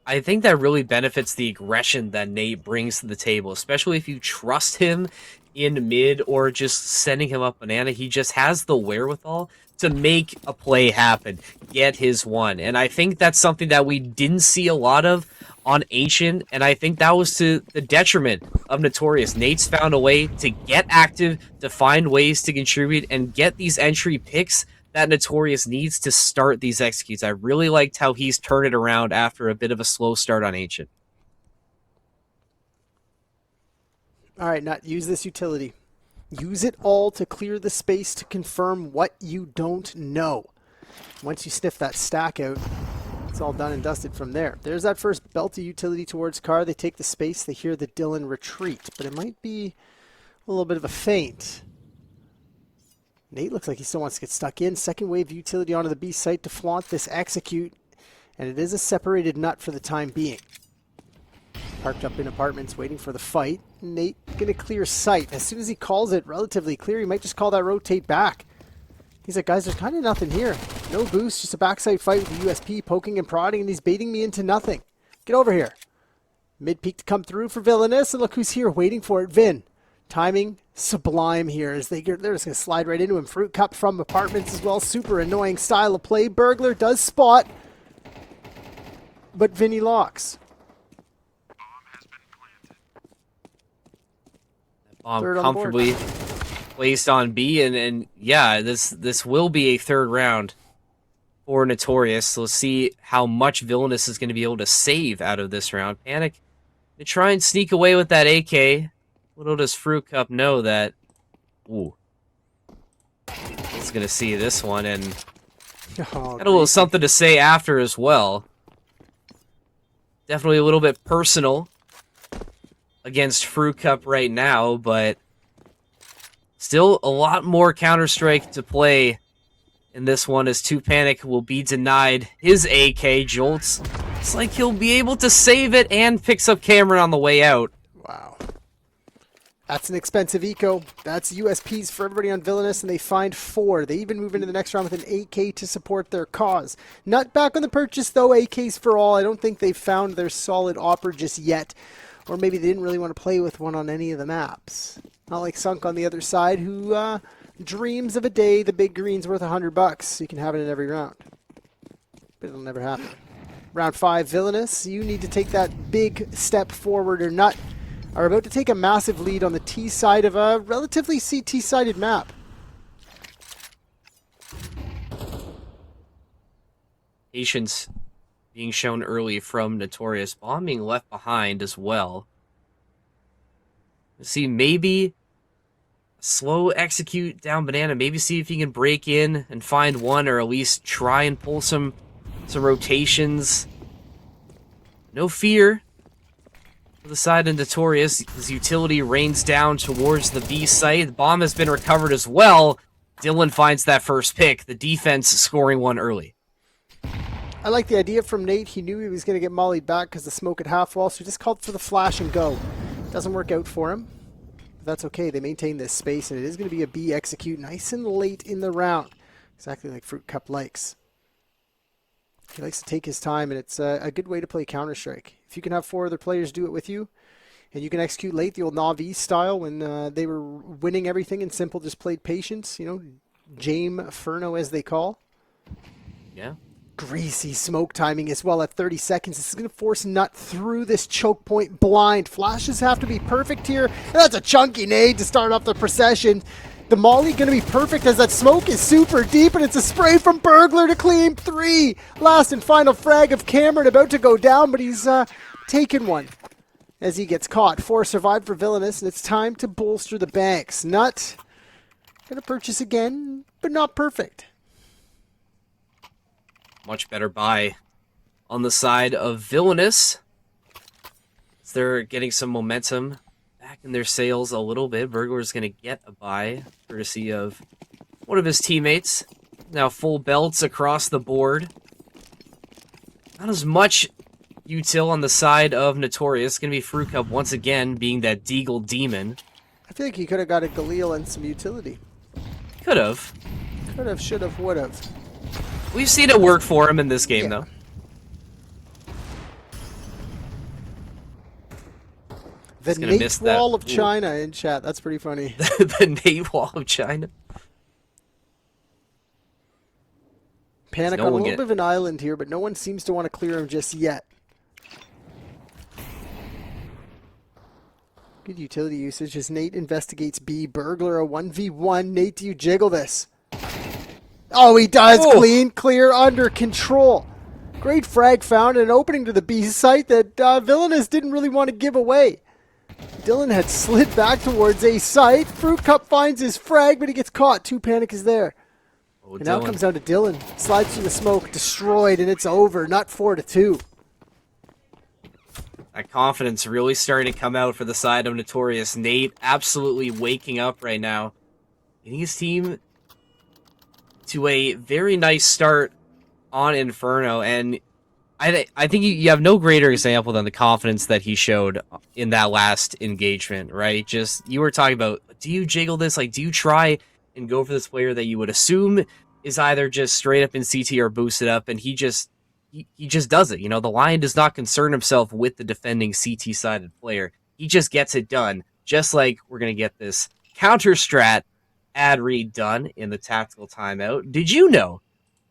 I think that really benefits the aggression that Nate brings to the table, especially if you trust him in mid or just sending him up banana. He just has the wherewithal to make a play happen, get his one. And I think that's something that we didn't see a lot of on Ancient, and I think that was to the detriment of NuTorious. Nate's found a way to get active, to find ways to contribute, and get these entry picks that NuTorious needs to start these executes. I really liked how he's turned it around after a bit of a slow start on Ancient. All right, Nut, use this utility. Use it all to clear the space to confirm what you don't know. Once you sniff that stack out, it's It's all done and dusted from there. There's that first belty utility towards car. They take the space. They hear the Dylan retreat, but it might be a little bit of a feint. Nate looks like he still wants to get stuck in. Second wave utility onto the B site to flaunt this execute, and it is a separated nut for the time being. Parked up in apartments waiting for the fight. Nate gonna clear sight. As soon as he calls it relatively clear, he might just call that rotate back. He's like, guys, there's kind of nothing here. No boost, just a backside fight with the USP poking and prodding, and he's baiting me into nothing. Get over here. Mid peak to come through for Villainous, and look who's here waiting for it. Vin. Timing sublime here as they're just going to slide right into him. Fruit Cup from apartments as well. Super annoying style of play. Burglar does spot, but Vinny locks. Bomb comfortably placed on B, and yeah, this will be a third round for NuTorious. So let's see how much Villainous is going to be able to save out of this round. Panic to try and sneak away with that AK. Little does Fruit Cup know that, ooh, he's going to see this one, and got a little something to say after as well. Definitely a little bit personal against Fruit Cup right now, but still a lot more Counter-Strike to play in this one, as 2Panic will be denied his AK. Jolts, it's like he'll be able to save it and picks up Cameron on the way out. Wow. That's an expensive eco. That's USPs for everybody on Villainous, and they find 4. They even move into the next round with an AK to support their cause. Not back on the purchase, though. AKs for all. I don't think they've found their solid opera just yet. Or maybe they didn't really want to play with one on any of the maps. Not like Sunk on the other side, who dreams of a day the big green's worth $100, so you can have it in every round. But it'll never happen. Round 5, Villainous. You need to take that big step forward, or Nut are about to take a massive lead on the T side of a relatively CT-sided map. Patience being shown early from NuTorious. Bomb being left behind as well. Let's see, maybe slow execute down Banana. Maybe see if he can break in and find one, or at least try and pull some rotations. No fear to the side of NuTorious. His utility rains down towards the B site. The bomb has been recovered as well. Dylan finds that first pick. The defense scoring one early. I like the idea from Nate. He knew he was going to get mollied back because the smoke at half wall, so he just called for the flash and go. Doesn't work out for him. But that's okay. They maintain this space, and it is going to be a B execute nice and late in the round. Exactly like Fruit Cup likes. He likes to take his time, and it's a good way to play Counter-Strike. If you can have 4 other players do it with you, and you can execute late the old Navi style when they were winning everything and Simple just played patience, you know, Jame Furno as they call. Yeah. Greasy smoke timing as well at 30 seconds. This is going to force Nut through this choke point blind. Flashes have to be perfect here. And that's a chunky nade to start off the procession. The molly going to be perfect as that smoke is super deep, and it's a spray from Burglar to clean 3. Last and final frag of Cameron about to go down, but he's taken one as he gets caught. 4 survived for Villainous, and it's time to bolster the banks. Nut going to purchase again, but not perfect. Much better buy on the side of Villainous. As they're getting some momentum back in their sails a little bit. Burglar's going to get a buy, courtesy of one of his teammates. Now full belts across the board. Not as much util on the side of NuTorious. Going to be Fruit Cup once again being that Deagle demon. I feel like he could have got a Galil and some utility. Could have. Could have, should have, would have. We've seen it work for him in this game, though. The Nate Wall of China in chat. That's pretty funny. The Nate Wall of China. Panic on a little bit of an island here, but no one seems to want to clear him just yet. Good utility usage as Nate investigates B. Burglar a 1v1. Nate, do you jiggle this? Oh, he does. Oh. Clean, clear, under control. Great frag found, an opening to the B site that Villainous didn't really want to give away. Dylan had slid back towards A site. Fruit Cup finds his frag, but he gets caught. 2Panic is there. Oh, And now it Dylan. comes down to Dylan. Slides through the smoke, destroyed, and it's over. Not 4-2. That confidence really starting to come out for the side of NuTorious. Nate absolutely waking up right now. Getting his team to a very nice start on Inferno, and I think you have no greater example than the confidence that he showed in that last engagement, right? Just, you were talking about, do you jiggle this? Like, do you try and go for this player that you would assume is either just straight up in CT or boosted up, and he just does it. You know, the Lion does not concern himself with the defending CT-sided player. He just gets it done, just like we're going to get this counter-strat ad read done in the tactical timeout. Did you know,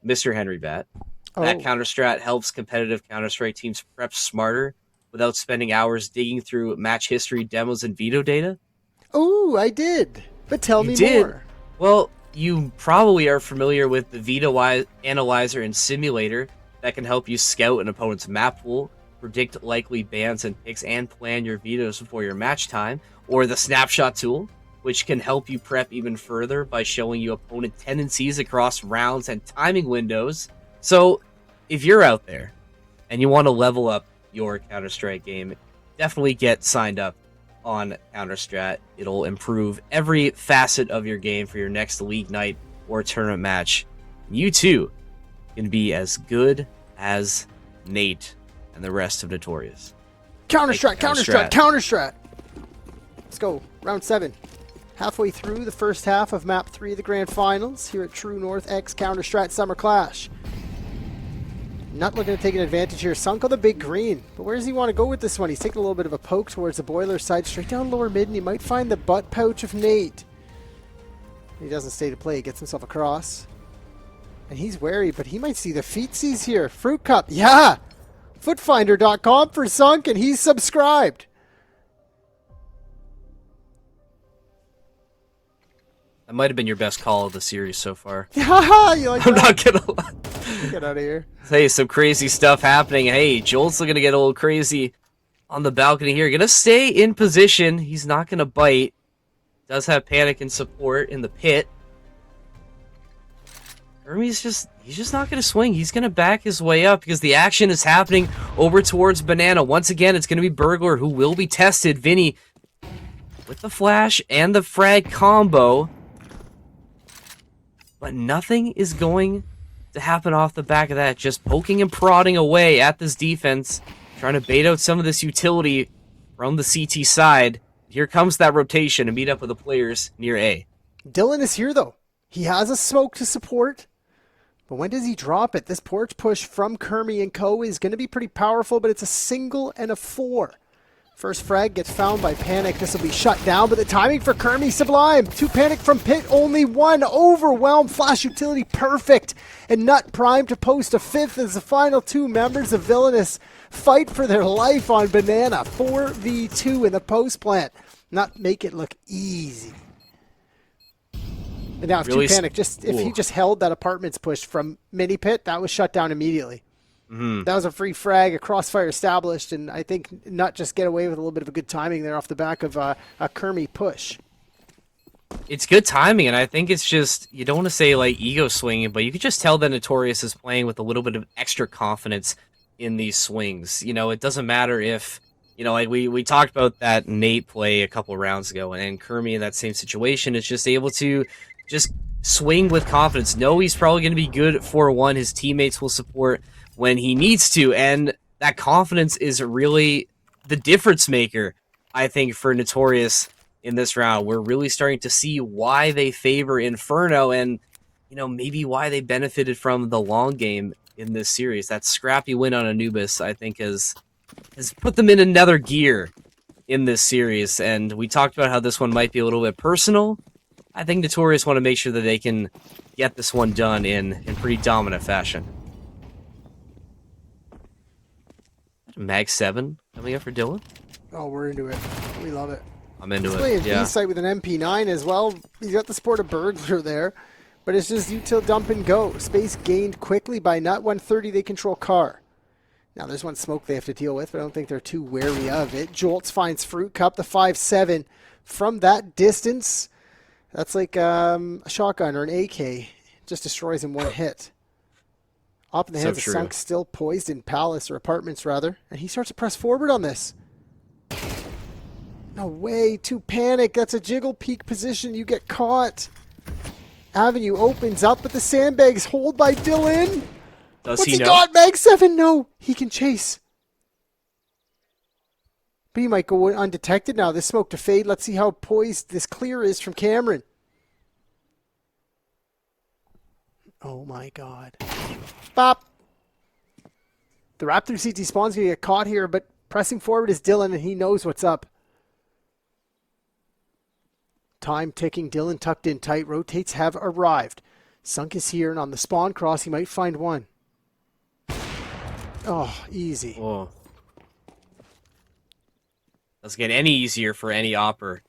Mr. Henry Bat, that Oh. CounterStrat helps competitive Counter-Strike teams prep smarter without spending hours digging through match history, demos, and veto data? Oh, I did. But tell You me did? more. Well, you probably are familiar with the veto analyzer and simulator that can help you scout an opponent's map pool, predict likely bans and picks, and plan your vetoes before your match time, or the snapshot tool, which can help you prep even further by showing you opponent tendencies across rounds and timing windows. So, if you're out there and you want to level up your Counter-Strike game, definitely get signed up on CounterStrat. It'll improve every facet of your game for your next league night or tournament match. You too can be as good as Nate and the rest of NuTorious. Counter-Strat, Counter-Strat. Counter-Strat, Counter-Strat. Let's go. Round 7. Halfway through the first half of Map 3 of the Grand Finals here at True North X Counter-Strat Summer Clash. Not looking to take an advantage here. Sunk on the big green. But where does he want to go with this one? He's taking a little bit of a poke towards the boiler side, straight down lower mid, and he might find the butt pouch of Nate. He doesn't stay to play. He gets himself across. And he's wary, but he might see the feetsies here. Fruit Cup. Yeah! Footfinder.com for Sunk, and he's subscribed. That might have been your best call of the series so far. Haha, you like I'm that? not gonna lie. Get out of here. Hey, some crazy stuff happening. Hey, Jolt's gonna get a little crazy on the balcony here. Gonna stay in position. He's not gonna bite. Does have panic and support in the pit. Hermes he's just not gonna swing. He's gonna back his way up because the action is happening over towards Banana. Once again, it's gonna be Burglar who will be tested. Vinny with the flash and the frag combo. But nothing is going to happen off the back of that. Just poking and prodding away at this defense, trying to bait out some of this utility from the CT side. Here comes that rotation to meet up with the players near A. Dylan is here, though. He has a smoke to support. But when does he drop it? This porch push from Kermie and Co. is going to be pretty powerful, but it's a single and a 4. First frag gets found by Panic. This will be shut down, but the timing for Kermie sublime. 2 Panic from Pit, only 1. Overwhelmed, flash utility perfect. And Nut primed to post a 5th as the final 2 members of Villainous fight for their life on Banana. 4v2 in the post plant. Not make it look easy. And now if Really 2 Panic, if he just held that apartments push from Mini Pit, that was shut down immediately. That was a free frag, a crossfire established, and I think Nut just get away with a little bit of a good timing there off the back of a Kermie push. It's good timing, and I think it's just, you don't want to say like ego swinging, but you could just tell that NuTorious is playing with a little bit of extra confidence in these swings. You know, it doesn't matter if, you know, like we talked about that Nate play a couple rounds ago, and Kermie in that same situation is just able to just swing with confidence. Know he's probably going to be good at 4-1. His teammates will support when he needs to, and that confidence is really the difference maker, I think, for NuTorious in this round. We're really starting to see why they favor Inferno and, you know, maybe why they benefited from the long game in this series. That scrappy win on Anubis, I think, has put them in another gear in this series, and we talked about how this one might be a little bit personal. I think NuTorious want to make sure that they can get this one done in pretty dominant fashion. Mag 7 coming up for Dylan. Oh, we're into it. We love it. I'm into He's it. playing Yeah. B-site with an MP9 as well. He's got the support of Burglar there, but it's just util dump and go. Space gained quickly by Nut. 130 they control car. Now there's one smoke they have to deal with, but I don't think they're too wary of it. Jolts finds Fruit Cup, the 5-7. From that distance, that's like a shotgun or an AK. just destroys in one hit. Op in the So hands of true. Sunk, still poised in Palace, or Apartments rather, and he starts to press forward on this. No way, too panic. That's a jiggle peak position. You get caught. Avenue opens up, but the sandbags hold by Dylan. Does What's he he know? got? Mag 7? No, he can chase. But he might go undetected now. This smoke to fade. Let's see how poised this clear is from Cameron. Oh my god. Bop. The Raptor CT spawn's going to get caught here, but pressing forward is Dylan, and he knows what's up. Time ticking. Dylan tucked in tight. Rotates have arrived. Sunk is here, and on the spawn cross, he might find one. Oh, easy. Oh. Doesn't get any easier for any opper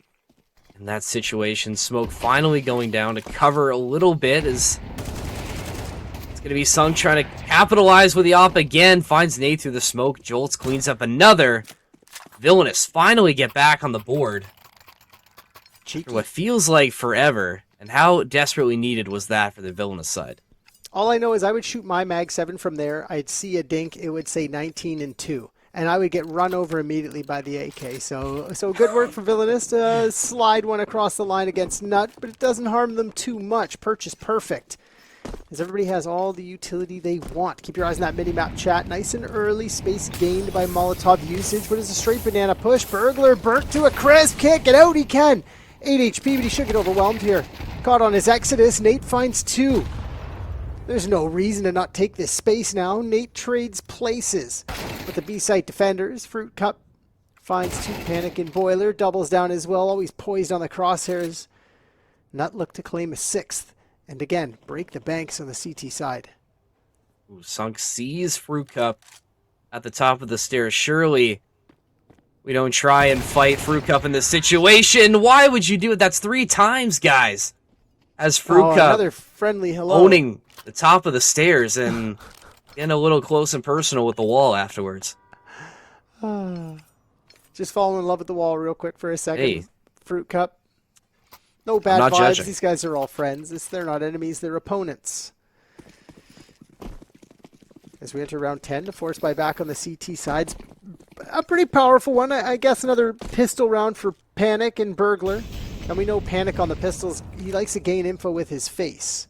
in that situation. Smoke finally going down to cover a little bit as it's going to be Sung trying to capitalize with the op again. Finds Nate through the smoke. Jolts cleans up another. Villainous finally get back on the board. Cheeky. For what feels like forever. And how desperately needed was that for the Villainous side? All I know is I would shoot my Mag 7 from there. I'd see a dink. It would say 19 and 2. And I would get run over immediately by the AK. So good work for Villainous to slide one across the line against Nut, but it doesn't harm them too much. Purchase perfect. As everybody has all the utility they want. Keep your eyes on that mini-map chat. Nice and early. Space gained by Molotov usage. But it's a straight banana push. Burglar burnt to a crisp. Can't get out. He can. 8 HP, but he should get overwhelmed here. Caught on his exodus. Nate finds 2. There's no reason to not take this space now. Nate trades places with the B-site defenders. Fruit Cup finds 2. Panic and Boiler doubles down as well. Always poised on the crosshairs. Nut look to claim a 6th. And again, break the banks on the CT side. Ooh, Sunk sees Fruit Cup at the top of the stairs. Surely we don't try and fight Fruit Cup in this situation. Why would you do it? That's 3 times, guys. As Fruit Cup another friendly hello. owning the top of the stairs and getting a little close and personal with the wall afterwards. Just falling in love with the wall real quick for a second. Hey. Fruit Cup. No bad not vibes. judging. These guys are all friends. They're not enemies. They're opponents. As we enter round 10, the force buy back on the CT sides. A pretty powerful one. I guess another pistol round for Panic and Burglar. And we know Panic on the pistols, he likes to gain info with his face.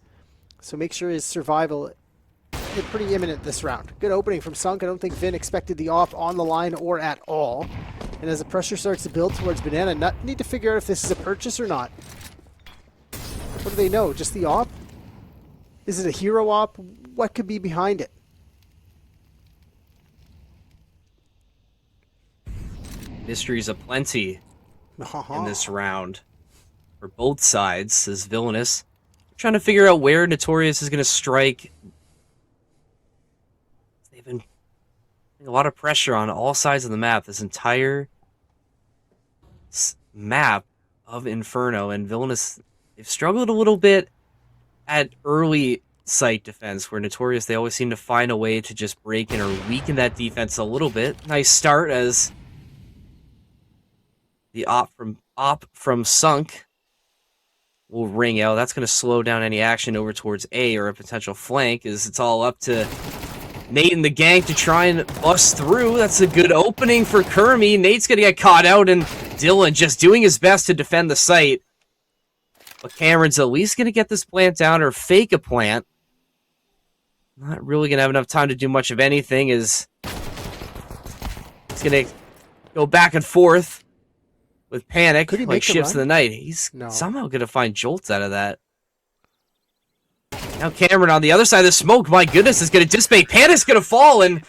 So make sure his survival is pretty imminent this round. Good opening from Sunk. I don't think Vin expected the off on the line or at all. And as the pressure starts to build towards Banana, Nut need to figure out if this is a purchase or not. What do they know? Just the op? Is it a hero op? What could be behind it? Mysteries aplenty in this round for both sides as Villainous. Trying to figure out where NuTorious is going to strike. They've been putting a lot of pressure on all sides of the map. This entire map of Inferno, and Villainous, they've struggled a little bit at early site defense, where NuTorious, they always seem to find a way to just break in or weaken that defense a little bit. Nice start as the op from Sunk will ring out. That's going to slow down any action over towards A or a potential flank, as it's all up to Nate and the gang to try and bust through. That's a good opening for Kermie. Nate's going to get caught out, and Dylan just doing his best to defend the site. But Cameron's at least going to get this plant down, or fake a plant. Not really going to have enough time to do much of anything, as it's going to go back and forth with Panic, Could he like make the shifts of run? the night. He's No. somehow going to find jolts out of that. Now Cameron on the other side of the smoke, my goodness, is going to dissipate. Panic's going to fall, and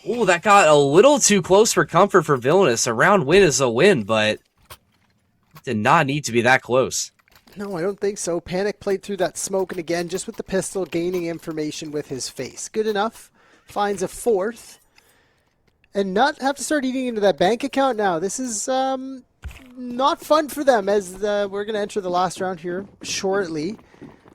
ooh, that got a little too close for comfort for Villainous. A round win is a win, but it did not need to be that close. No, I don't think so. Panic played through that smoke, and again, just with the pistol, gaining information with his face. Good enough. Finds a 4th. And Nut have to start eating into that bank account now. This is not fun for them, as we're going to enter the last round here shortly.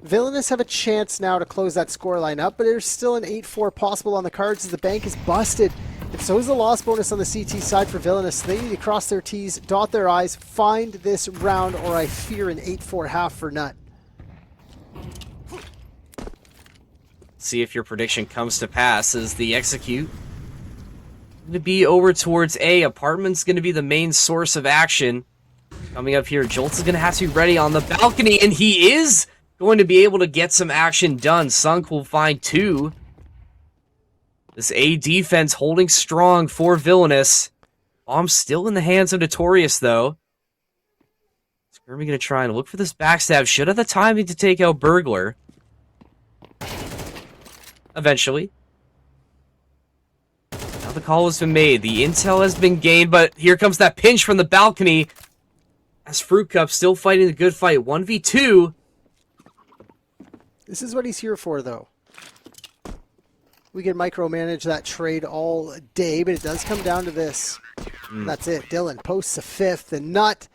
Villainous have a chance now to close that scoreline up, but there's still an 8-4 possible on the cards as the bank is busted. And so is the loss bonus on the CT side for Villainous. They need to cross their T's, dot their I's, find this round, or I fear an 8-4 half for Nut. See if your prediction comes to pass as the execute. Going to be over towards A. Apartment's going to be the main source of action. Coming up here, Jolts is going to have to be ready on the balcony, and he is going to be able to get some action done. Sunk will find 2. This A defense holding strong for Villainous. Bomb still in the hands of NuTorious, though. Skirmy going to try and look for this backstab. Should have the timing to take out Burglar. Eventually. Now the call has been made. The intel has been gained, but here comes that pinch from the balcony. As Fruit Cup still fighting the good fight. 1v2. This is what he's here for, though. We can micromanage that trade all day, but it does come down to this. That's it. Dylan posts a 5th, and Nut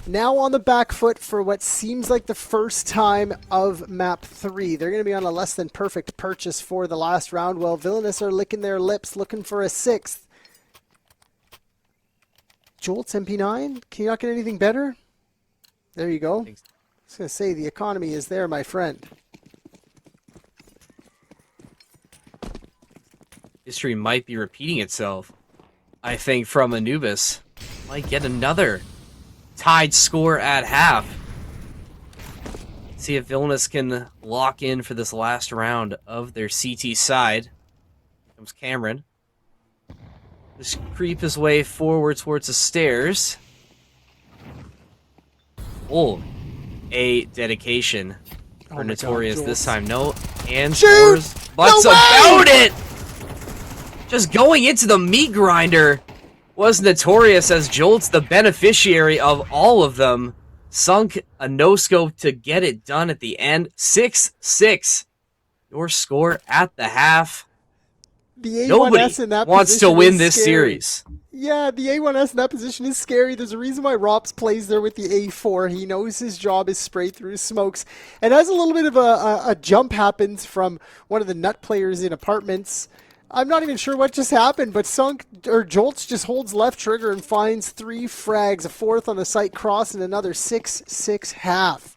now on the back foot for what seems like the first time of map 3. They're going to be on a less than perfect purchase for the last round, while Villainous are licking their lips looking for a 6th. Jolts MP9? Can you not get anything better? There you go. I was going to say, the economy is there, my friend. History might be repeating itself. I think from Anubis might get another tied score at half. See if Villainous can lock in for this last round of their CT side. Here comes Cameron. Just creep his way forward towards the stairs. Oh, a dedication for NuTorious this time. No, and scores, but about it! Just going into the meat grinder was NuTorious, as Jolt's the beneficiary of all of them. Sunk a no-scope to get it done at the end. 6-6. Your score at the half. The A1S Nobody in that wants to position win is this scary. series. Yeah, the A1S in that position is scary. There's a reason why Rops plays there with the A4. He knows his job is spray through smokes. And as a little bit of a jump happens from one of the nut players in Apartments, I'm not even sure what just happened, but Jolts just holds left trigger and finds 3 frags, a 4th on the site cross, and another 6-6 half.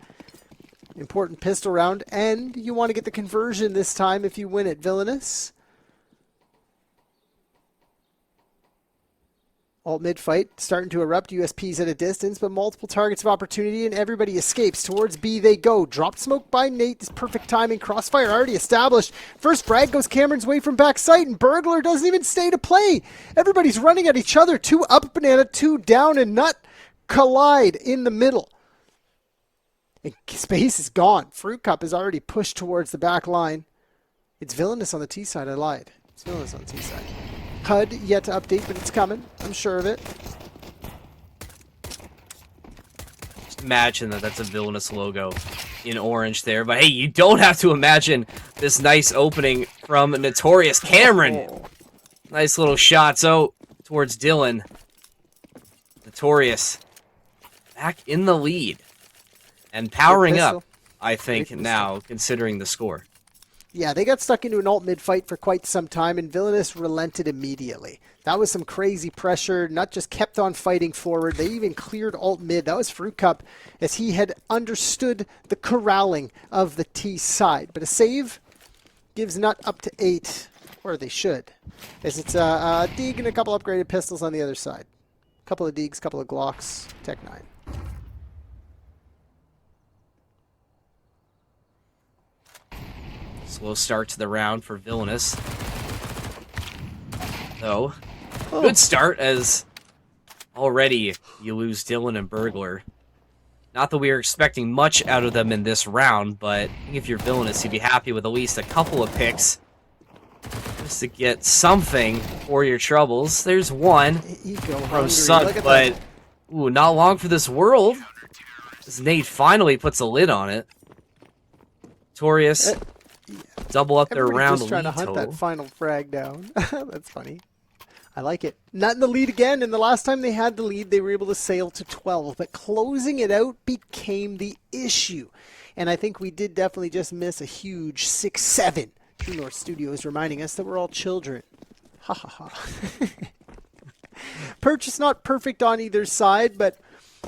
Important pistol round, and you want to get the conversion this time if you win it, Villainous. Alt mid fight starting to erupt. USPs at a distance, but multiple targets of opportunity, and everybody escapes. Towards B they go. Dropped smoke by Nate. This perfect timing. Crossfire already established. First frag goes Cameron's way from backside, and Burglar doesn't even stay to play. Everybody's running at each other. 2 up Banana, 2 down, and Nut collide in the middle. And space is gone. Fruit Cup is already pushed towards the back line. It's Villainous on the T side. I lied. It's Villainous on the T side. HUD yet to update, but it's coming. I'm sure of it. Just imagine that that's a Villainous logo in orange there. But hey, you don't have to imagine this nice opening from NuTorious. Cameron! Oh. Nice little shot. So, towards Dylan. NuTorious back in the lead. And powering up, I think, now, considering the score. Yeah, they got stuck into an alt mid fight for quite some time, and Villainous relented immediately. That was some crazy pressure. Nut just kept on fighting forward. They even cleared alt mid. That was Fruit Cup, as he had understood the corralling of the T side. But a save gives Nut up to 8, or they should, as it's a Deeg and a couple upgraded pistols on the other side. A couple of Deegs, couple of Glocks, Tech 9. Slow start to the round for Villainous. Though, good start, as already you lose Dylan and Burglar. Not that we are expecting much out of them in this round, but I think if you're Villainous, you'd be happy with at least a couple of picks. Just to get something for your troubles. There's one from Sunk, but ooh, not long for this world. As Nate finally puts a lid on it. NuTorious. Double up their round just trying to hunt total. that final frag down. That's funny. I like it. Not in the lead again, and the last time they had the lead, they were able to sail to 12, but closing it out became the issue. And I think we did definitely just miss a huge 6-7. True North Studios reminding us that we're all children. Ha ha ha. Purchase not perfect on either side, but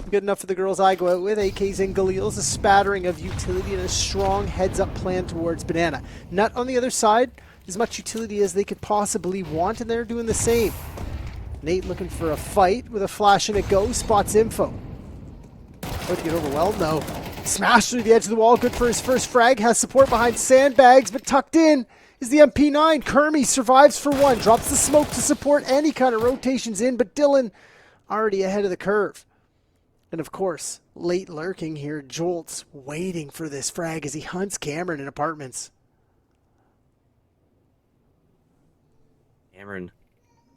Good enough for the girls I go out with. AKs and Galils, a spattering of utility and a strong heads-up plan towards Banana. Nut on the other side, as much utility as they could possibly want, and they're doing the same. Nate looking for a fight with a flash and a go, spots info. About to get overwhelmed though. Smashed through the edge of the wall, good for his first frag, has support behind sandbags, but tucked in is the MP9. Kermie survives for one, drops the smoke to support any kind of rotations in, but Dylan already ahead of the curve. And of course, late lurking here, Jolt's waiting for this frag as he hunts Cameron in apartments. Cameron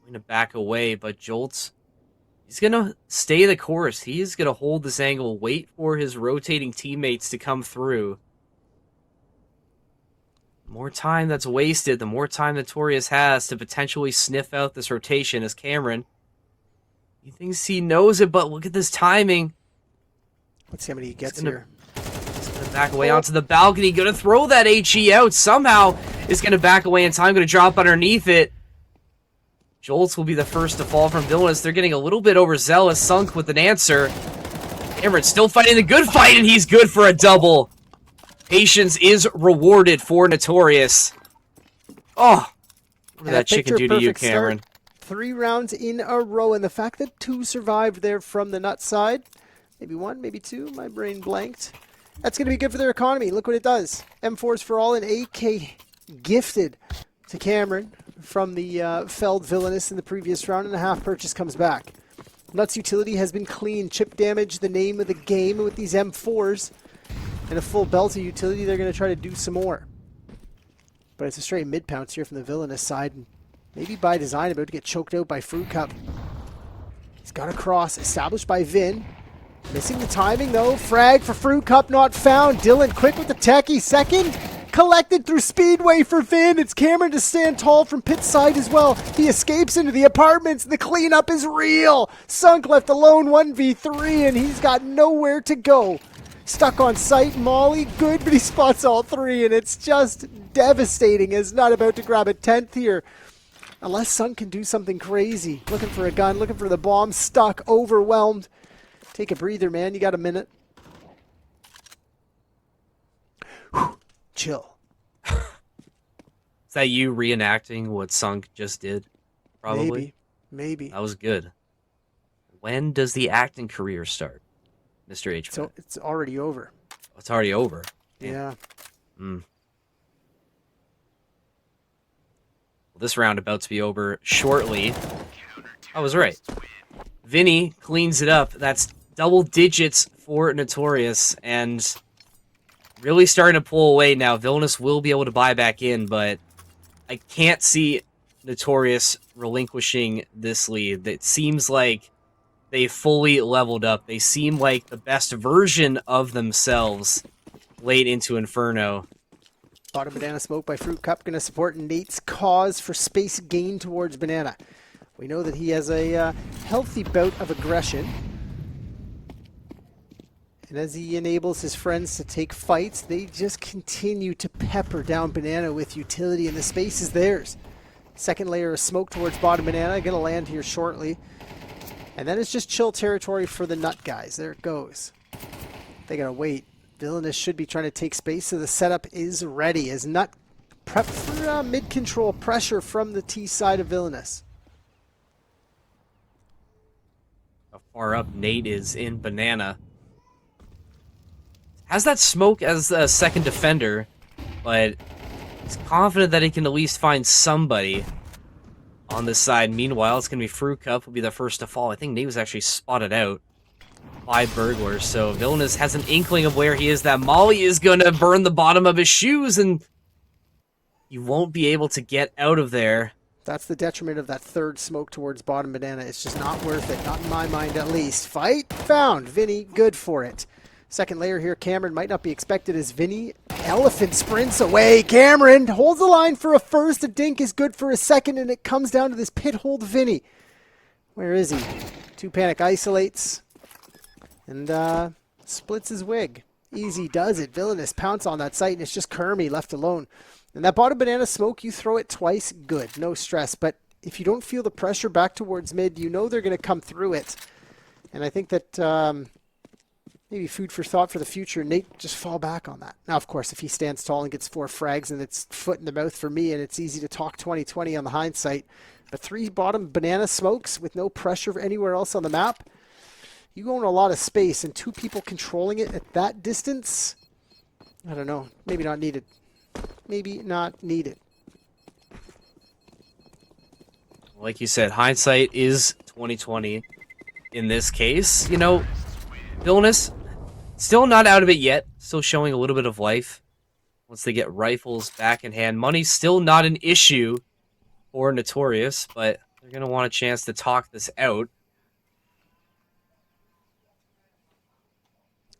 going to back away, but Jolt's, he's going to stay the course. He's going to hold this angle, wait for his rotating teammates to come through. The more time that's wasted, the more time NuTorious has to potentially sniff out this rotation as Cameron. He thinks he knows it, but look at this timing. Let's see how many he gets here. He's going to back away onto the balcony, going to throw that HE out. Somehow is going to back away in time, going to drop underneath it. Jolts will be the first to fall from Villainous. They're getting a little bit overzealous. Sunk with an answer. Cameron still fighting the good fight, and he's good for a double. Patience is rewarded for NuTorious. Oh, what did that chicken do to you, Cameron? Start. 3 rounds in a row, and the fact that 2 survived there from the Nut side, maybe 1, maybe 2, my brain blanked. That's going to be good for their economy. Look what it does. M4s for all, and AK gifted to Cameron from the felled Villainous in the previous round, and a half purchase comes back. Nut's utility has been clean. Chip damage, the name of the game with these M4s, and a full belt of utility. They're going to try to do some more. But it's a straight mid pounce here from the Villainous side, and maybe by design, about to get choked out by Fruit Cup. He's got a cross established by Vin. Missing the timing though. Frag for Fruit Cup not found. Dylan quick with the techie. Second collected through Speedway for Vin. It's Cameron to stand tall from pit side as well. He escapes into the apartments. The cleanup is real. Sunk left alone 1v3 and he's got nowhere to go. Stuck on site. Molly good, but he spots all 3 and it's just devastating as Nut about to grab a 10th here. Unless Sunk can do something crazy. Looking for a gun, looking for the bomb. Stuck, overwhelmed. Take a breather, man. You got a minute. Whew. Chill. Is that you reenacting what Sunk just did? Probably. Maybe. That was good. When does the acting career start, Mr. H? So it's already over. It's already over. Yeah. Well, this round about to be over shortly. I was right. Vinny cleans it up. That's double digits for NuTorious, and really starting to pull away now. Villainous will be able to buy back in, but I can't see NuTorious relinquishing this lead. It seems like they fully leveled up. They seem like the best version of themselves late into Inferno. Bottom banana smoke by Fruit Cup. Going to support Nate's cause for space gain towards Banana. We know that he has a healthy bout of aggression. And as he enables his friends to take fights, they just continue to pepper down Banana with utility, and the space is theirs. Second layer of smoke towards bottom Banana. Going to land here shortly. And then it's just chill territory for the Nut guys. There it goes. They got to wait. Villainous should be trying to take space, so the setup is ready as Nut prep for mid-control pressure from the T side of Villainous. How far up Nate is in Banana. Has that smoke as a second defender, but he's confident that he can at least find somebody on this side. Meanwhile, it's going to be Fruit Cup will be the first to fall. I think Nate was actually spotted out by burglars, so Villainous has an inkling of where he is. That Molly is going to burn the bottom of his shoes, and you won't be able to get out of there. That's the detriment of that third smoke towards bottom Banana. It's just not worth it, not in my mind at least. Fight found. Vinny, good for it. Second layer here, Cameron might not be expected as Vinny elephant sprints away. Cameron holds the line for a first. A dink is good for a second, and it comes down to this pit hold Vinny. Where is he? 2 panic isolates. And splits his wig. Easy does it. Villainous pounce on that site, and it's just Kermie left alone. And that bottom Banana smoke, you throw it twice, good. No stress. But if you don't feel the pressure back towards mid, you know they're going to come through it. And I think that maybe food for thought for the future, Nate just fall back on that. Now, of course, if he stands tall and gets 4 frags and it's foot in the mouth for me and it's easy to talk 2020 on the hindsight, but 3 bottom banana smokes with no pressure anywhere else on the map, you own a lot of space and 2 people controlling it at that distance, I don't know, maybe not needed. Maybe not needed. Like you said, hindsight is 2020 in this case. You know, Villainous, still not out of it yet. Still showing a little bit of life. Once they get rifles back in hand. Money's still not an issue for NuTorious, but they're going to want a chance to talk this out.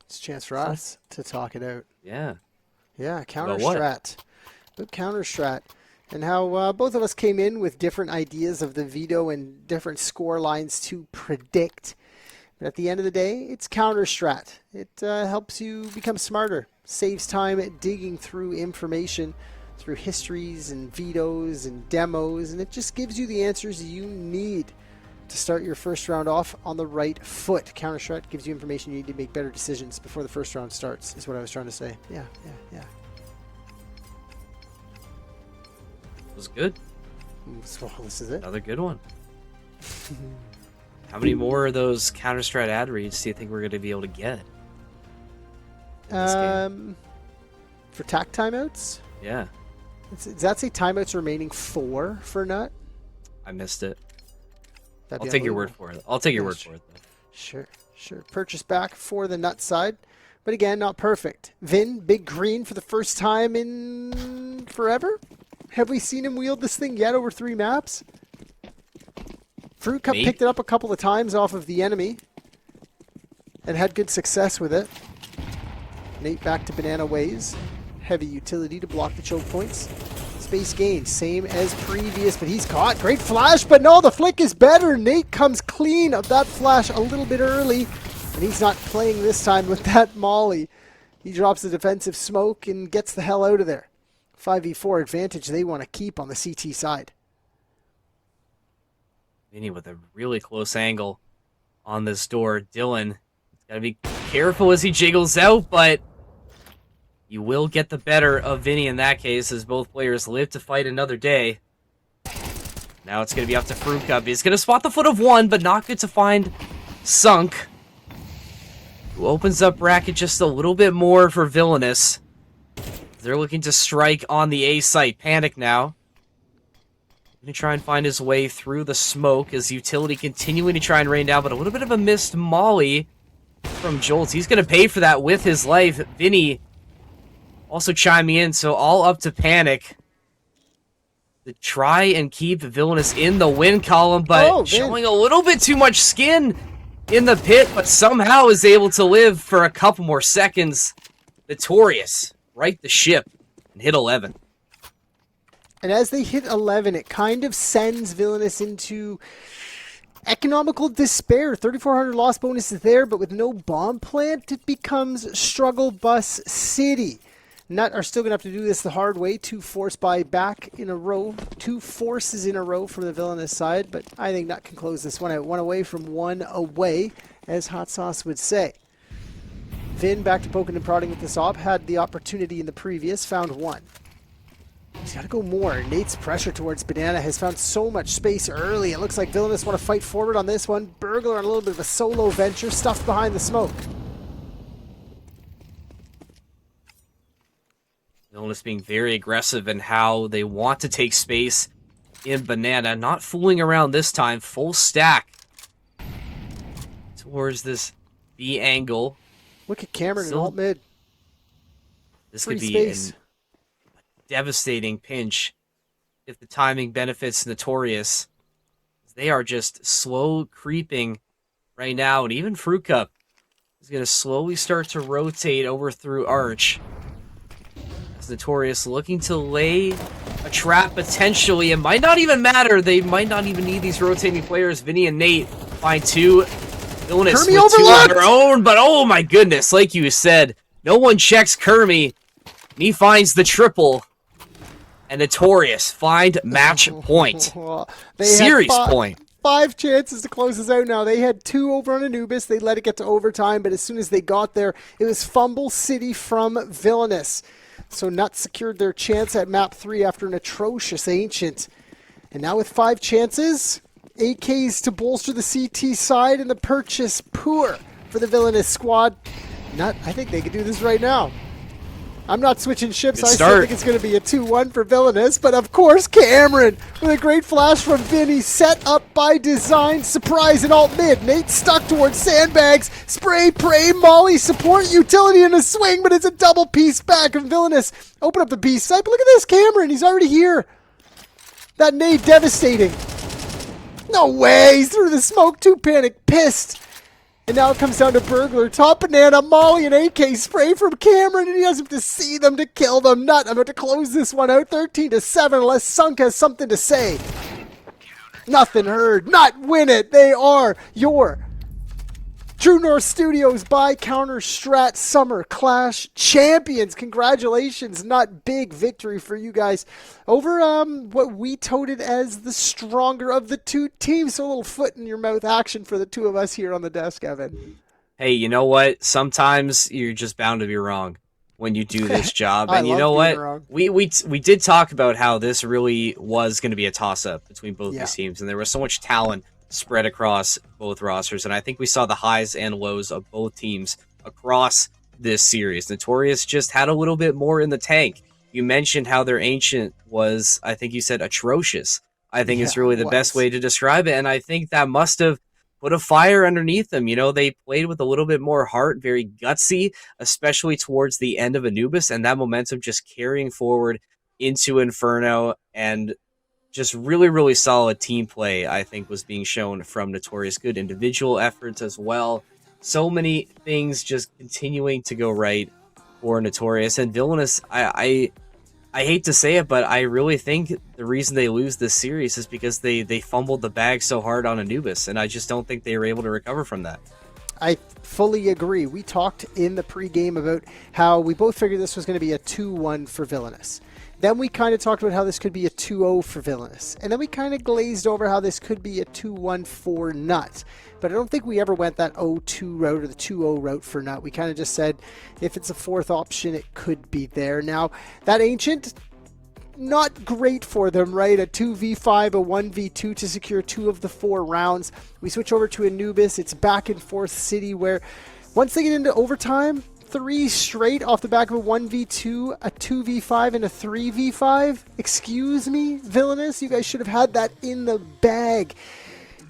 It's a chance for us to talk it out. Yeah. Yeah, CounterStrat. About CounterStrat. And how both of us came in with different ideas of the veto and different score lines to predict. But at the end of the day, it's CounterStrat. It helps you become smarter, saves time at digging through information, through histories and vetoes and demos, and it just gives you the answers you need to start your first round off on the right foot. CounterStrat gives you information you need to make better decisions before the first round starts, is what I was trying to say. Yeah. Was good. So this is it. Another good one. How many more of those CounterStrat ad reads do you think we're going to be able to get? For tack timeouts? Yeah. Does that say timeouts remaining 4 for Nut? I missed it. That'd I'll be take your unbelievable. word for it. I'll take your word for it, though. Sure. Purchase back for the Nut side. But again, not perfect. Vin, big green for the first time in forever? Have we seen him wield this thing yet over 3 maps? Fruit Cup picked it up a couple of times off of the enemy and had good success with it. Nate back to banana ways. Heavy utility to block the choke points. Space gain, same as previous, but he's caught. Great flash, but no, the flick is better. Nate comes clean of that flash a little bit early, and he's not playing this time with that molly. He drops the defensive smoke and gets the hell out of there. 5v4 advantage they want to keep on the CT side. Vinny with a really close angle on this door. Dylan got to be careful as he jiggles out, but you will get the better of Vinny in that case as both players live to fight another day. Now it's going to be up to Fruit Cup. He's going to spot the foot of 1, but not good to find Sunk, who opens up bracket just a little bit more for Villainous. They're looking to strike on the A site. Panic now. Going to try and find his way through the smoke as utility continuing to try and rain down, but a little bit of a missed molly from Jolts. He's going to pay for that with his life. Vinny also chiming in, so all up to Panic to try and keep Villainous in the win column, but showing a little bit too much skin in the pit, but somehow is able to live for a couple more seconds. NuTorious right the ship and hit 11. And as they hit 11, it kind of sends Villainous into economical despair. 3,400 loss bonus is there, but with no bomb plant, it becomes struggle bus city. Nut are still going to have to do this the hard way. 2 force buy back in a row. 2 forces in a row from the Villainous side, but I think Nut can close this one out. 1 away from 1 away, as Hot Sauce would say. Vin back to poking and prodding with this op. Had the opportunity in the previous, found 1. He's got to go more. Nate's pressure towards Banana has found so much space early. It looks like Villainous want to fight forward on this one. Burglar on a little bit of a solo venture, stuffed behind the smoke. Villainous being very aggressive in how they want to take space in Banana. Not fooling around this time. Full stack towards this B angle. Look at Cameron in alt mid. This could be a devastating pinch if the timing benefits NuTorious. They are just slow creeping right now, and even Fruit Cup is going to slowly start to rotate over through Arch. As NuTorious looking to lay a trap potentially. It might not even matter. They might not even need these rotating players. Vinny and Nate find 2. Villainous with 2 on their own, but oh my goodness, like you said, no one checks Kermie, and he finds the triple. And NuTorious find match point. Series point. 5 chances to close this out now. They had 2 over on Anubis. They let it get to overtime, but as soon as they got there, it was Fumble City from Villainous. So Nuts secured their chance at map 3 after an atrocious Ancient. And now with 5 chances, AKs to bolster the CT side and the purchase poor for the Villainous squad. Nut, I think they could do this right now. I'm not switching ships. I still think it's going to be a 2-1 for Villainous. But of course, Cameron with a great flash from Vinny. Set up by design. Surprise in alt mid. Nate stuck towards sandbags. Spray, pray, Molly, support, utility in a swing. But it's a double piece back. And Villainous open up the piece side. But look at this, Cameron. He's already here. That nade devastating. No way. He's through the smoke. 2 panic. Pissed. And now it comes down to Burglar. Top banana, Molly, and AK spray from Cameron, and he doesn't have to see them to kill them. Nut, I'm about to close this one out 13-7 unless Sunk has something to say. Nothing heard. Nut, win it. They are your True North Studios by CounterStrat Summer Clash champions. Congratulations. Nut, big victory for you guys over what we touted as the stronger of the 2 teams. So a little foot in your mouth action for the 2 of us here on the desk, Evan. Hey, you know what? Sometimes you're just bound to be wrong when you do this job. And you know what? We did talk about how this really was going to be a toss-up between both these teams. And there was so much talent spread across both rosters, and I think we saw the highs and lows of both teams across this series. NuTorious just had a little bit more in the tank. You mentioned how their Ancient was, I think you said, atrocious. I think it's really the best way to describe it, and I think that must have put a fire underneath them. You know, they played with a little bit more heart, very gutsy, especially towards the end of Anubis, and that momentum just carrying forward into Inferno, and just really, really solid team play, I think, was being shown from NuTorious. Good individual efforts as well. So many things just continuing to go right for NuTorious. And Villainous, I hate to say it, but I really think the reason they lose this series is because they fumbled the bag so hard on Anubis, and I just don't think they were able to recover from that. I fully agree. We talked in the pregame about how we both figured this was going to be a 2-1 for Villainous. Then we kind of talked about how this could be a 2-0 for Villainous. And then we kind of glazed over how this could be a 2-1 for Nut. But I don't think we ever went that 0-2 route or the 2-0 route for Nut. We kind of just said if it's a 4th option, it could be there. Now, that Ancient, not great for them, right? A 2v5, a 1v2 to secure 2 of the 4 rounds. We switch over to Anubis. It's back and forth city where once they get into overtime, 3 straight off the back of a 1v2, a 2v5, and a 3v5. Excuse me, Villainous, you guys should have had that in the bag.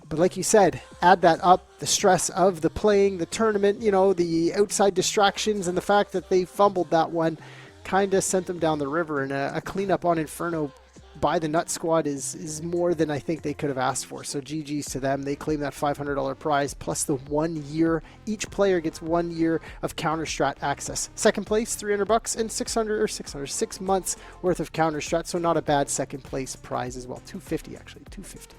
But like you said, add that up, the stress of the playing, the tournament, you know, the outside distractions, and the fact that they fumbled that one kind of sent them down the river. And a cleanup on Inferno by the Nut Squad is more than I think they could have asked for. So GG's to them. They claim that $500 prize plus the 1 year. Each player gets 1 year of CounterStrat access. Second place, $300 and 6 months worth of CounterStrat. So not a bad second place prize as well. 250 actually, 250.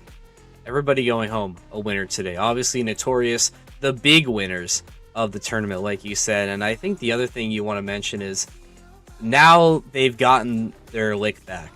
Everybody going home a winner today. Obviously NuTorious, the big winners of the tournament, like you said. And I think the other thing you want to mention is now they've gotten their lick back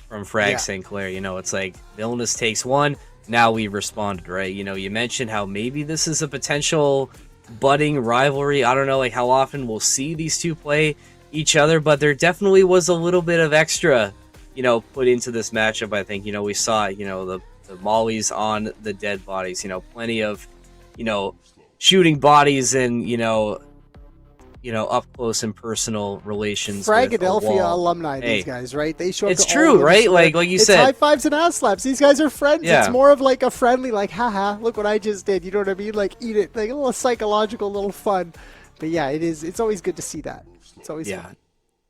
from Frag St. Clair. You know, it's like Villainous takes 1. Now we responded, right? You know, you mentioned how maybe this is a potential budding rivalry. I don't know, like how often we'll see these 2 play each other, but there definitely was a little bit of extra, you know, put into this matchup. I think, you know, we saw, you know, the mollies on the dead bodies, you know, plenty of, you know, shooting bodies and, you know, up close and personal relations. Philadelphia alumni, these guys, right? They show up. It's true, right? Like you said, high fives and ass slaps. These guys are friends. Yeah. It's more of like a friendly, like, haha, look what I just did. You know what I mean? Like, eat it, like a little psychological, little fun. But yeah, it is. It's always good to see that. It's always fun.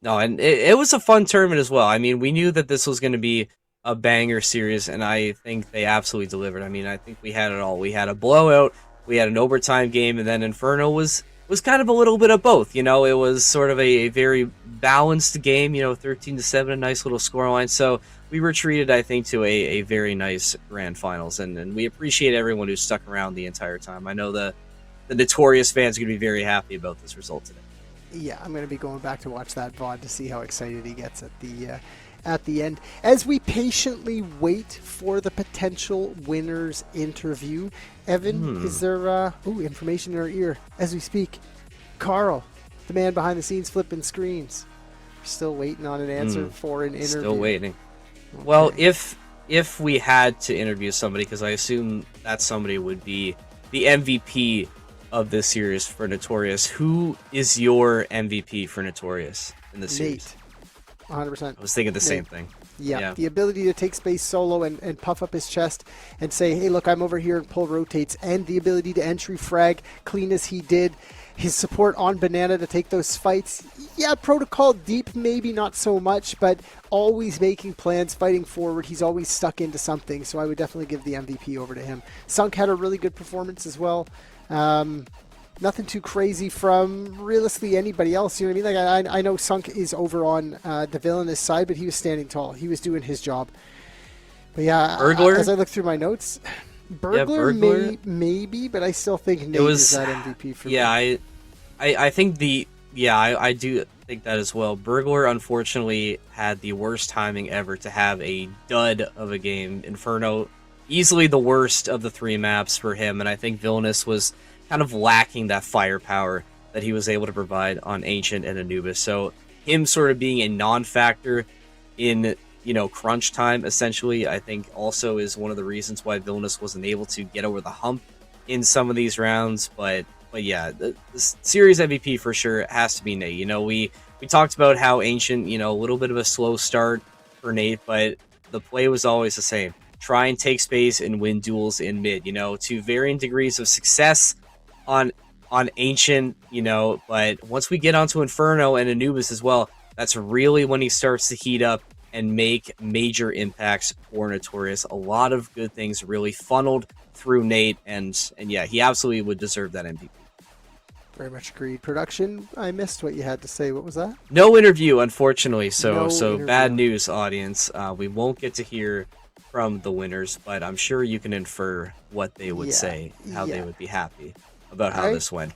No, and it was a fun tournament as well. I mean, we knew that this was going to be a banger series, and I think they absolutely delivered. I mean, I think we had it all. We had a blowout, we had an overtime game, and then Inferno was kind of a little bit of both. You know, it was sort of a very balanced game, you know, 13-7, a nice little scoreline. So we were treated, I think, to a very nice grand finals, and we appreciate everyone who stuck around the entire time. I know the NuTorious fans are going to be very happy about this result today. Yeah, I'm going to be going back to watch that VOD to see how excited he gets at the at the end. As we patiently wait for the potential winner's interview, Evan, is there information in our ear as we speak? Carl, the man behind the scenes flipping screens, still waiting on an answer for an interview. Still waiting. Okay. Well, if we had to interview somebody, because I assume that somebody would be the MVP of this series for NuTorious, who is your MVP for NuTorious in the series? Nate, 100%. I was thinking the Nate. same thing. Yeah, the ability to take space solo and puff up his chest and say, hey, look, I'm over here, and pull rotates, and the ability to entry frag clean as he did. His support on Banana to take those fights. Yeah, protocol deep, maybe not so much, but always making plans, fighting forward. He's always stuck into something, so I would definitely give the MVP over to him. Sunk had a really good performance as well. Nothing too crazy from realistically anybody else. You know what I mean? Like I know Sunk is over on the Villainous side, but he was standing tall. He was doing his job. But yeah, Burglar? As I look through my notes, Burglar, maybe, but I still think Nate is that MVP for me. I think I do think that as well. Burglar unfortunately had the worst timing ever to have a dud of a game. Inferno, easily the worst of the 3 maps for him, and I think Villainous was kind of lacking that firepower that he was able to provide on Ancient and Anubis. So him sort of being a non-factor in, crunch time, essentially, I think also is one of the reasons why Villainous wasn't able to get over the hump in some of these rounds. But yeah, the series MVP for sure has to be Nate. We talked about how Ancient, a little bit of a slow start for Nate, but the play was always the same. Try and take space and win duels in mid, to varying degrees of success on Ancient, but once we get onto Inferno and Anubis as well, that's really when he starts to heat up and make major impacts for NuTorious. A lot of good things really funneled through Nate, and yeah, he absolutely would deserve that MVP. Very much agreed. Production, I missed what you had to say. What was that? No interview, unfortunately, so interview. Bad news, audience. We won't get to hear from the winners, but I'm sure you can infer what they would say, how they would be happy about how this went.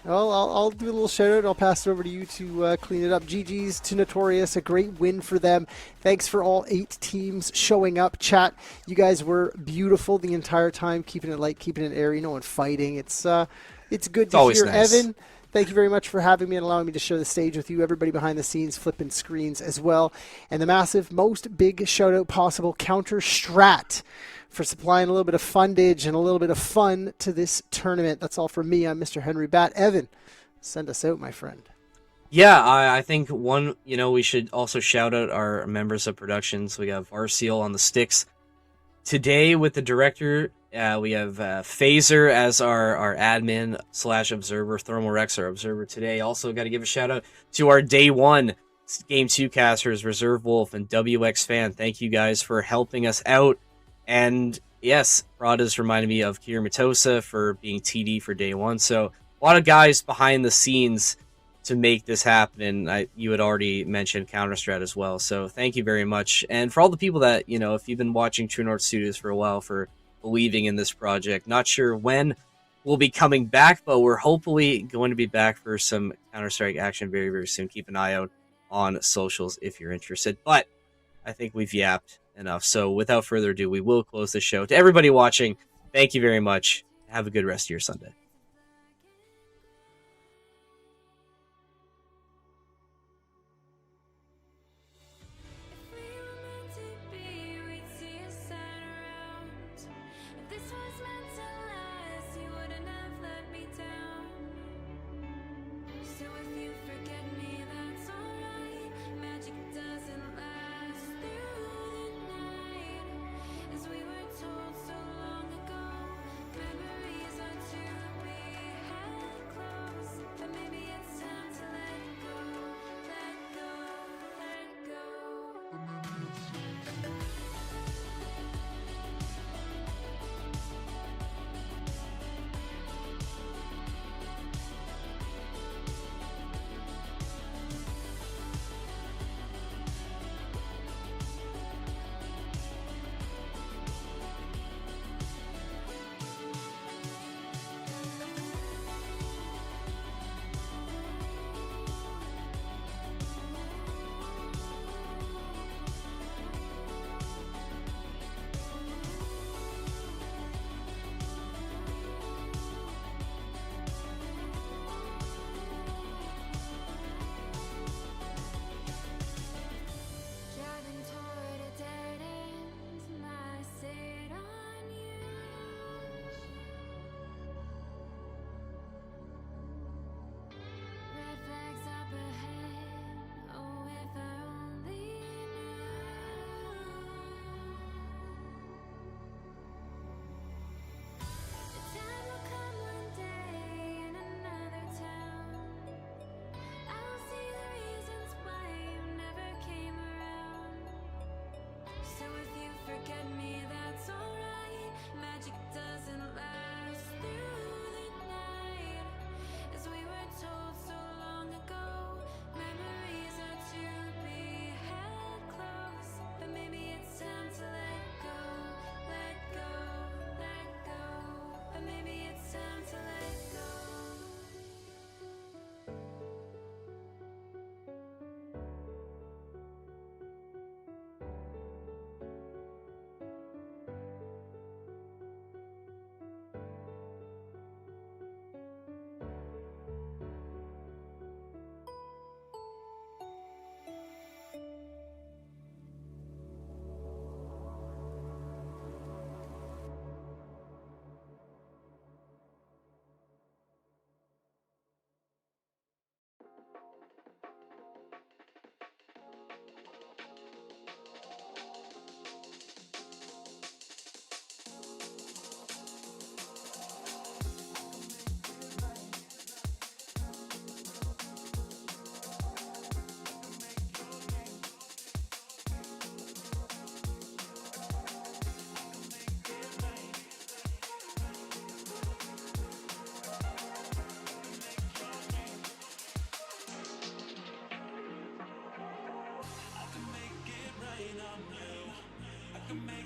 Well, I'll do a little shout out. I'll pass it over to you to clean it up. GG's to NuTorious, a great win for them. Thanks for all 8 teams showing up. Chat, you guys were beautiful the entire time, keeping it light, keeping it airy, and fighting. It's good to hear. Nice. Evan, thank you very much for having me and allowing me to share the stage with you. Everybody behind the scenes flipping screens as well. And the massive, most big shout out possible, CounterStrat, for supplying a little bit of fundage and a little bit of fun to this tournament. That's all from me. I'm Mr. Henry Batt. Evan, send us out, my friend. Yeah, I think we should also shout out our members of productions. We have Arceal on the sticks today with the director. We have Phaser as our admin / observer. Thermal Rex, our observer today. Also got to give a shout out to our day 1 Game 2 casters, Reserve Wolf and WX Fan. Thank you guys for helping us out. And yes, Rada's reminded me of Kier Matosa for being TD for day 1. So a lot of guys behind the scenes to make this happen. And you had already mentioned CounterStrat as well. So thank you very much. And for all the people that, if you've been watching True North Studios for a while, for believing in this project. Not sure when we'll be coming back, but we're hopefully going to be back for some Counter-Strike action very, very soon. Keep an eye out on socials if you're interested. But I think we've yapped enough. So without further ado, we will close the show. To everybody watching, thank you very much. Have a good rest of your Sunday. can make